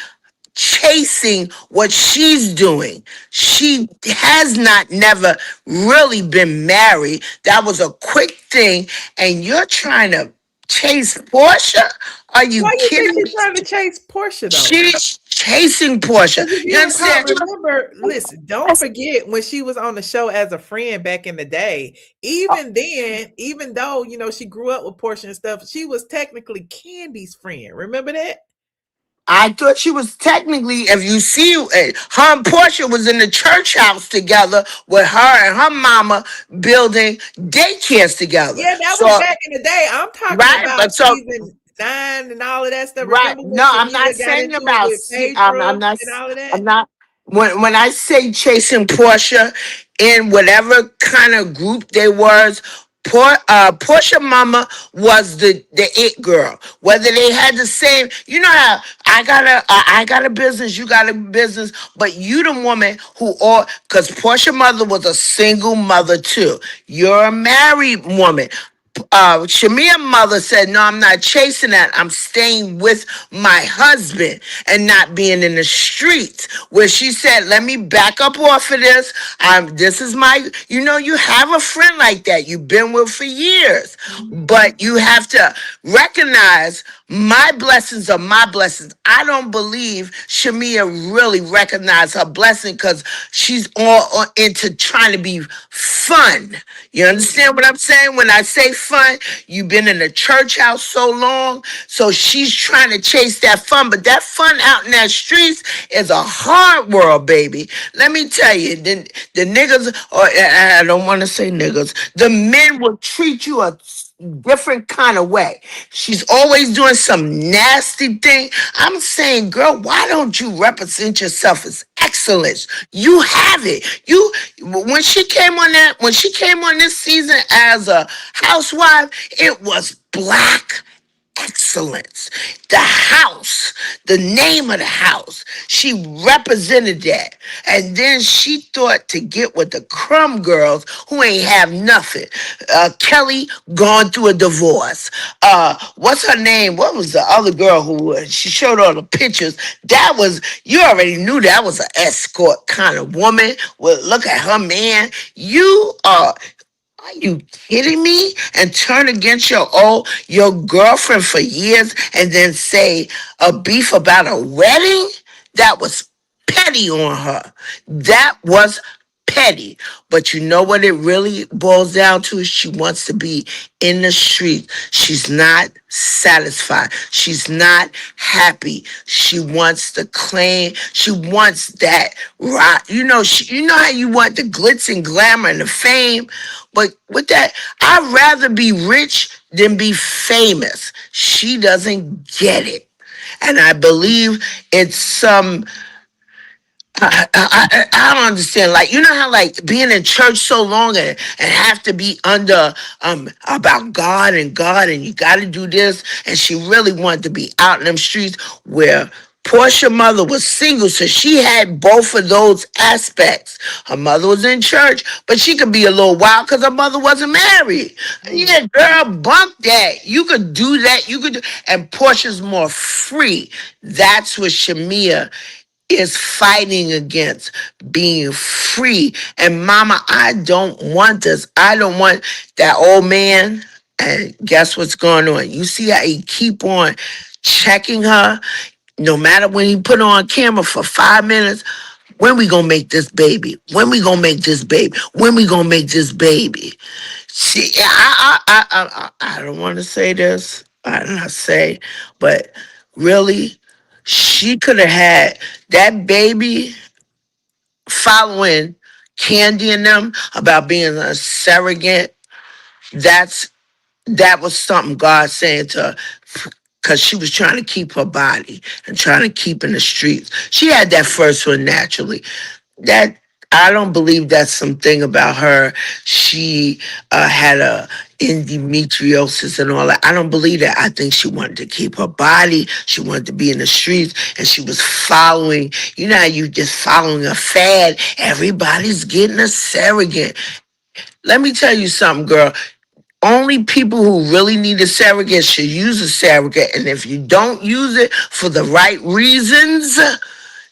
chasing what she's doing. She has not never really been married. That was a quick thing, and you're trying to chase Porsha? Are you Why you think kidding me? she's trying to chase Portia though? She's chasing Porsha. Because if You you recall, understand? remember, listen, don't forget when she was on the show as a friend back in the day. Even then, even though she grew up with Portia and stuff, she was technically Candy's friend. Remember that? I thought she was technically, if you see, her and Portia was in the church house together with her and her mama building daycares together. Yeah, that was So, back in the day. I'm talking right, about but so, season 9 and all of that stuff. right. Remember when No, I'm not Shamea got saying into it about, with Phaedra I'm not, and all of that? I'm not, when I say chasing Portia in whatever kind of group they was, Portia Mama was the it girl. Whether they had the same, you know how I got a business, you got a business, but you the woman who all, because Portia Mother was a single mother too. You're a married woman. Shamea mother said, no, I'm not chasing that. I'm staying with my husband and not being in the streets. Where she said, let me back up off of this. This is my, you have a friend like that you've been with for years. But you have to recognize my blessings are my blessings. I don't believe Shamea really recognized her blessing because she's all into trying to be fun. You understand what I'm saying? When I say fun, you've been in the church house so long, so she's trying to chase that fun, but that fun out in that streets is a hard world, baby. Let me tell you, the niggas, or I don't want to say niggas, the men will treat you a different kind of way. She's always doing some nasty thing. I'm saying, girl, why don't you represent yourself as excellence? You have it. You when she came on this season as a housewife, it was black excellence. The house, the name of the house, she represented that. And then she thought to get with the crumb girls who ain't have nothing. Kelly gone through a divorce. What's her name? What was the other girl she showed all the pictures? That was, you already knew that was an escort kind of woman. Well, look at her man. Are you kidding me? And turn against your girlfriend for years and then say a beef about a wedding? That was petty on her. That was petty. But you know what it really boils down to? She wants to be in the street. She's not satisfied. She's not happy. She wants the claim. She wants that right. You know how you want the glitz and glamour and the fame. But with that, I'd rather be rich than be famous. She doesn't get it. And I believe it's some I don't understand. Like, you know how like being in church so long and have to be under about God and you gotta do this. And she really wanted to be out in them streets where Portia mother was single, so she had both of those aspects. Her mother was in church, but she could be a little wild because her mother wasn't married. Yeah, girl, bunk that. You could do that. And Portia's more free. That's what Shamea is fighting against, being free. And mama, I don't want this. I don't want that old man. And guess what's going on? You see how he keep on checking her? No matter when he put her on camera for 5 minutes, when we gonna make this baby? When we gonna make this baby? When we gonna make this baby? See, I don't want to say this. I don't say, but really, She could have had that baby following Candy and them about being a surrogate. That's that was something God saying to her because she was trying to keep her body and trying to keep in the streets. She had that first one naturally. That I don't believe that's something about her. She had a endometriosis and all that. I don't believe that. I think she wanted to keep her body. She wanted to be in the streets, and she was following. You know how you just following a fad. Everybody's getting a surrogate. Let me tell you something, girl. Only people who really need a surrogate should use a surrogate, and if you don't use it for the right reasons,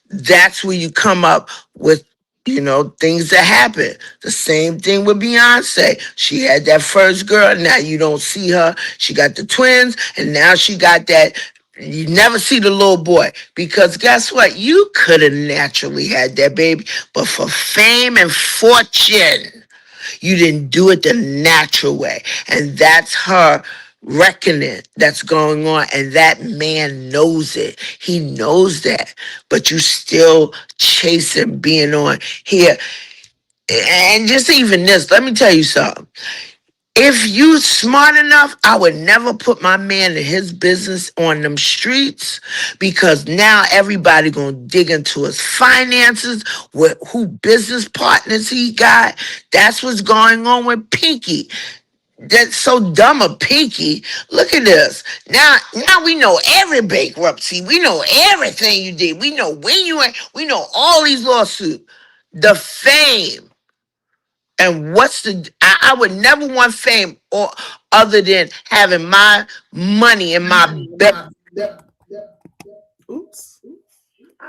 that's where you come up with, things that happen. The same thing with Beyonce. She had that first girl, now you don't see her. She got the twins, and now she got that. You never see the little boy because guess what? You could have naturally had that baby, but for fame and fortune, you didn't do it the natural way. And that's her reckoning that's going on. And that man knows it. He knows that. But you still chasing being on here. And just even this, let me tell you something. If you smart enough, I would never put my man and his business on them streets because now everybody gonna dig into his finances, with who business partners he got. That's what's going on with Pinky. That's so dumb of Pinky. Look at this. Now we know every bankruptcy. We know everything you did. We know when you went. We know all these lawsuits. The fame. And I would never want fame or other than having my money in my bed. Oops.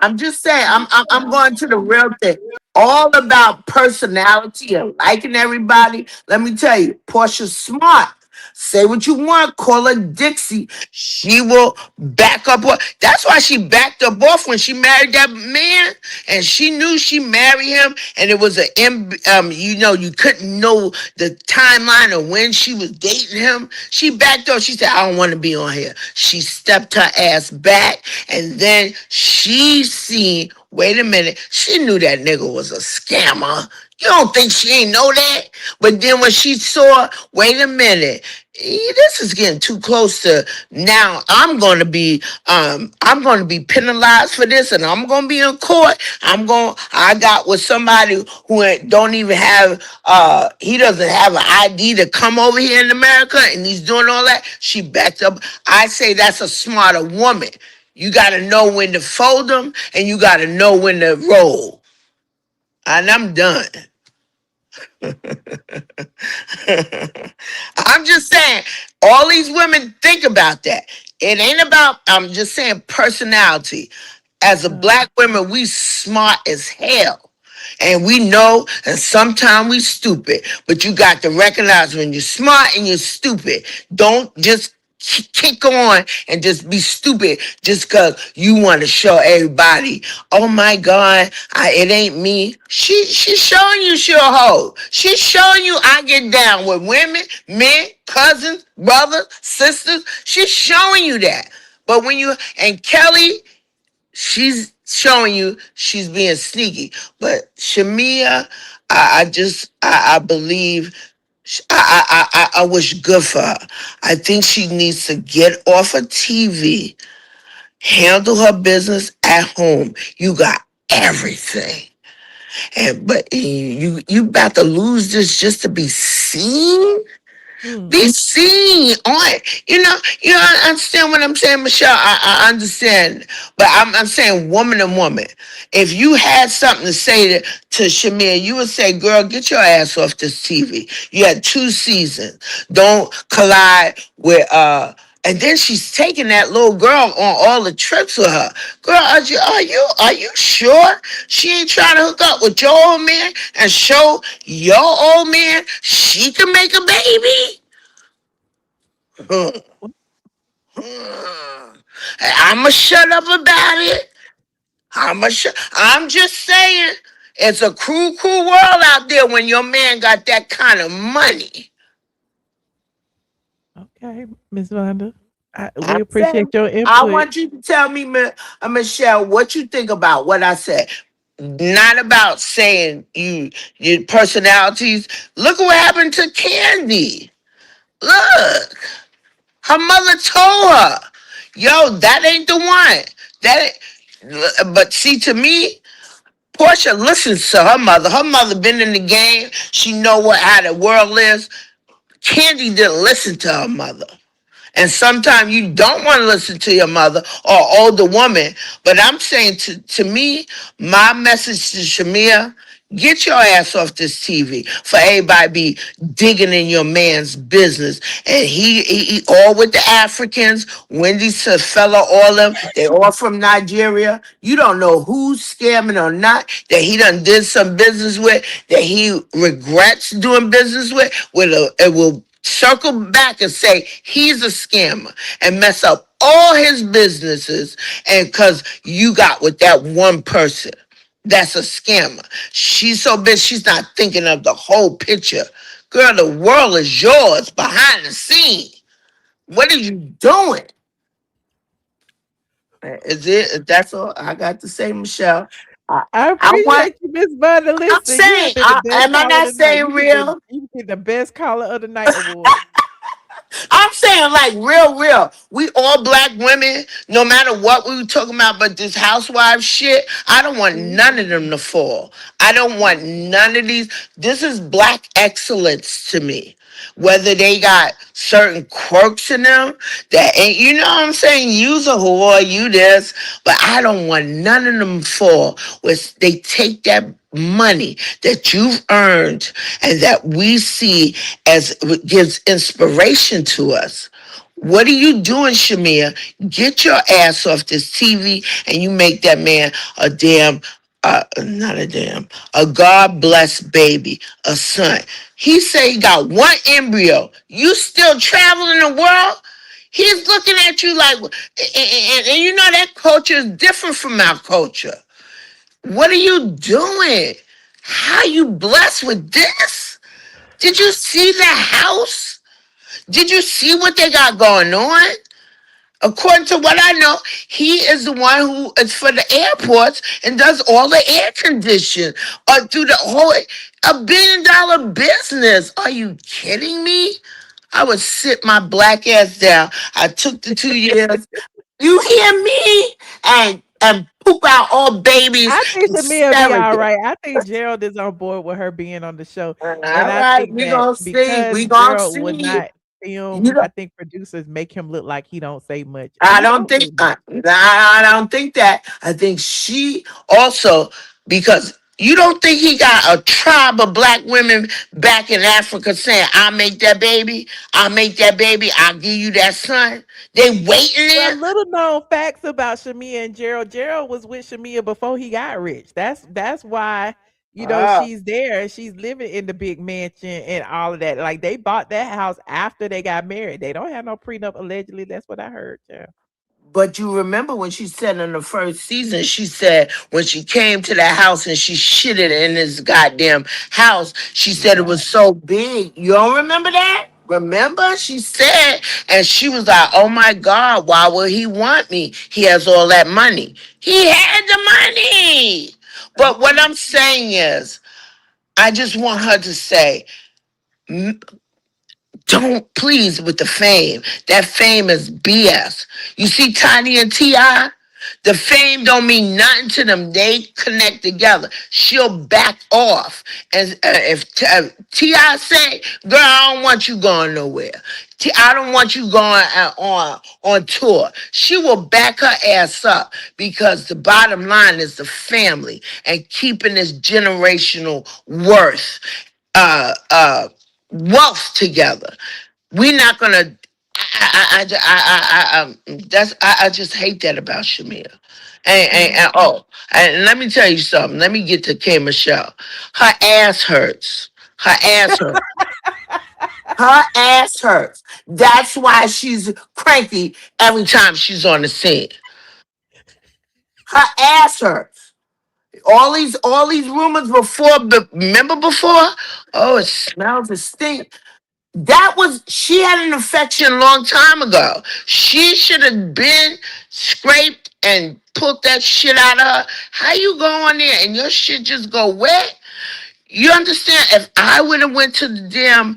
I'm just saying, I'm going to the real thing. All about personality and liking everybody. Let me tell you, Portia's smart. Say what you want, call her Dixie. She will back up. That's why she backed up off when she married that man, and she knew she married him, and it was you couldn't know the timeline of when she was dating him. She backed up. She said, "I don't want to be on here." She stepped her ass back, and then she seen. Wait a minute. She knew that nigga was a scammer. You don't think she ain't know that? But then when she saw, wait a minute, this is getting too close to now. I'm gonna be penalized for this, and I'm gonna be in court. I got with somebody who don't even have he doesn't have an ID to come over here in America, and he's doing all that. She backed up. I say that's a smarter woman. You got to know when to fold them, and you got to know when to roll. And I'm done. I'm just saying, all these women think about that. It ain't about, I'm just saying, personality. As a black women, we smart as hell. And we know, and sometimes we stupid. But you got to recognize when you're smart and you're stupid. Don't just kick on and just be stupid just because you want to show everybody, oh my God, it ain't me. She's showing you she a hoe. She's showing you I get down with women, men, cousins, brothers, sisters. She's showing you that. But and Kelly, she's showing you she's being sneaky. But Shamea, I believe I wish good for her. I think she needs to get off of TV, handle her business at home. You got everything. But you about to lose this just to be seen? Be seen on, I understand what I'm saying, Michelle. I understand, but I'm saying woman to woman. If you had something to say to Shamea, you would say, "Girl, get your ass off this TV. You had 2 seasons. Don't collide with." And then she's taking that little girl on all the trips with her. Girl, are you sure she ain't trying to hook up with your old man and show your old man she can make a baby? I'ma shut up about it. I'm just saying, it's a cruel world out there when your man got that kind of money. Okay, Miss Vonda. We I'm appreciate saying, your I input. want you to tell me, Michelle, what you think about what I said. Not about saying your personalities. Look what happened to Candy. Look, her mother told her, "Yo, that ain't the one." That, but see, to me, Portia listens to her mother. Her mother been in the game. She know what how the world is. Candy didn't listen to her mother. And sometimes you don't want to listen to your mother or older woman. But I'm saying to me, my message to Shamea, get your ass off this TV for everybody be digging in your man's business. And he all with the Africans, Wendy Fella, all them, they all from Nigeria. You don't know who's scamming or not, that he done did some business with, that he regrets doing business with it will circle back and say he's a scammer and mess up all his businesses, and because you got with that one person that's a scammer. She's so big she's not thinking of the whole picture. Girl, the world is yours behind the scene. What are you doing? Is it? That's all I got to say, Michelle. I, I I want. appreciate you, Miss Bunny. I'm Listen, you have saying, been the best am I caller of not the night. saying real? You get the best caller of the night award. I'm saying like real. We all black women, no matter what we were talking about, but this housewife shit, I don't want none of them to fall. I don't want none of these. This is black excellence to me. Whether they got certain quirks in them that ain't, you know what I'm saying? You's a whore, you this, but I don't want none of them fall. Where they take that money that you've earned and that we see as gives inspiration to us. What are you doing, Shamea? Get your ass off this TV and you make that man a damn, not a damn, a God blessed baby, a son. He say he got one embryo. You still traveling the world? He's looking at you like, and you know that culture is different from our culture. What are you doing? How you blessed with this? Did you see the house? Did you see what they got going on? According to what I know, he is the one who is for the airports and does all the air condition through the whole $1 billion business. Are you kidding me? I would sit my black ass down. I took the 2 years. You hear me? And poop out all babies I think and Shamia will be all surrogate. right. I think Gerald is on board with her being on the show. All And I right, think we that gonna see. because We gonna Gerald would see. not You film, I don't. think producers make him look like he don't say much. And I he don't don't think. say much. I don't think that. I think she also because you don't think he got a tribe of black women back in Africa saying, "I'll make that baby. I'll make that baby. I'll give you that son." They waiting Well, there. little known facts about Shamia and Gerald. Gerald was with Shamia before he got rich. That's why, Oh. she's there. She's living in the big mansion and all of that. Like they bought that house after they got married. They don't have no prenup allegedly. That's what I heard. Yeah. But you remember when she said in the first season, she said when she came to that house and she shitted in this goddamn house, she said it Yeah. was so big. You don't remember that? Remember? She said, and she was like, oh my God, why would he want me? He has all that money. He had the money. But what Okay. I'm saying is, I just want her to say, don't please with the fame. That fame is BS. You see Tiny and T.I.? The fame don't mean nothing to them. They connect together. She'll back off. And if T.I. say, girl, I don't want you going nowhere. I don't want you going on tour. She will back her ass up because the bottom line is the family and keeping this generational worth. Wealth together. We're not gonna. I just hate that about Shamia. And Mhm. oh, and let me tell you something. Let me get to K Michelle. Her ass hurts. Her ass hurts. Her ass hurts. That's why she's cranky every time she's on the scene. Her ass hurts. All these rumors before, remember before? Oh, it smells, it stinks. That was, she had an infection a long time ago. She should have been scraped and pulled that shit out of her. How you go on there and your shit just go wet? You understand? If I would have went to the damn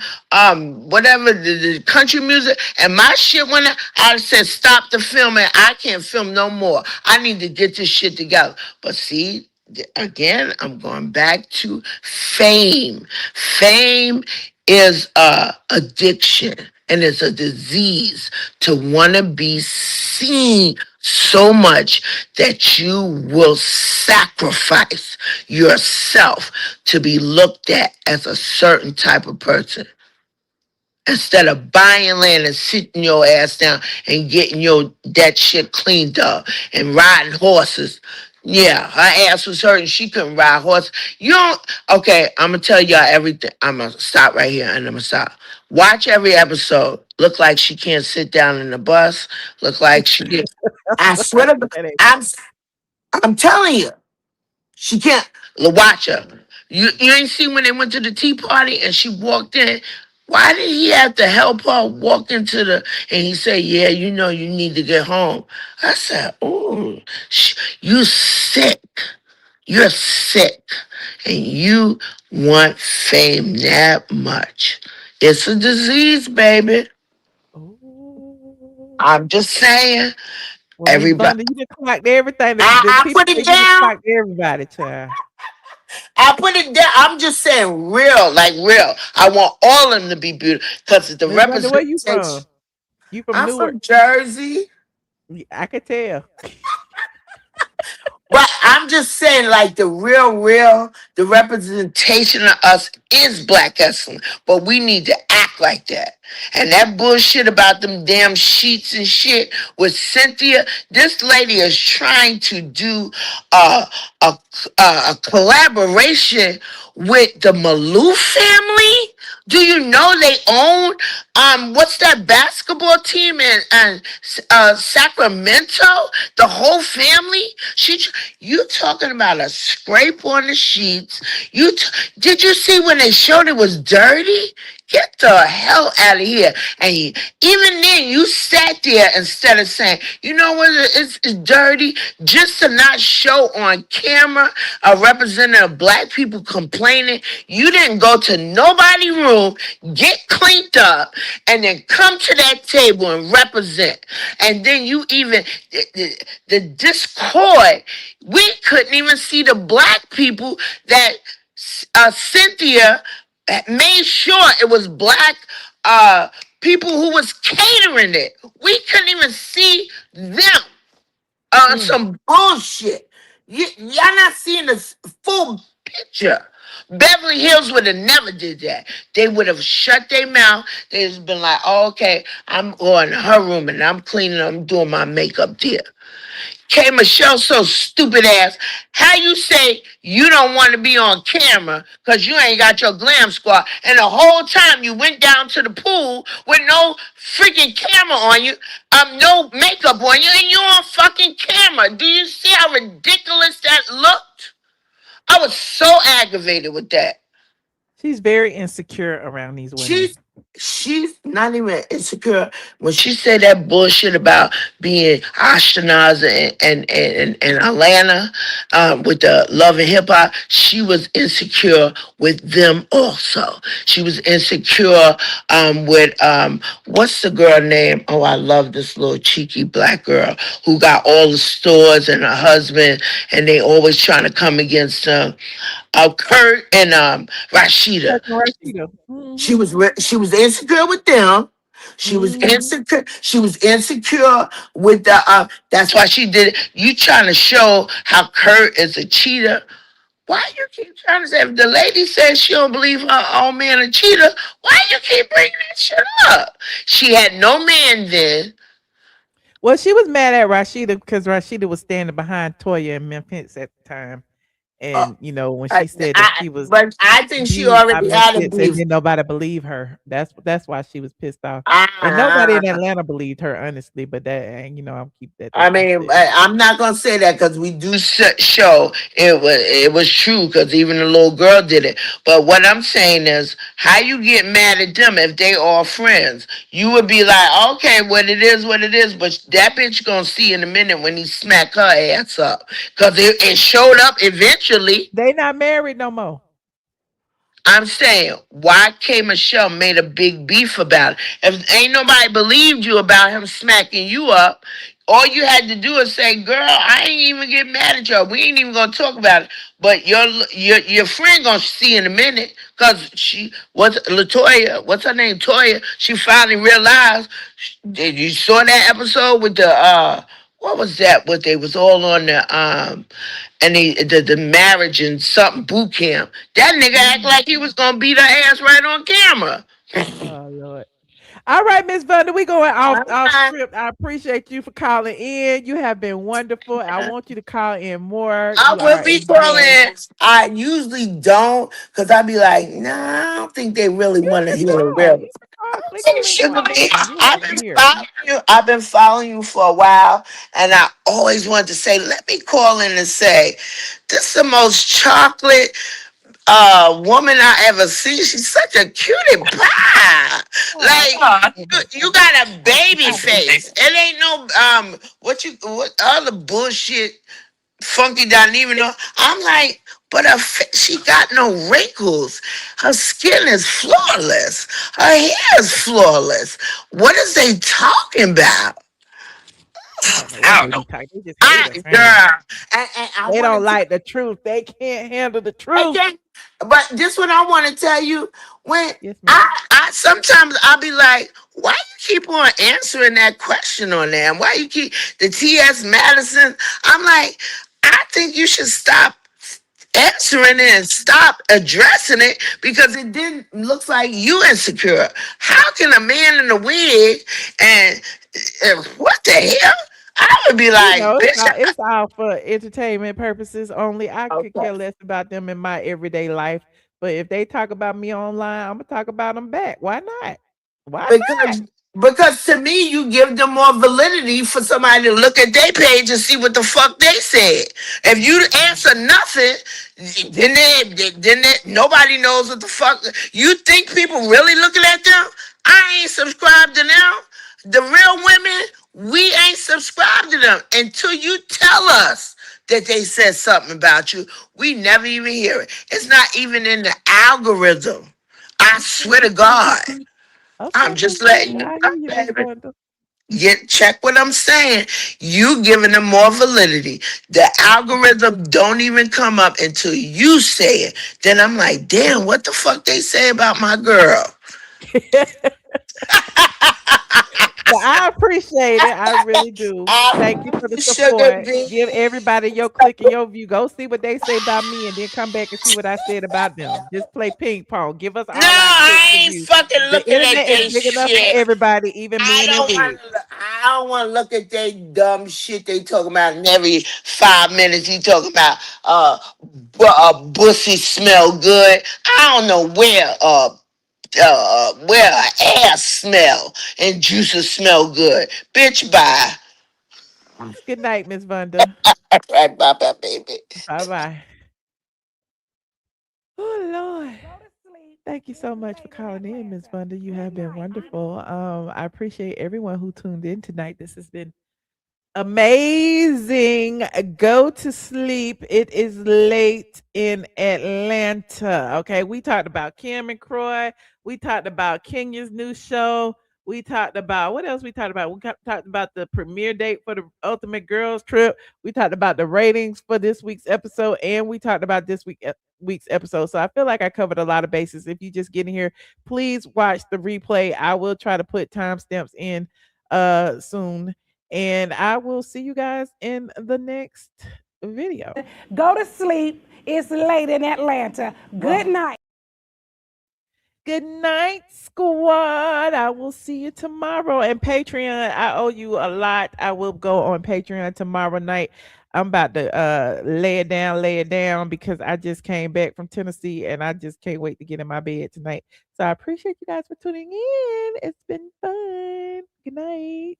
whatever the country music and my shit went out, I'd have said stop the filming. I can't film no more. I need to get this shit together. But see, again, I'm going back to fame. Fame is a addiction and it's a disease to want to be seen so much that you will sacrifice yourself to be looked at as a certain type of person instead of buying land and sitting your ass down and getting your that shit cleaned up and riding horses. Yeah, her ass was hurting. She couldn't ride horse. You don't. Okay, I'm gonna tell y'all everything. I'm gonna stop right here and I'm gonna stop. Watch every episode. Look like she can't sit down in the bus. Look like she. I swear to God, That ain't I'm telling you. She can't watch her. You ain't see when they went to the tea party and she walked in. Why did he have to help her walk into the? And he said, "Yeah, you know you need to get home." I said, "Oh, you sick. You're sick, and you want fame that much. It's a disease, baby. oh. I'm just saying. Well, Miss Everybody, Vonda, you just clocked everything. The I people put it say you just down. clocked everybody, child. I put it down. I'm just saying real, like real. I want all of them to be beautiful because it's the Miss Vonda, where you representation. from? You from I'm Newark? from Jersey. I could tell. But I'm just saying, like the representation of us is black excellence. But we need to act like that. And that bullshit about them damn sheets and shit with Cynthia, this lady is trying to do a, a, a collaboration with the Malou family. Do you know they own what's that basketball team in Sacramento? The whole family. You talking about a scrape on the sheets? Did you see when they showed it was dirty? Get the hell out of here! And even then, you sat there instead of saying, "You know what? It's dirty." Just to not show on camera a representative of black people complaining. You didn't go to nobody's room, get cleaned up, and then come to that table and represent. And then you even the discord. We couldn't even see the black people that Cynthia made sure it was black uh, people who was catering it. We couldn't even see them on Mm. some bullshit. Y'all not seeing the full picture. Beverly Hills would have never did that. They would have shut their mouth. They'd have been like, oh, okay, I'm going to her room and I'm cleaning, I'm doing my makeup there. K. Michelle, so stupid ass. How you say you don't want to be on camera because you ain't got your glam squad, and the whole time you went down to the pool with no freaking camera on you, no makeup on you, and you on fucking camera. Do you see how ridiculous that looked? I was so aggravated with that. She's very insecure around these women. She's she's not even insecure when she said that bullshit about being Ashkenaz and Atlanta with the love and hip hop. She was insecure with them also. She was insecure with what's the girl name? Oh, I love this little cheeky black girl who got all the stores and her husband, and they always trying to come against Kurt and Rashida. Kirk and Rashida. She was insecure with them. She was Mhm. insecure. She was insecure with the. That's why she did it. You trying to show how Kurt is a cheater? Why you keep trying to say? If the lady says she don't believe her own man a cheater, why you keep bringing that shit up? She had no man then. Well, she was mad at Rashida because Rashida was standing behind Toya and Memphis at the time. Uh, And when she said that she was but I think she abused by already had a misfits, and beef. then nobody believed her. That's why she was pissed off. And nobody in I, Atlanta believed her, honestly. But that, and I'm keep that to I mean, myself. I'm not gonna say that because we do show it was true because even the little girl did it. But what I'm saying is, how you get mad at them if they all friends? You would be like, okay, what it is. But that bitch gonna see in a minute when he smack her ass up because it showed up eventually. They not married no more. I'm saying, why K Michelle made a big beef about it? If ain't nobody believed you about him smacking you up, all you had to do is say, "Girl, I ain't even get mad at y'all. We ain't even gonna talk about it." But your friend gonna see in a minute, cause she what's Latoya, what's her name, Toya? She finally realized. Did you saw that episode with the what was that? What they was all on the and the marriage and something boot camp. That nigga act like he was gonna beat her ass right on camera. Oh Lord. All right, Miss Vanda, we going off I, script. I appreciate you for calling in. You have been wonderful. I want you to call in more. I You will are be a joy. calling. I usually don't, cause I be like, nah, I don't think they really Yes, want to you hear the call. real. You can call. Click the Hey, link Sugar on the B, bottom. You I've want been to hear it. following you. I've been following you for a while, and I always wanted to say, let me call in and say, this is the most chocolate woman I ever seen. She's such a cutie pie. Oh, Like thank you so much. you got a I baby appreciate it. face. It ain't no what other bullshit funky doesn't even know. I'm like, but she got no wrinkles. Her skin is flawless. Her hair is flawless. What is they talking about? I don't know what they be talking. They just hate I us, honey. girl, and I They don't wanted to. like the truth. They can't handle the truth. Okay, but this what I want to tell you. When Yes, ma'am. I sometimes I'll be like, why you keep on answering that question on there? Why you keep the T.S. Madison? I'm like, I think you should stop answering it and stop addressing it because it didn't looks like you insecure. How can a man in a wig and what the hell? I would be like, bitch. It's all for entertainment purposes only. I could Okay. care less about them in my everyday life. But if they talk about me online, I'm gonna talk about them back. Why not? Why not? Because to me, you give them more validity for somebody to look at their page and see what the fuck they said. If you answer nothing, then nobody knows what the fuck. You think people really looking at them? I ain't subscribed to them. The real women, we ain't subscribed to them until you tell us that they said something about you. We never even hear it. It's not even in the algorithm. I swear to God. I'm Okay, Miss just letting Vanda. you I know, hear you, Miss baby. Vanda. Check what I'm saying. You giving them more validity. The Okay. algorithm don't even come up until you say it. Then I'm like, damn, what the fuck they say about my girl? Well, I appreciate it. I really do. Thank you I for the sugar support. bean. Give everybody your click and your view. Go see what they say about me and then come back and see what I said about them. Just play ping pong. Give us No, all our clicks I and ain't views. fucking The looking at internet is they big enough for shit. everybody, even I men in don't want. wigs. I don't want to look at they dumb shit they talking about. And every 5 minutes he talking about bussy smell good. I don't know where ass smell and juices smell good. Bitch, bye. Good night, Miss Vanda. Right, bye, bye, baby. Bye bye. Oh Lord. Thank you so much for calling in, Miss Vanda. You have been wonderful. I appreciate everyone who tuned in tonight. This has been amazing. Go to sleep. It is late in Atlanta. Okay. We talked about Kim and Croy. We talked about Kenya's new show. We talked about what else we talked about? Talked about the premiere date for the Ultimate Girls Trip. We talked about the ratings for this week's episode, and we talked about week's episode. So I feel like I covered a lot of bases. If you just get in here, please watch the replay. I will try to put timestamps in soon, and I will see you guys in the next video. Go to sleep. It's late in Atlanta. Good night. Good night, squad. I will see you tomorrow. And Patreon, I owe you a lot. I will go on Patreon tomorrow night. I'm about to lay it down because I just came back from Tennessee and I just can't wait to get in my bed tonight. So I appreciate you guys for tuning in. It's been fun. Good night.